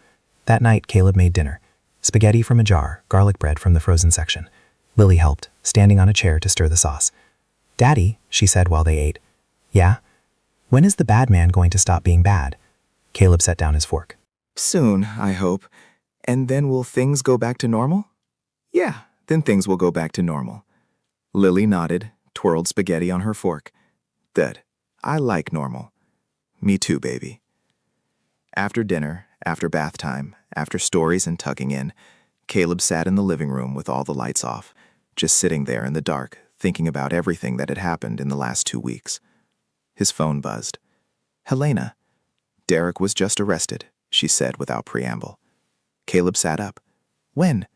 That night, Caleb made dinner. Spaghetti from a jar, garlic bread from the frozen section. Lily helped, standing on a chair to stir the sauce. Daddy, she said while they ate. Yeah? When is the bad man going to stop being bad? Caleb set down his fork. Soon, I hope. And then will things go back to normal? Yeah, then things will go back to normal. Lily nodded, twirled spaghetti on her fork. Good. I like normal. Me too, baby. After dinner, after bath time, after stories and tucking in, Caleb sat in the living room with all the lights off, just sitting there in the dark, thinking about everything that had happened in the last 2 weeks. His phone buzzed. Helena. Derek was just arrested, she said without preamble. Caleb sat up. When?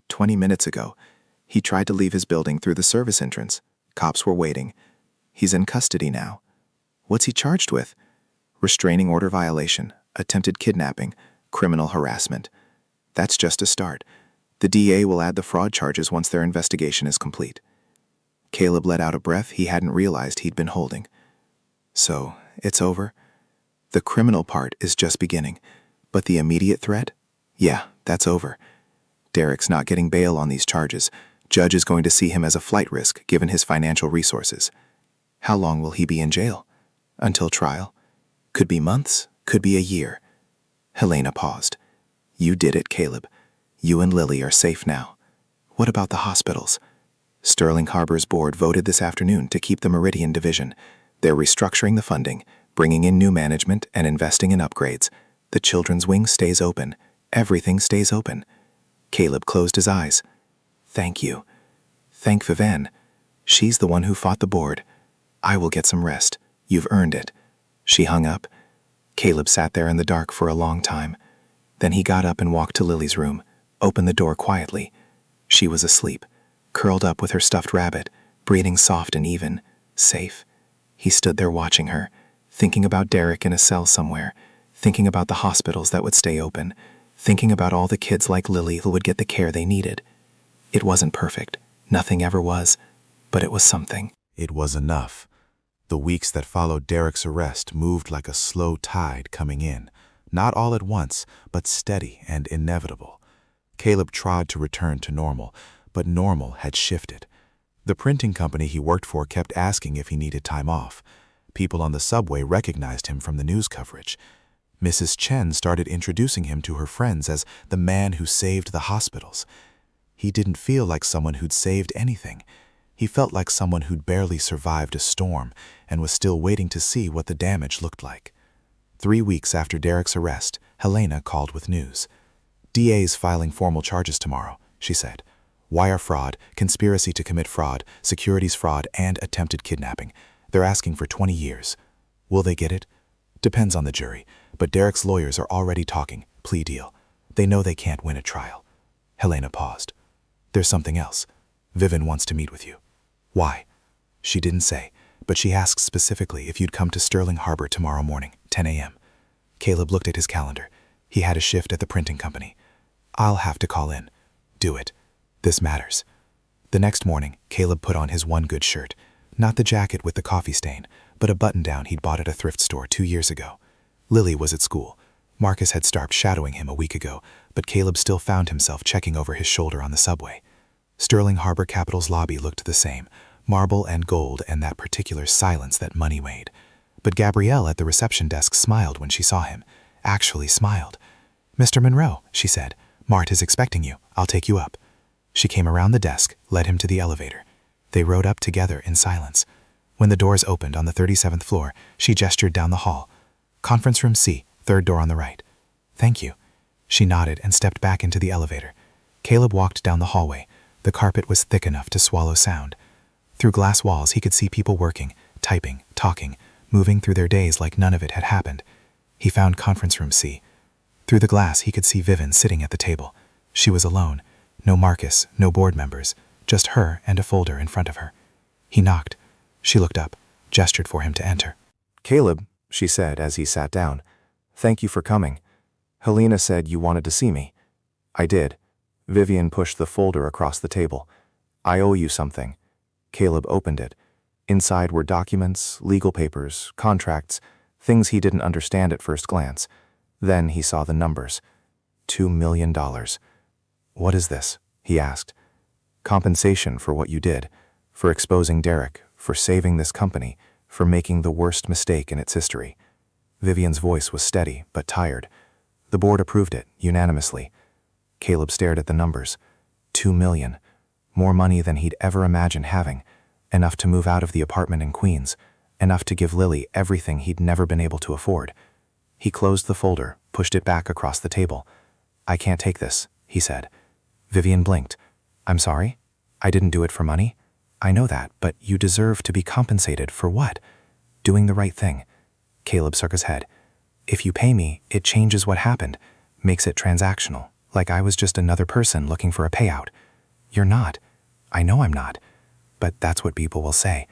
20 minutes ago. He tried to leave his building through the service entrance. Cops were waiting. He's in custody now. What's he charged with? Restraining order violation, attempted kidnapping, criminal harassment. That's just a start. The DA will add the fraud charges once their investigation is complete. Caleb let out a breath he hadn't realized he'd been holding. So, it's over? The criminal part is just beginning, but the immediate threat? Yeah, that's over. Derek's not getting bail on these charges. Judge is going to see him as a flight risk given his financial resources. How long will he be in jail? Until trial? Could be months, could be a year. Helena paused. You did it, Caleb. You and Lily are safe now. What about the hospitals? Sterling Harbor's board voted this afternoon to keep the Meridian division. They're restructuring the funding, bringing in new management and investing in upgrades. The children's wing stays open. Everything stays open. Caleb closed his eyes. Thank you. Thank Vivian. She's the one who fought the board. I will get some rest. You've earned it. She hung up. Caleb sat there in the dark for a long time. Then he got up and walked to Lily's room, opened the door quietly. She was asleep, curled up with her stuffed rabbit, breathing soft and even, safe. He stood there watching her, thinking about Derek in a cell somewhere, thinking about the hospitals that would stay open, thinking about all the kids like Lily who would get the care they needed. It wasn't perfect. Nothing ever was. But it was something. It was enough. The weeks that followed Derek's arrest moved like a slow tide coming in, not all at once, but steady and inevitable. Caleb tried to return to normal, but normal had shifted. The printing company he worked for kept asking if he needed time off. People on the subway recognized him from the news coverage. Mrs. Chen started introducing him to her friends as the man who saved the hospitals. He didn't feel like someone who'd saved anything. He felt like someone who'd barely survived a storm and was still waiting to see what the damage looked like. 3 weeks after Derek's arrest, Helena called with news. DA's filing formal charges tomorrow, she said. Wire fraud, conspiracy to commit fraud, securities fraud, and attempted kidnapping. They're asking for 20 years. Will they get it? Depends on the jury, but Derek's lawyers are already talking, plea deal. They know they can't win a trial. Helena paused. There's something else. Vivian wants to meet with you. Why? She didn't say, but she asked specifically if you'd come to Sterling Harbor tomorrow morning, 10 a.m. Caleb looked at his calendar. He had a shift at the printing company. I'll have to call in. Do it. This matters. The next morning, Caleb put on his one good shirt. Not the jacket with the coffee stain, but a button-down he'd bought at a thrift store 2 years ago. Lily was at school. Marcus had started shadowing him a week ago, but Caleb still found himself checking over his shoulder on the subway. Sterling Harbor Capital's lobby looked the same, marble and gold and that particular silence that money made. But Gabrielle at the reception desk smiled when she saw him. Actually smiled. "Mr. Monroe," she said, "Mart is expecting you. I'll take you up." She came around the desk, led him to the elevator. They rode up together in silence. When the doors opened on the 37th floor, she gestured down the hall. "Conference room C, third door on the right." "Thank you." She nodded and stepped back into the elevator. Caleb walked down the hallway. The carpet was thick enough to swallow sound. Through glass walls, he could see people working, typing, talking, moving through their days like none of it had happened. He found conference room C. Through the glass, he could see Vivian sitting at the table. She was alone. No Marcus, no board members, just her and a folder in front of her. He knocked. She looked up, gestured for him to enter. "Caleb," she said as he sat down, "thank you for coming. Helena said you wanted to see me." "I did." Vivian pushed the folder across the table. "I owe you something." Caleb opened it. Inside were documents, legal papers, contracts, things he didn't understand at first glance. Then he saw the numbers. $2 million. "What is this?" he asked. "Compensation for what you did, for exposing Derek, for saving this company, for making the worst mistake in its history." Vivian's voice was steady, but tired. The board approved it, unanimously. Caleb stared at the numbers. 2 million. More money than he'd ever imagined having. Enough to move out of the apartment in Queens. Enough to give Lily everything he'd never been able to afford. He closed the folder, pushed it back across the table. "I can't take this," he said. Vivian blinked. "I'm sorry? I didn't do it for money? I know that, but you deserve to be compensated for what?" "Doing the right thing." Caleb shook his head. "If you pay me, it changes what happened, makes it transactional, like I was just another person looking for a payout. You're not. I know I'm not. But that's what people will say.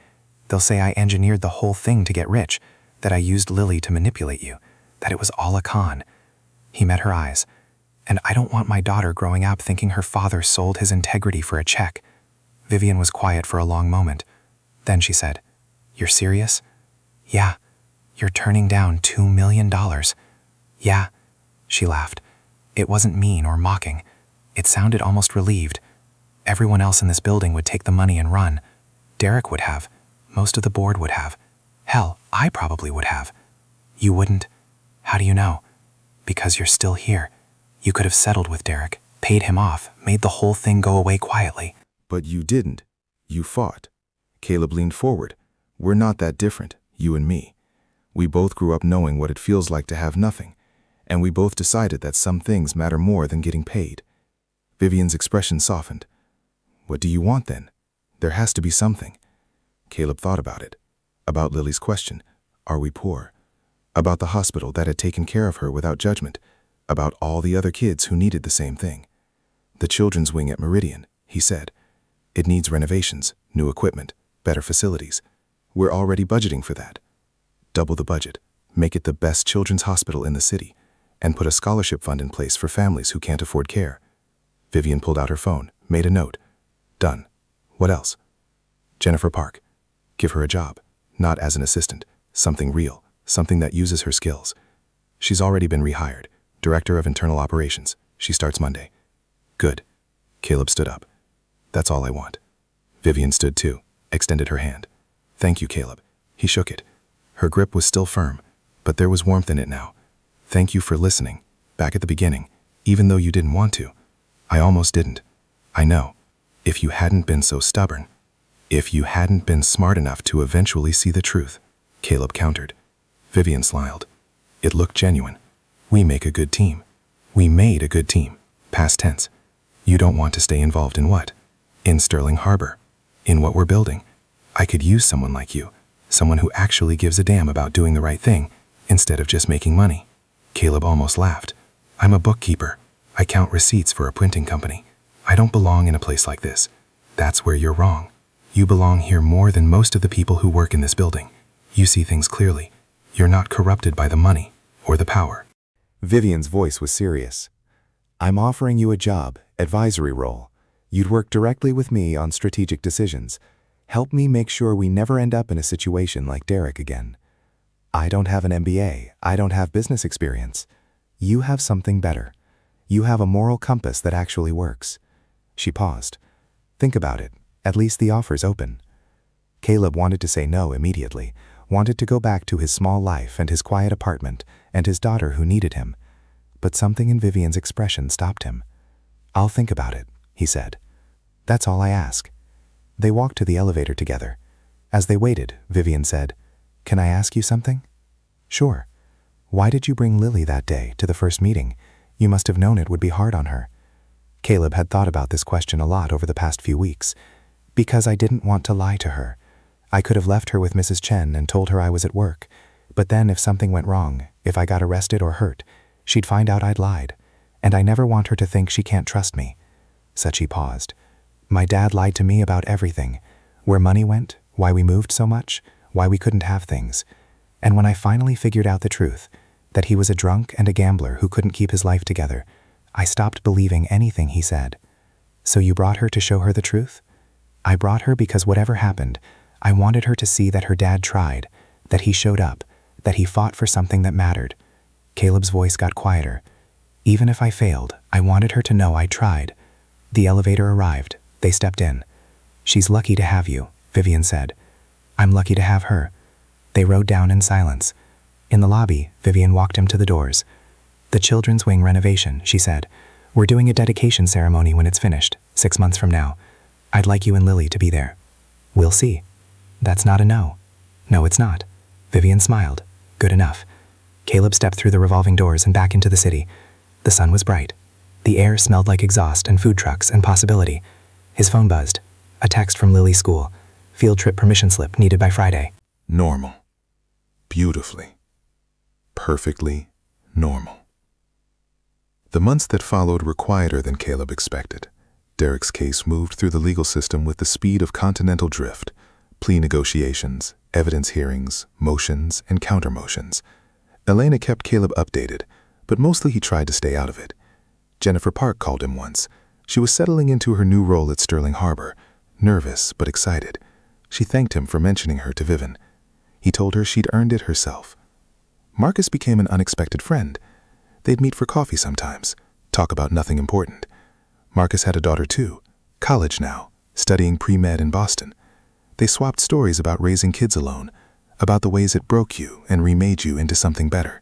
They'll say I engineered the whole thing to get rich, that I used Lily to manipulate you, that it was all a con." He met her eyes. "And I don't want my daughter growing up thinking her father sold his integrity for a check." Vivian was quiet for a long moment. Then she said, "You're serious?" "Yeah. You're turning down $2 million. "Yeah." She laughed. It wasn't mean or mocking. It sounded almost relieved. Everyone else in this building would take the money and run. Derek would have. Most of the board would have. Hell, I probably would have. You wouldn't? How do you know? Because you're still here. You could have settled with Derek, paid him off, made the whole thing go away quietly. But you didn't. You fought. Caleb leaned forward. We're not that different, you and me. We both grew up knowing what it feels like to have nothing, and we both decided that some things matter more than getting paid. Vivian's expression softened. What do you want then? There has to be something. Caleb thought about it. About Lily's question, are we poor? About the hospital that had taken care of her without judgment. About all the other kids who needed the same thing. The children's wing at Meridian, he said. It needs renovations, new equipment, better facilities. We're already budgeting for that. Double the budget, make it the best children's hospital in the city, and put a scholarship fund in place for families who can't afford care. Vivian pulled out her phone, made a note. Done. What else? Jennifer Park. Give her a job, not as an assistant, something real, something that uses her skills. She's already been rehired, Director of Internal Operations. She starts Monday. Good. Caleb stood up. That's all I want. Vivian stood too, extended her hand. Thank you, Caleb. He shook it. Her grip was still firm, but there was warmth in it now. Thank you for listening, back at the beginning, even though you didn't want to. I almost didn't. I know. If you hadn't been so stubborn. If you hadn't been smart enough to eventually see the truth, Caleb countered. Vivian smiled. It looked genuine. We make a good team. We made a good team. Past tense. You don't want to stay involved in what? In Sterling Harbor. In what we're building. I could use someone like you. Someone who actually gives a damn about doing the right thing, instead of just making money. Caleb almost laughed. I'm a bookkeeper. I count receipts for a printing company. I don't belong in a place like this. That's where you're wrong. You belong here more than most of the people who work in this building. You see things clearly. You're not corrupted by the money or the power. Vivian's voice was serious. I'm offering you a job, advisory role. You'd work directly with me on strategic decisions. Help me make sure we never end up in a situation like Derek again. I don't have an MBA. I don't have business experience. You have something better. You have a moral compass that actually works. She paused. Think about it. At least the offer's open. Caleb wanted to say no immediately, wanted to go back to his small life and his quiet apartment and his daughter who needed him. But something in Vivian's expression stopped him. I'll think about it, he said. That's all I ask. They walked to the elevator together. As they waited, Vivian said, Can I ask you something? Sure. Why did you bring Lily that day to the first meeting? You must have known it would be hard on her. Caleb had thought about this question a lot over the past few weeks. Because I didn't want to lie to her. I could have left her with Mrs. Chen and told her I was at work. But then if something went wrong, if I got arrested or hurt, she'd find out I'd lied. And I never want her to think she can't trust me. Sachi paused. My dad lied to me about everything. Where money went, why we moved so much, why we couldn't have things. And when I finally figured out the truth, that he was a drunk and a gambler who couldn't keep his life together, I stopped believing anything he said. So you brought her to show her the truth? I brought her because whatever happened, I wanted her to see that her dad tried, that he showed up, that he fought for something that mattered. Caleb's voice got quieter. Even if I failed, I wanted her to know I tried. The elevator arrived. They stepped in. She's lucky to have you, Vivian said. I'm lucky to have her. They rode down in silence. In the lobby, Vivian walked him to the doors. The children's wing renovation, she said. We're doing a dedication ceremony when it's finished, 6 months from now. I'd like you and Lily to be there. We'll see. That's not a no. No, it's not. Vivian smiled. Good enough. Caleb stepped through the revolving doors and back into the city. The sun was bright. The air smelled like exhaust and food trucks and possibility. His phone buzzed. A text from Lily's school. Field trip permission slip needed by Friday. Normal. Beautifully. Perfectly normal. The months that followed were quieter than Caleb expected. Derek's case moved through the legal system with the speed of continental drift. Plea negotiations, evidence hearings, motions, and counter-motions. Elena kept Caleb updated, but mostly he tried to stay out of it. Jennifer Park called him once. She was settling into her new role at Sterling Harbor, nervous but excited. She thanked him for mentioning her to Vivian. He told her she'd earned it herself. Marcus became an unexpected friend. They'd meet for coffee sometimes, talk about nothing important. Marcus had a daughter too, college now, studying pre-med in Boston. They swapped stories about raising kids alone, about the ways it broke you and remade you into something better.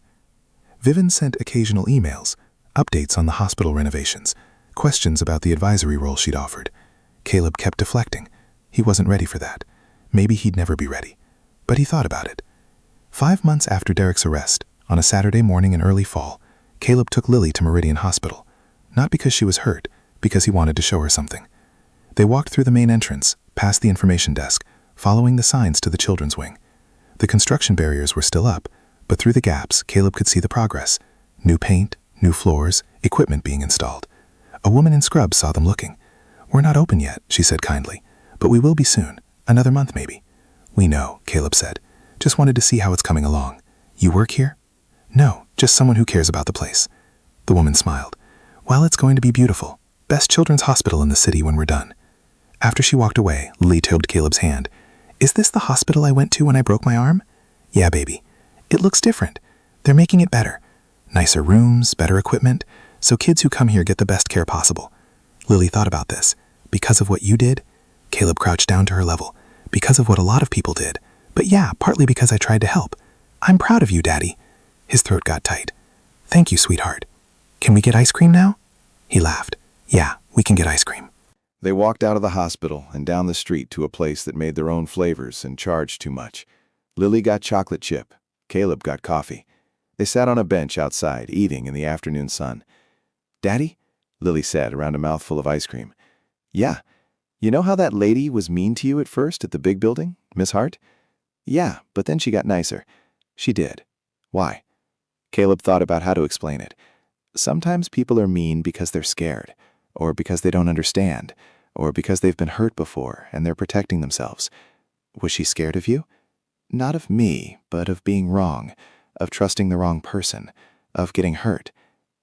Vivian sent occasional emails, updates on the hospital renovations, questions about the advisory role she'd offered. Caleb kept deflecting. He wasn't ready for that. Maybe he'd never be ready. But he thought about it. 5 months after Derek's arrest, on a Saturday morning in early fall, Caleb took Lily to Meridian Hospital. Not because she was hurt, because he wanted to show her something. They walked through the main entrance, past the information desk, following the signs to the children's wing. The construction barriers were still up, but through the gaps, Caleb could see the progress. New paint, new floors, equipment being installed. A woman in scrubs saw them looking. We're not open yet, she said kindly, but we will be soon. Another month, maybe. We know, Caleb said. Just wanted to see how it's coming along. You work here? No, just someone who cares about the place. The woman smiled. Well, it's going to be beautiful. Best children's hospital in the city when we're done. After she walked away, Lily held Caleb's hand. Is this the hospital I went to when I broke my arm? Yeah, baby. It looks different. They're making it better. Nicer rooms, better equipment, so kids who come here get the best care possible. Lily thought about this. Because of what you did? Caleb crouched down to her level. Because of what a lot of people did. But yeah, partly because I tried to help. I'm proud of you, Daddy. His throat got tight. Thank you, sweetheart. Can we get ice cream now? He laughed. Yeah, we can get ice cream. They walked out of the hospital and down the street to a place that made their own flavors and charged too much. Lily got chocolate chip. Caleb got coffee. They sat on a bench outside, eating in the afternoon sun. "Daddy?" Lily said around a mouthful of ice cream. "Yeah. You know how that lady was mean to you at first at the big building, Miss Hart?" "Yeah, but then she got nicer." "She did. Why?" Caleb thought about how to explain it. "Sometimes people are mean because they're scared, or because they don't understand, or because they've been hurt before and they're protecting themselves." "Was she scared of you?" "Not of me, but of being wrong, of trusting the wrong person, of getting hurt."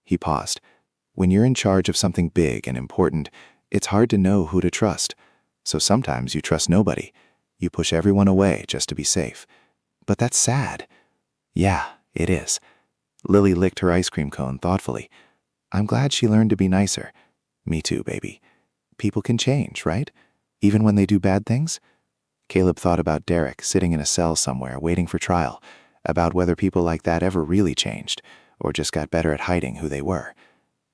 He paused. "When you're in charge of something big and important, it's hard to know who to trust. So sometimes you trust nobody. You push everyone away just to be safe. But that's sad." "Yeah, it is." Lily licked her ice cream cone thoughtfully. "I'm glad she learned to be nicer." "Me too, baby. People can change, right? Even when they do bad things?" Caleb thought about Derek sitting in a cell somewhere waiting for trial, about whether people like that ever really changed, or just got better at hiding who they were.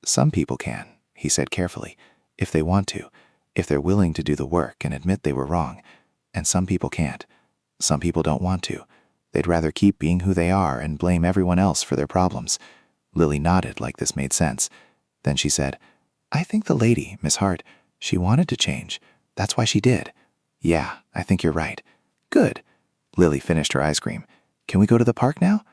"Some people can," he said carefully, "if they want to, if they're willing to do the work and admit they were wrong. And some people can't. Some people don't want to. They'd rather keep being who they are and blame everyone else for their problems." Lily nodded like this made sense. Then she said, "I think the lady, Miss Hart, she wanted to change. That's why she did." "Yeah, I think you're right." "Good." Lily finished her ice cream. "Can we go to the park now?"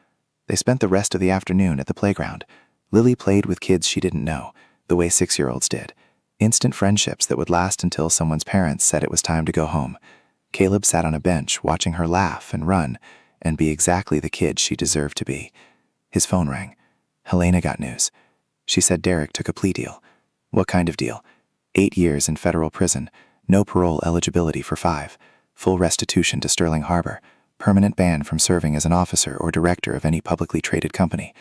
They spent the rest of the afternoon at the playground. Lily played with kids she didn't know, the way 6-year-olds did. Instant friendships that would last until someone's parents said it was time to go home. Caleb sat on a bench watching her laugh and run and be exactly the kid she deserved to be. His phone rang. Helena got news. She said Derek took a plea deal. What kind of deal? 8 years in federal prison, no parole eligibility for 5, full restitution to Sterling Harbor, permanent ban from serving as an officer or director of any publicly traded company.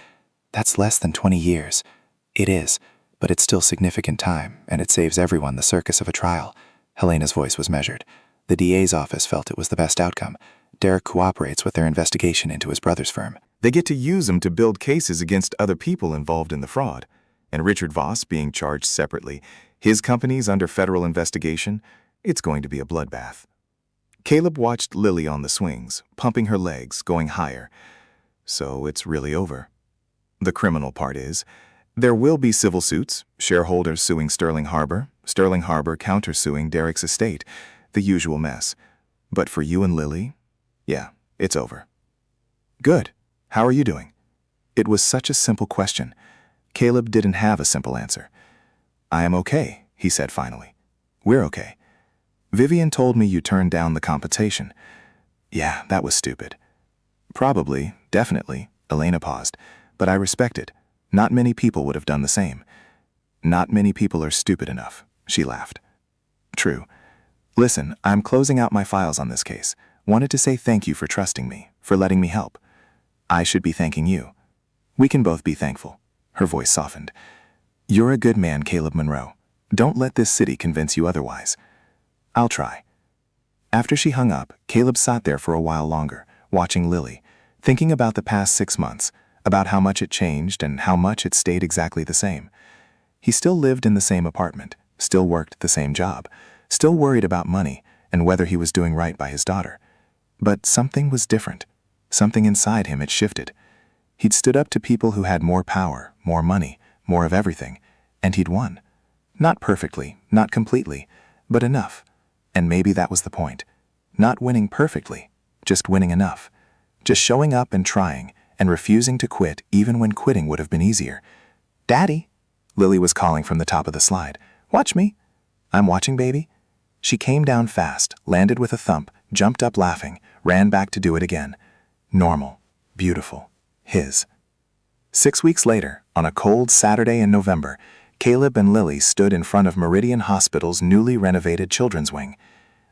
That's less than 20 years. It is, but it's still significant time, and it saves everyone the circus of a trial. Helena's voice was measured. The DA's office felt it was the best outcome. Derek cooperates with their investigation into his brother's firm. They get to use him to build cases against other people involved in the fraud. And Richard Voss being charged separately, his company's under federal investigation, it's going to be a bloodbath. Caleb watched Lily on the swings, pumping her legs, going higher. So it's really over. The criminal part is, there will be civil suits, shareholders suing Sterling Harbor countersuing Derek's estate, the usual mess. But for you and Lily, yeah, it's over. Good. How are you doing? It was such a simple question. Caleb didn't have a simple answer. I am okay, he said finally. We're okay. Vivian told me you turned down the compensation. Yeah, that was stupid. Probably, definitely, Elena paused, but I respect it. Not many people would have done the same. Not many people are stupid enough, she laughed. True. Listen, I'm closing out my files on this case. Wanted to say thank you for trusting me, for letting me help. I should be thanking you. We can both be thankful. Her voice softened. You're a good man, Caleb Monroe. Don't let this city convince you otherwise. I'll try. After she hung up, Caleb sat there for a while longer, watching Lily, thinking about the past 6 months, about how much it changed and how much it stayed exactly the same. He still lived in the same apartment, still worked the same job, still worried about money and whether he was doing right by his daughter. But something was different. Something inside him had shifted. He'd stood up to people who had more power, more money, more of everything, and he'd won. Not perfectly, not completely, but enough. And maybe that was the point. Not winning perfectly, just winning enough. Just showing up and trying, and refusing to quit even when quitting would have been easier. Daddy, Lily was calling from the top of the slide. Watch me. I'm watching, baby. She came down fast, landed with a thump, jumped up laughing, ran back to do it again. Normal, beautiful, his. 6 weeks later, on a cold Saturday in November, Caleb and Lily stood in front of Meridian Hospital's newly renovated children's wing.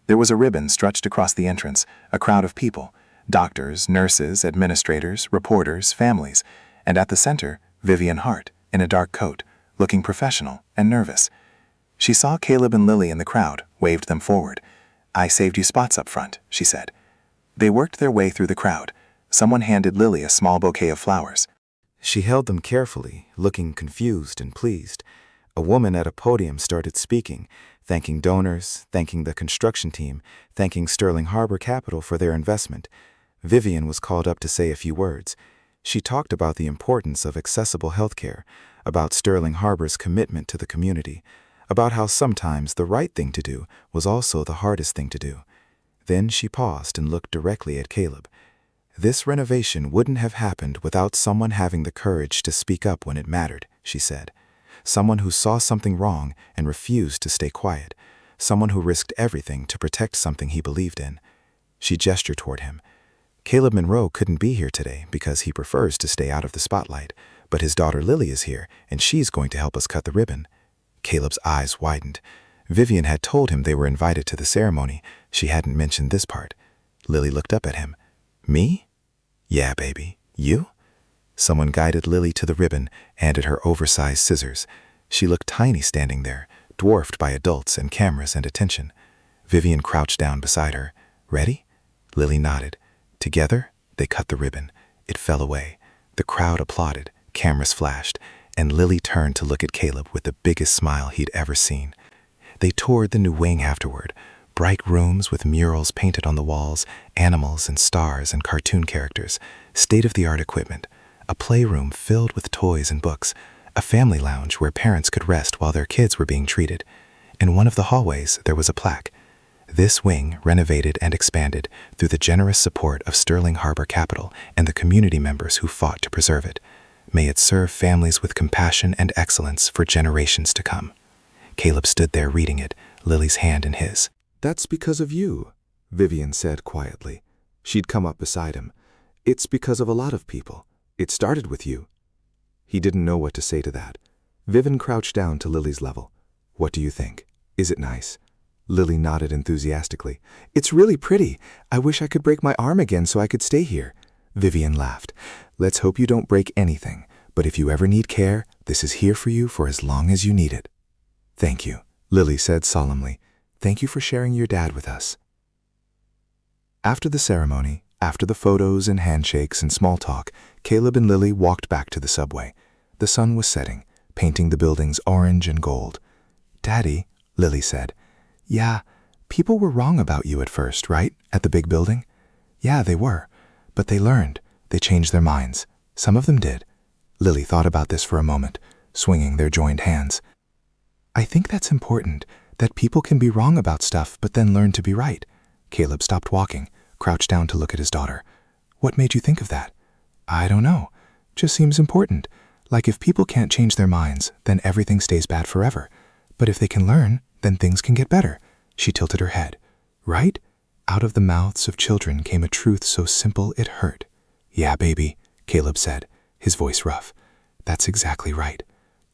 There was a ribbon stretched across the entrance, a crowd of people, doctors, nurses, administrators, reporters, families, and at the center, Vivian Hart, in a dark coat, looking professional and nervous. She saw Caleb and Lily in the crowd, waved them forward. I saved you spots up front, she said. They worked their way through the crowd. Someone handed Lily a small bouquet of flowers. She held them carefully, looking confused and pleased. A woman at a podium started speaking, thanking donors, thanking the construction team, thanking Sterling Harbor Capital for their investment. Vivian was called up to say a few words. She talked about the importance of accessible healthcare, about Sterling Harbor's commitment to the community, about how sometimes the right thing to do was also the hardest thing to do. Then she paused and looked directly at Caleb. This renovation wouldn't have happened without someone having the courage to speak up when it mattered, she said. Someone who saw something wrong and refused to stay quiet. Someone who risked everything to protect something he believed in. She gestured toward him. Caleb Monroe couldn't be here today because he prefers to stay out of the spotlight, but his daughter Lily is here, and she's going to help us cut the ribbon. Caleb's eyes widened. Vivian had told him they were invited to the ceremony. She hadn't mentioned this part. Lily looked up at him. Me? Yeah, baby. You? Someone guided Lily to the ribbon, handed her oversized scissors. She looked tiny standing there, dwarfed by adults and cameras and attention. Vivian crouched down beside her. Ready? Lily nodded. Together, they cut the ribbon. It fell away. The crowd applauded, cameras flashed, and Lily turned to look at Caleb with the biggest smile he'd ever seen. They toured the new wing afterward, bright rooms with murals painted on the walls, animals and stars and cartoon characters, state-of-the-art equipment, a playroom filled with toys and books, a family lounge where parents could rest while their kids were being treated. In one of the hallways, there was a plaque. This wing renovated and expanded through the generous support of Sterling Harbor Capital and the community members who fought to preserve it. May it serve families with compassion and excellence for generations to come. Caleb stood there reading it, Lily's hand in his. That's because of you, Vivian said quietly. She'd come up beside him. It's because of a lot of people. It started with you. He didn't know what to say to that. Vivian crouched down to Lily's level. What do you think? Is it nice? Lily nodded enthusiastically. It's really pretty. I wish I could break my arm again so I could stay here. Vivian laughed. Let's hope you don't break anything, but if you ever need care, this is here for you for as long as you need it. Thank you, Lily said solemnly. Thank you for sharing your dad with us. After the ceremony, after the photos and handshakes and small talk, Caleb and Lily walked back to the subway. The sun was setting, painting the buildings orange and gold. Daddy, Lily said. Yeah, people were wrong about you at first, right? At the big building? Yeah, they were. But they learned. They changed their minds. Some of them did. Lily thought about this for a moment, swinging their joined hands. I think that's important, that people can be wrong about stuff but then learn to be right. Caleb stopped walking, crouched down to look at his daughter. What made you think of that? I don't know. Just seems important. Like if people can't change their minds, then everything stays bad forever. But if they can learn, then things can get better. She tilted her head. Right? Out of the mouths of children came a truth so simple it hurt. Yeah, baby, Caleb said, his voice rough. That's exactly right.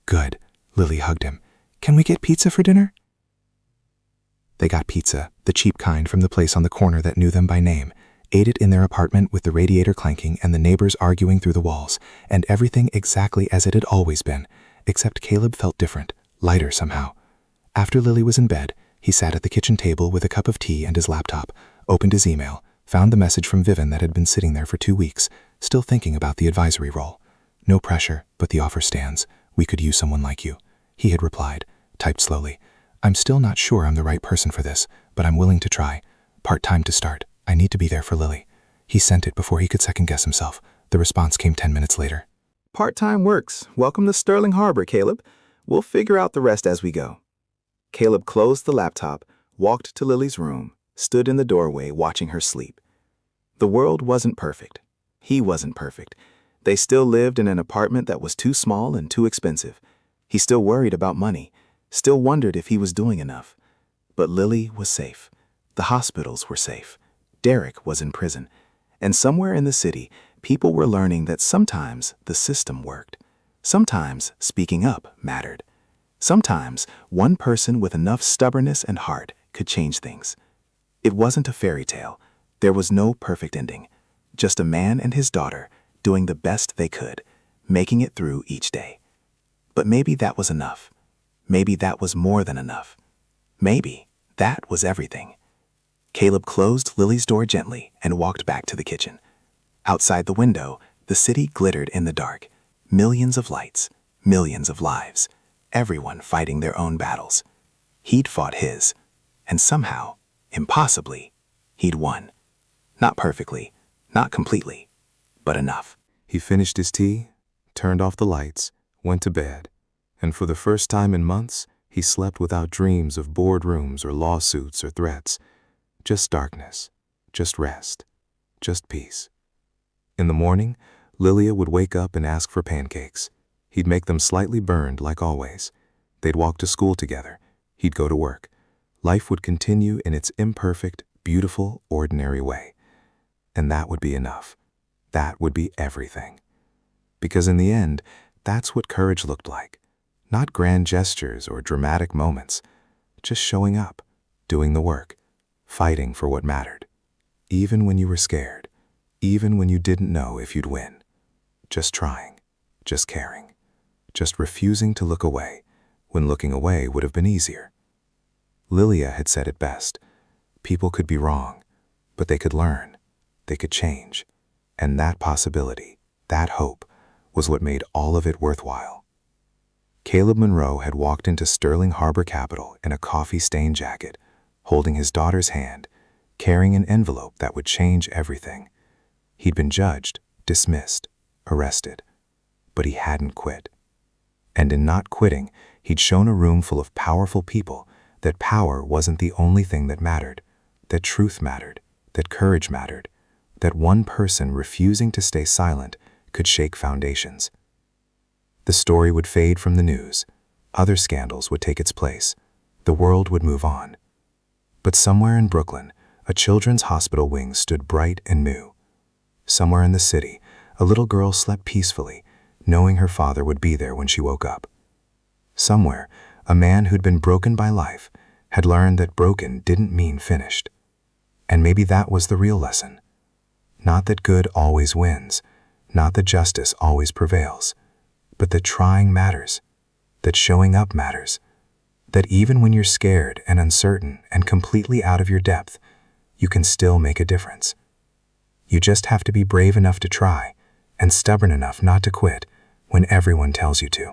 Good. Lily hugged him. Can we get pizza for dinner? They got pizza, the cheap kind from the place on the corner that knew them by name, ate it in their apartment with the radiator clanking and the neighbors arguing through the walls, and everything exactly as it had always been, except Caleb felt different, lighter somehow. After Lily was in bed, he sat at the kitchen table with a cup of tea and his laptop, opened his email, found the message from Vivian that had been sitting there for 2 weeks, still thinking about the advisory role. No pressure, but the offer stands. We could use someone like you. He had replied, typed slowly. I'm still not sure I'm the right person for this, but I'm willing to try. Part-time to start. I need to be there for Lily. He sent it before he could second-guess himself. The response came 10 minutes later. Part-time works. Welcome to Sterling Harbor, Caleb. We'll figure out the rest as we go. Caleb closed the laptop, walked to Lily's room, stood in the doorway watching her sleep. The world wasn't perfect. He wasn't perfect. They still lived in an apartment that was too small and too expensive. He still worried about money, still wondered if he was doing enough. But Lily was safe. The hospitals were safe. Derek was in prison. And somewhere in the city, people were learning that sometimes the system worked. Sometimes speaking up mattered. Sometimes one person with enough stubbornness and heart could change things. It wasn't a fairy tale. There was no perfect ending. Just a man and his daughter doing the best they could, making it through each day. But maybe that was enough. Maybe that was more than enough. Maybe that was everything. Caleb closed Lily's door gently and walked back to the kitchen. Outside the window, the city glittered in the dark. Millions of lights, millions of lives, everyone fighting their own battles. He'd fought his, and somehow, impossibly, he'd won. Not perfectly, not completely, but enough. He finished his tea, turned off the lights, went to bed, and for the first time in months, he slept without dreams of boardrooms or lawsuits or threats. Just darkness, just rest, just peace. In the morning, Lilia would wake up and ask for pancakes. He'd make them slightly burned like always. They'd walk to school together. He'd go to work. Life would continue in its imperfect, beautiful, ordinary way. And that would be enough. That would be everything. Because in the end, that's what courage looked like. Not grand gestures or dramatic moments. Just showing up, doing the work, fighting for what mattered. Even when you were scared. Even when you didn't know if you'd win. Just trying. Just caring. Just refusing to look away when looking away would have been easier. Lilia had said it best. People could be wrong, but they could learn. They could change. And that possibility, that hope, was what made all of it worthwhile. Caleb Monroe had walked into Sterling Harbor Capital in a coffee-stained jacket, holding his daughter's hand, carrying an envelope that would change everything. He'd been judged, dismissed, arrested, but he hadn't quit. And in not quitting, he'd shown a room full of powerful people that power wasn't the only thing that mattered, that truth mattered, that courage mattered, that one person refusing to stay silent could shake foundations. The story would fade from the news. Other scandals would take its place. The world would move on. But somewhere in Brooklyn, a children's hospital wing stood bright and new. Somewhere in the city, a little girl slept peacefully, knowing her father would be there when she woke up. Somewhere, a man who'd been broken by life had learned that broken didn't mean finished. And maybe that was the real lesson. Not that good always wins, not that justice always prevails, but that trying matters, that showing up matters, that even when you're scared and uncertain and completely out of your depth, you can still make a difference. You just have to be brave enough to try and stubborn enough not to quit when everyone tells you to.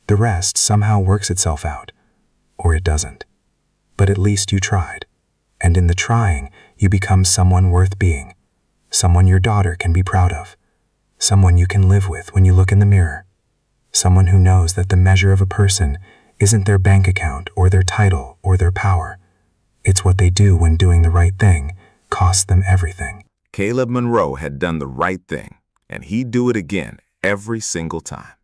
The rest somehow works itself out, or it doesn't. But at least you tried, and in the trying, you become someone worth being, someone your daughter can be proud of, someone you can live with when you look in the mirror, someone who knows that the measure of a person isn't their bank account or their title or their power. It's what they do when doing the right thing costs them everything. Caleb Monroe had done the right thing, and he'd do it again every single time.